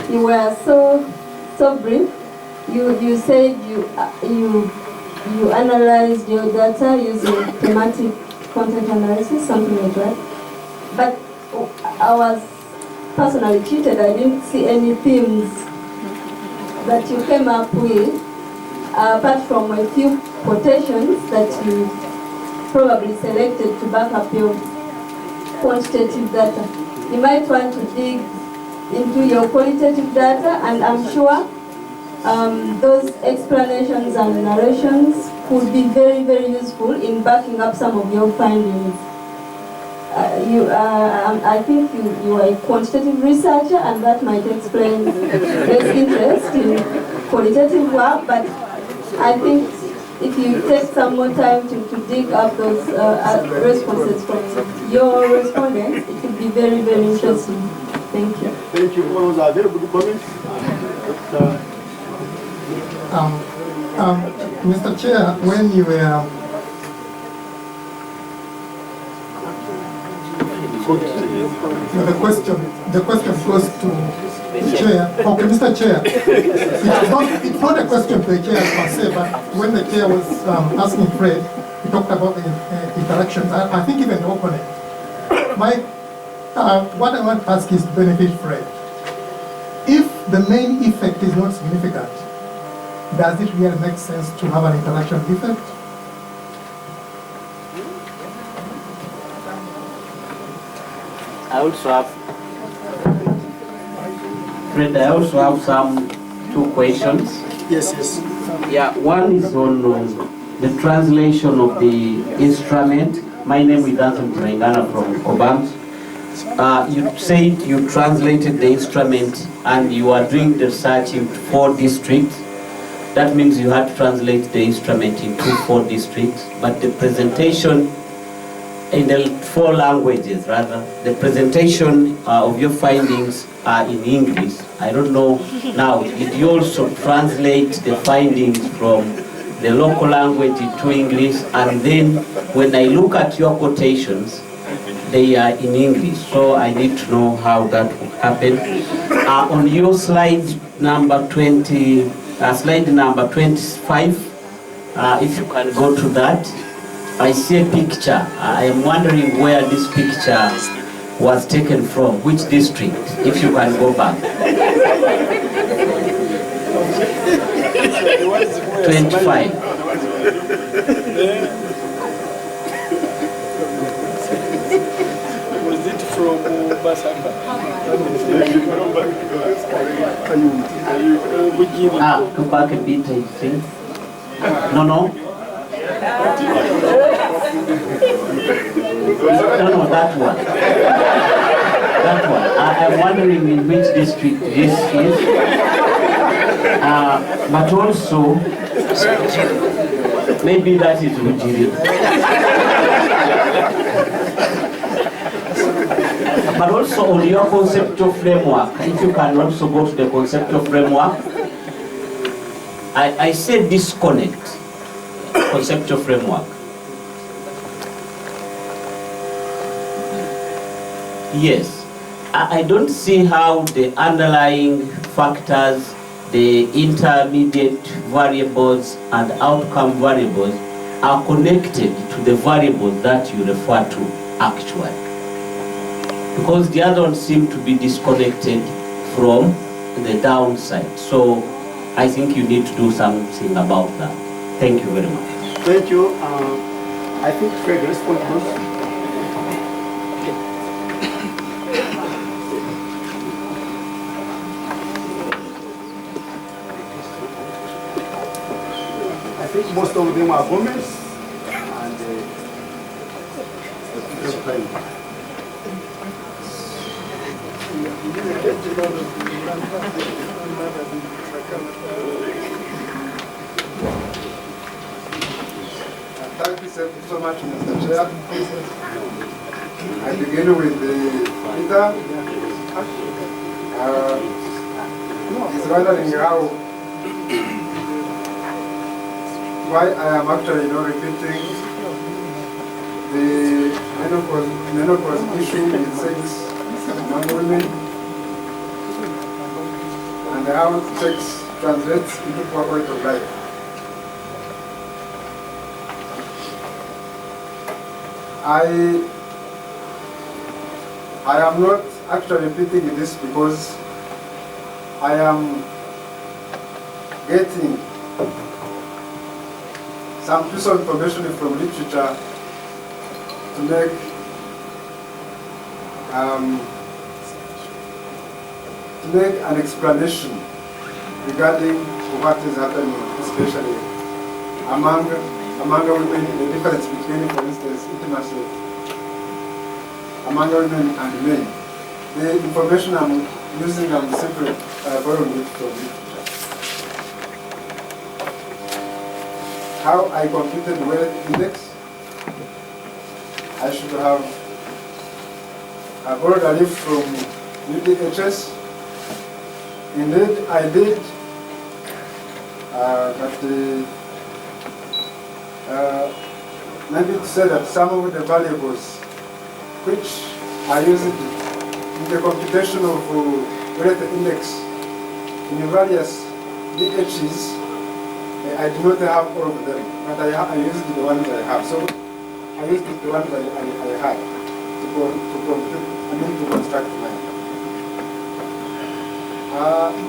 Speaker 14: you were so brief. You said you analyzed your data using thematic content analysis, something like that. But I was personally cheated. I didn't see any themes that you came up with, apart from a few quotations that you probably selected to back up your quantitative data. You might want to dig into your qualitative data, and I'm sure those explanations and narrations could be very, very useful in backing up some of your findings. I think you are a quantitative researcher, and that might explain less interest in qualitative work, but I think if you take some more time to dig up those responses from your respondents, it would be very, very interesting. Thank you.
Speaker 8: Thank you. Those are very good comments.
Speaker 7: Mr. Chair, when you were the question goes to the chair. Okay, Mr. Chair, it's not a question to the chair per se, but when the chair was asking Fred, he talked about the interactions. I think even the opponent. What I want to ask is to benefit Fred. If the main effect is not significant, does it really make sense to have an interaction effect?
Speaker 11: I also have, Fred, I also have two questions.
Speaker 7: Yes.
Speaker 11: Yeah, one is on the translation of the instrument. My name is Ntozi from CoBAMS. You said you translated the instrument and you are doing the research in 4 districts. That means you had to translate the instrument into 4 districts, but the presentation in the 4 languages rather, the presentation of your findings are in English. I don't know now, did you also translate the findings from the local language into English? And then when I look at your quotations, they are in English, so I need to know how that will happen. On your slide number 20, slide number 25, if you can go to that, I see a picture. I am wondering where this picture was taken from, which district, if you can go back. 25.
Speaker 15: Was it from Basamba?
Speaker 11: Go back a bit, I think. No, that one. That one. I'm wondering in which district this is. But also, maybe that is Ujiri. But also on your conceptual framework, if you can also go to the conceptual framework, I said disconnect, conceptual framework. Yes, I don't see how the underlying factors, the intermediate variables and outcome variables are connected to the variables that you refer to actually. Because the other ones seem to be disconnected from the downside. So I think you need to do something about that. Thank you very much.
Speaker 8: Thank you. I think Fred respond to those. I think most of them are comments and
Speaker 2: Thank you so much, Mr. Chair. I begin with Peter. He's wondering why I am actually not repeating the menopause issue with sex among women and how sex translates into quality of life. I am not actually repeating this because I am getting some piece of information from literature to make an explanation regarding what is happening, especially among women, the difference between, for instance, intimacy among women and men. The information I'm using, I'm simply borrowing it from literature. How I computed the wealth index, I should have borrowed a leaf from UDHS. Indeed, I did, but maybe to say that some of the variables which are used in the computation of rate index in various DHs, I do not have all of them, but I used the ones I have. So I used the ones I had to construct mine.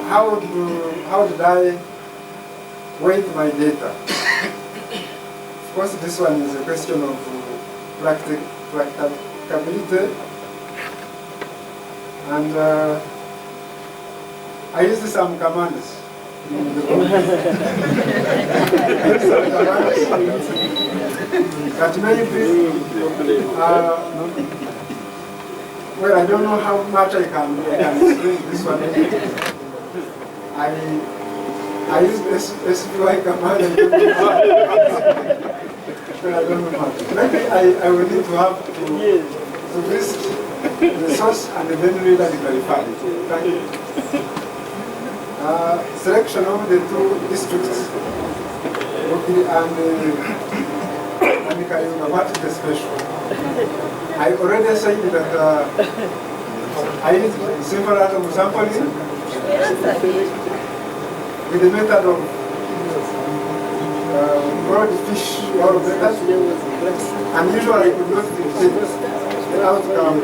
Speaker 2: How did I weight my data? Of course, this one is a question of practicability, and I used some commands. That maybe, well, I don't know how much I can explain this one. I use SPY command. But I don't know much. Maybe I will need to have to visit the source and then read and verify. Thank you. Selection of the two districts and Kayunga, what is the special? I already said that I used simple atom sampling with the method of broad fish or method, and usually I could not detect the outcome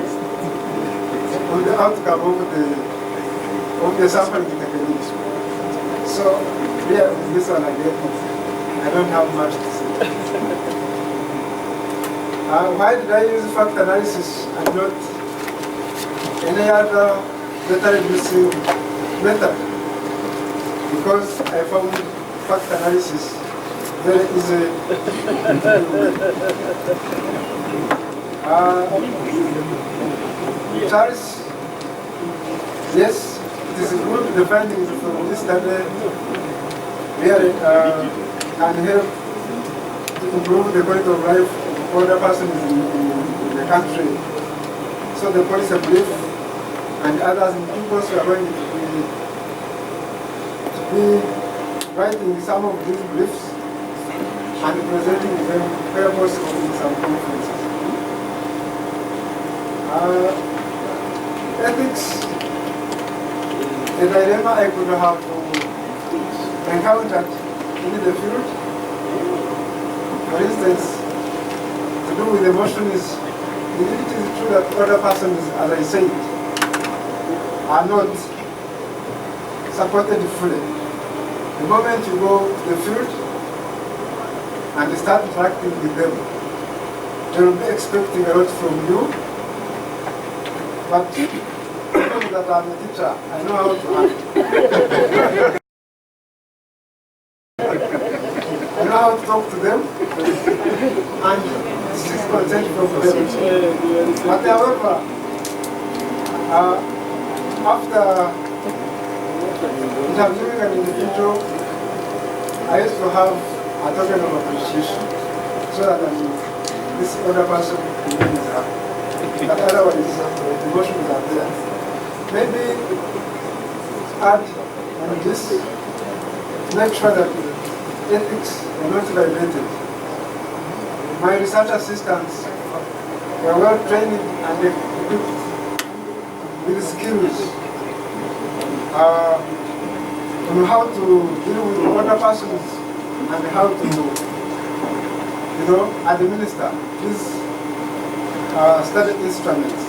Speaker 2: of the sampling technique. So here with this one again, I don't have much to say. Why did I use fact analysis and not any other data reducing method? Because I found fact analysis very easy. Charles, yes, it is good the findings from this study really can help to improve the quality of life of other persons in the country. So the policy brief and others in English are going to be writing some of these briefs and presenting them where possible in some conferences. Ethics, a dilemma I could have encountered in the field. For instance, to do with emotion is, it is true that other persons, as I said, are not supported fully. The moment you go to the field and start interacting with them, they will be expecting a lot from you. But because that I'm a teacher, I know how to act. I know how to talk to them and seek consent from them. But however, after interviewing an individual, I used to have a token of appreciation so that this other person is happy. But otherwise, the emotions are there. Maybe add on this, make sure that ethics are not violated. My research assistants were well trained and equipped with skills on how to deal with other persons and how to, administer these study instruments.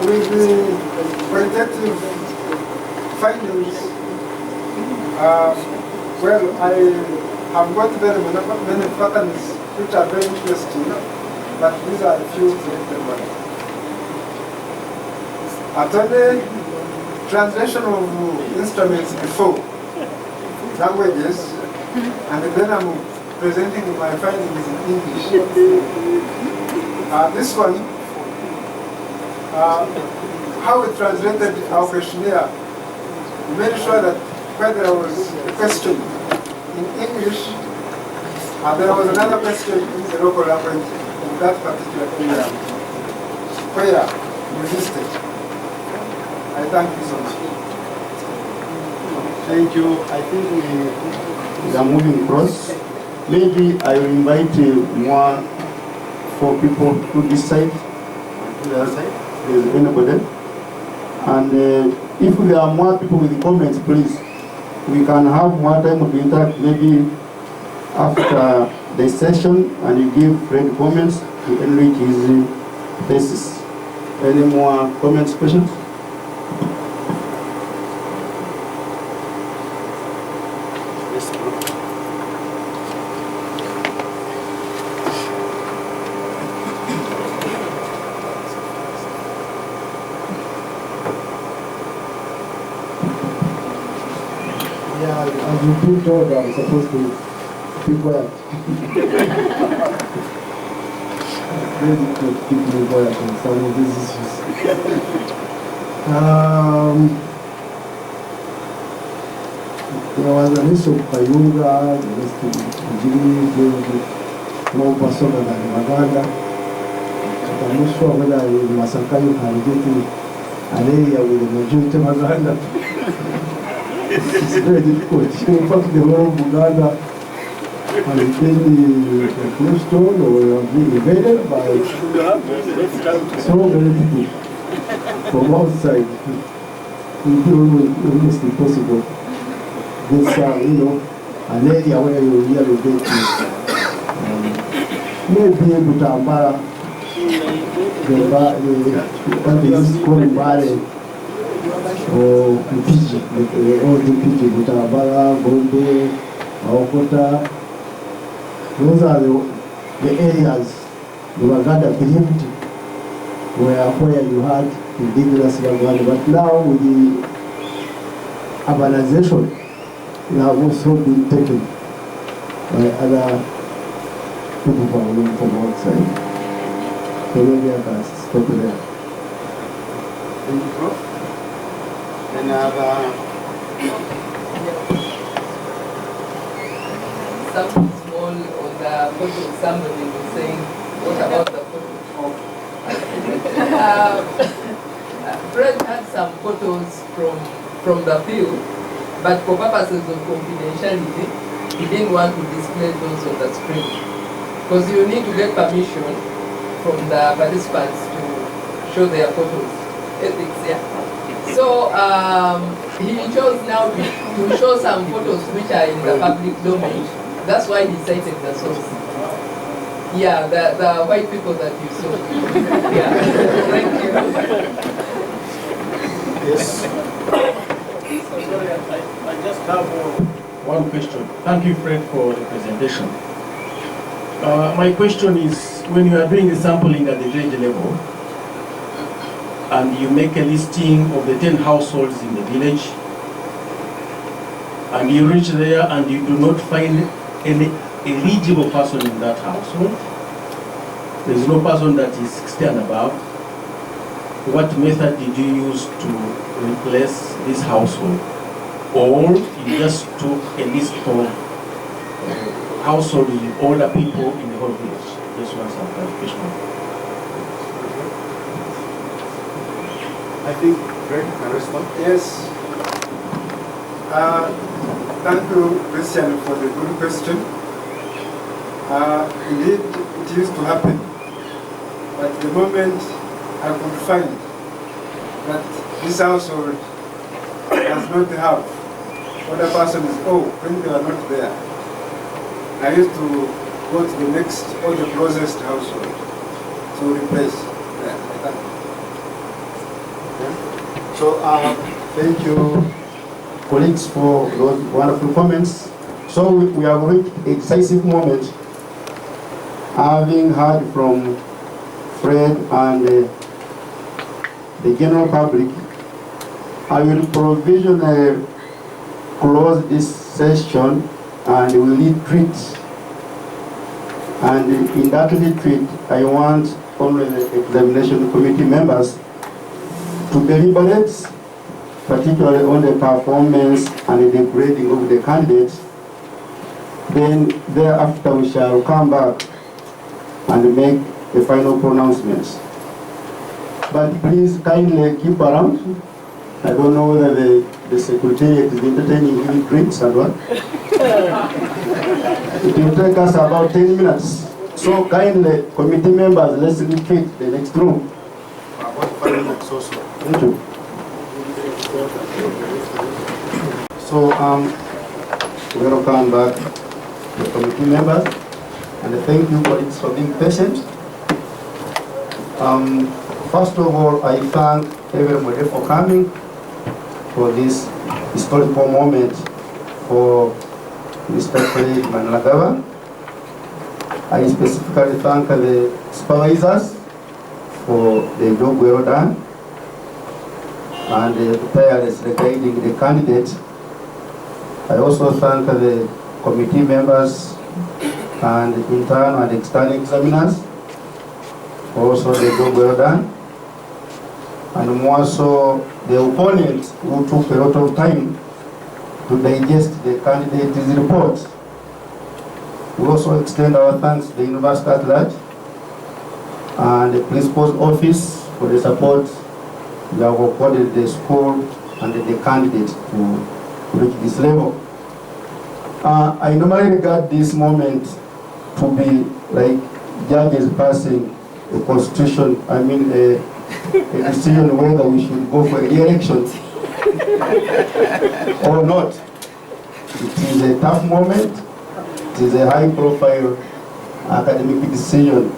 Speaker 2: With the qualitative findings, well, I have got very many patterns which are very interesting, but these are a few selected ones. Only translation of instruments before languages, and then I'm presenting my findings in English. This one, how we translated our questionnaire, we made sure that where there was a question in English, there was another question in the local language of of that particular area where you listed. I thank you so much.
Speaker 1: Thank you. I think we are moving across. Maybe I will invite more for people to this side, to the other side. Is anybody? And if there are more people with comments, please, we can have more time to interact maybe after the session, and you give Fred comments to enrich his thesis. Any more comments, questions?
Speaker 16: As you've been told, I'm supposed to be quiet. Really to keep me quiet on some of these issues. There was an issue of Kayunga, the rest of Ujiri, more persona than Uganda. I'm not sure whether in Masaka you can get an area with the majority of Uganda. It's very difficult. In fact, the whole of Uganda has been Clifton or been invaded by so many people from outside. It will be almost impossible. This, an area where you really get to maybe Butambara, what is called Bari, or Mpiji, all the Mpiji, Butambara, Gombe, Maokota. Those are the areas the Uganda believed where you had indigenous Uganda. But now with the urbanization, they have also been taken by other people from outside. So maybe I can stop there.
Speaker 1: Thank you, Prof. Any other?
Speaker 17: Something small on the photo, somebody was saying, what about the photo? Fred had some photos from the field, but for purposes of confidentiality, he didn't want to display those on the screen. Because you need to get permission from the participants to show their photos. Ethics, yeah. So he chose now to show some photos which are in the public domain. That's why he cited the source. Yeah, the white people that you saw. Yeah, thank you.
Speaker 6: Yes.
Speaker 8: Sorry, I just have
Speaker 6: one question. Thank you, Fred, for the presentation. My question is, when you are doing the sampling at the village level, and you make a listing of the 10 households in the village, and you reach there and you do not find any eligible person in that household, there is no person that is 60 and above, what method did you use to replace this household? Or you just took a list of households with older people in the whole village? Just want some clarification.
Speaker 2: I think Greg can respond. Yes. Thank you, Christian, for the good question. Indeed, it used to happen. But the moment I could find that this household does not have other persons, when they are not there, I used to go to the next or the closest household to replace that.
Speaker 1: So thank you, colleagues, for those wonderful comments. So we have reached a decisive moment, having heard from Fred and the general public. I will provisionally close this session and we will retreat. And in that retreat, I want only the examination committee members to deliberate, particularly on the performance and the grading of the candidates. Then thereafter we shall come back and make the final pronouncements. But please kindly keep around. I don't know whether the secretariat is entertaining you with drinks and what. It will take us about 10 minutes. So kindly, committee members, let's retreat the next room.
Speaker 2: About 5 minutes also.
Speaker 1: Thank you. So, welcome back to the committee members, and thank you colleagues for being patient. First of all, I thank everybody for coming for this historical moment for Mr. Fred Maniragaba. I specifically thank the supervisors for the job well done and tirelessly guiding the candidate. I also thank the committee members and internal and external examiners for also the job well done. And more so the opponents who took a lot of time to digest the candidate's report. We also extend our thanks to the university at large and the principal's office for the support we have accorded the school and the candidate to reach this level. I normally regard this moment to be like judges passing a constitution, a decision whether we should go for re-election or not. It is a tough moment. It is a high-profile academic decision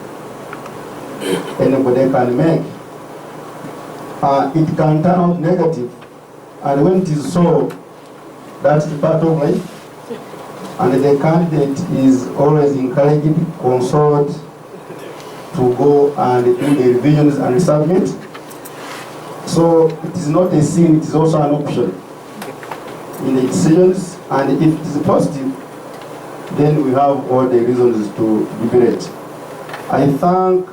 Speaker 1: anybody can make. It can turn out negative, and when it is so, that is part of life. And the candidate is always encouraged to consult, to go and do the revisions and submit. So it is not a sin, it is also an option in the decisions, and if it is positive, then we have all the reasons to deliberate. I thank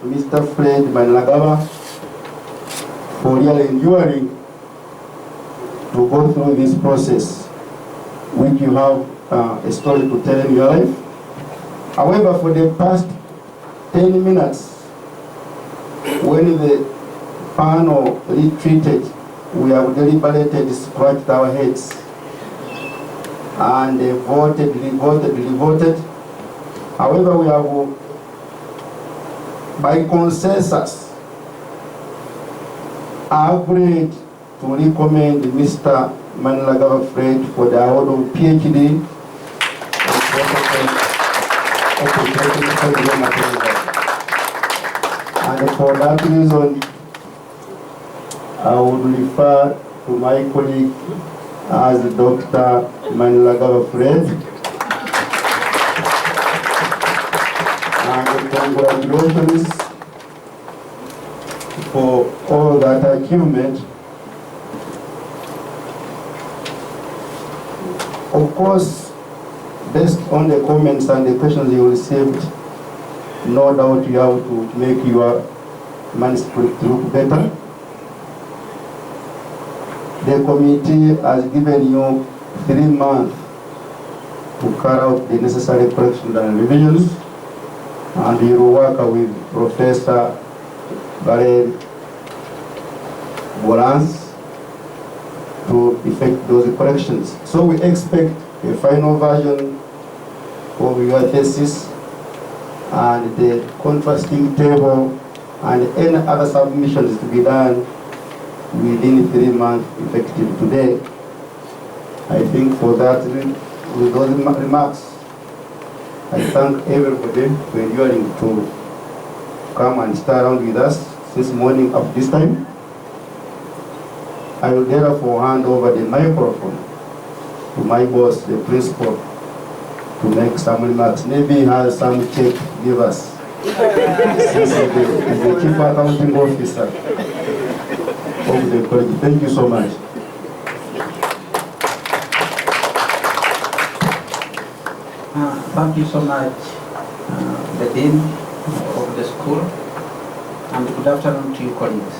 Speaker 1: Mr. Fred Maniragaba for really enduring to go through this process, which you have a story to tell in your life. However, for the past 10 minutes, when the panel retreated, we have deliberated, scratched our heads, and voted. However, we have, by consensus, agreed to recommend Mr. Maniragaba Fred for the award of PhD. And for that reason, I would refer to my colleague as Dr. Maniragaba Fred. And congratulations for all that achievement. Of course, based on the comments and the questions you received, no doubt you have to make your manuscript look better. The committee has given you 3 months to carry out the necessary corrections and revisions, and you will work with Professor Barel Bolans to effect those corrections. So we expect a final version of your thesis and the contrasting table and any other submissions to be done within 3 months effective today. I think for that, with those remarks, I thank everybody for enduring to come and stay around with us since morning up this time. I will therefore hand over the microphone to my boss, the principal, to make some remarks. Maybe he has some check to give us. Since he's the chief accounting officer of the college. Thank you so much.
Speaker 18: Thank you so much, the Dean of the school, and good afternoon to you colleagues.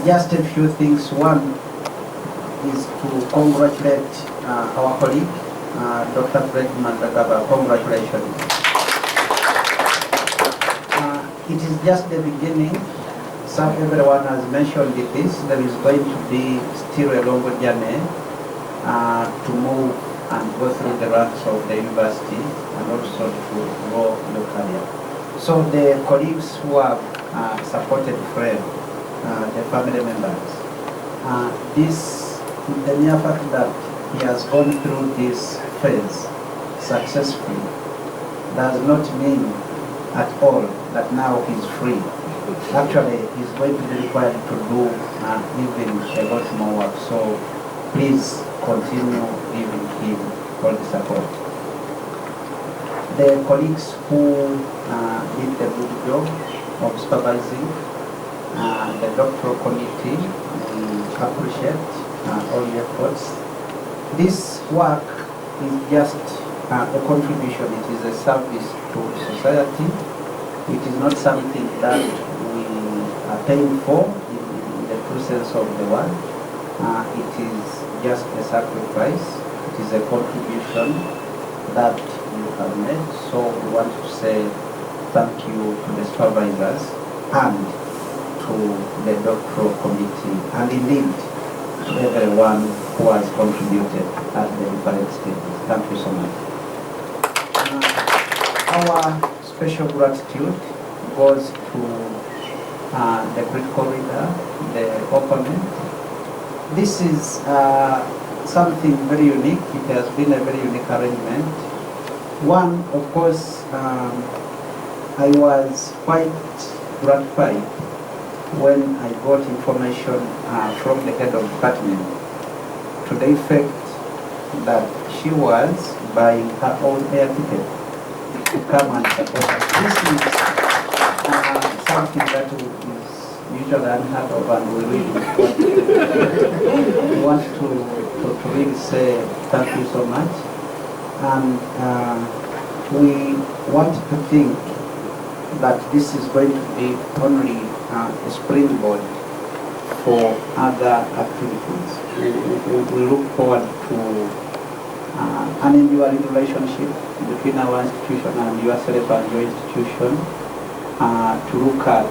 Speaker 18: Just a few things. One is to congratulate our colleague, Dr. Fred Maniragaba. Congratulations. it is just the beginning. Everyone has mentioned this. There is going to be still a long journey to move and go through the ranks of the university and also to grow locally. So the colleagues who have supported Fred, the family members, the mere fact that he has gone through this phase successfully does not mean at all that now he's free. Actually, he's going to be required to do even a lot more work. So please continue giving him all the support. The colleagues who did the good job of supervising the doctoral committee, we appreciate all your efforts. This work is just a contribution. It is a service to society. It is not something that we are paying for in the true sense of the word. It is just a sacrifice. It is a contribution that you have made. So we want to say thank you to the supervisors and to the doctoral committee, and indeed to everyone who has contributed at the different stages. Thank you so much. Our special gratitude goes to the critical leader, the opponent. This is something very unique. It has been a very unique arrangement. One, of course, I was quite gratified when I got information from the head of department to the effect that she was buying her own air ticket to come and support us. This is something that is usually unheard of, and we really want to really say thank you so much. And we want to think that this is going to be only a springboard for other activities. We look forward to an enduring relationship between our institution and yourself and your institution to look at,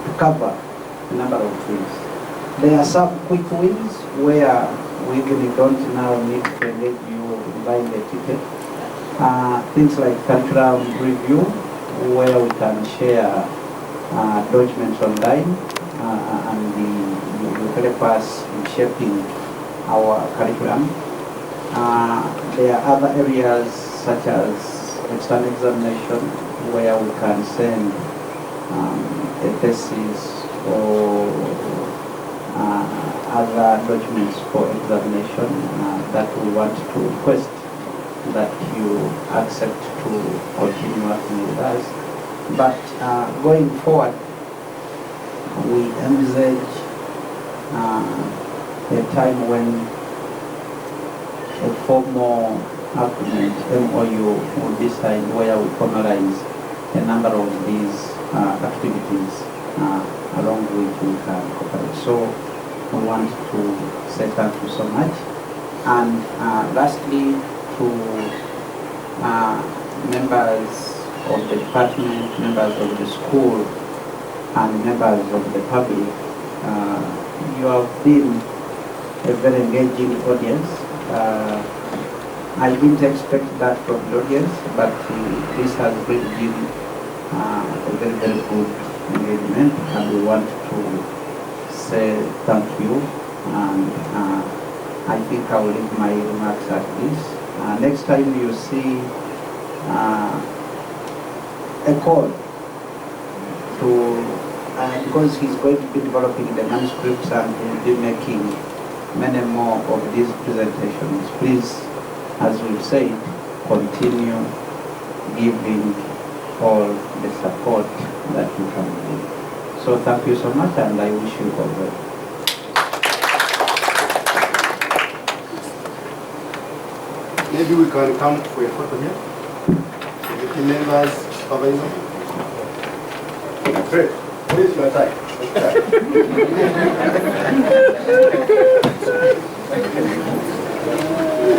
Speaker 18: to cover a number of things. There are some quick wins where we really don't now need to engage you in buying the ticket. Things like curriculum review, where we can share documents online and you help us in shaping our curriculum. There are other areas such as external examination, where we can send a thesis or other documents for examination that we want to request that you accept to continue working with us. But going forward, we envisage a time when a formal agreement, MOU, will be signed where we formalize a number of these activities along which we can cooperate. So we want to say thank you so much. And lastly, to members of the department, members of the school, and members of the public, you have been a very engaging audience. I didn't expect that from the audience, but this has really been a very, very good engagement, and we want to say thank you. And I think I will leave my remarks at this. Next time you see a call to, because he's going to be developing the manuscripts and he'll be making many more of these presentations. Please, as we've said, continue giving all the support that you can give. So thank you so much, and I wish you all well.
Speaker 2: Maybe we can come for a photo here. Committee members, supervisor. Fred, where is your tie?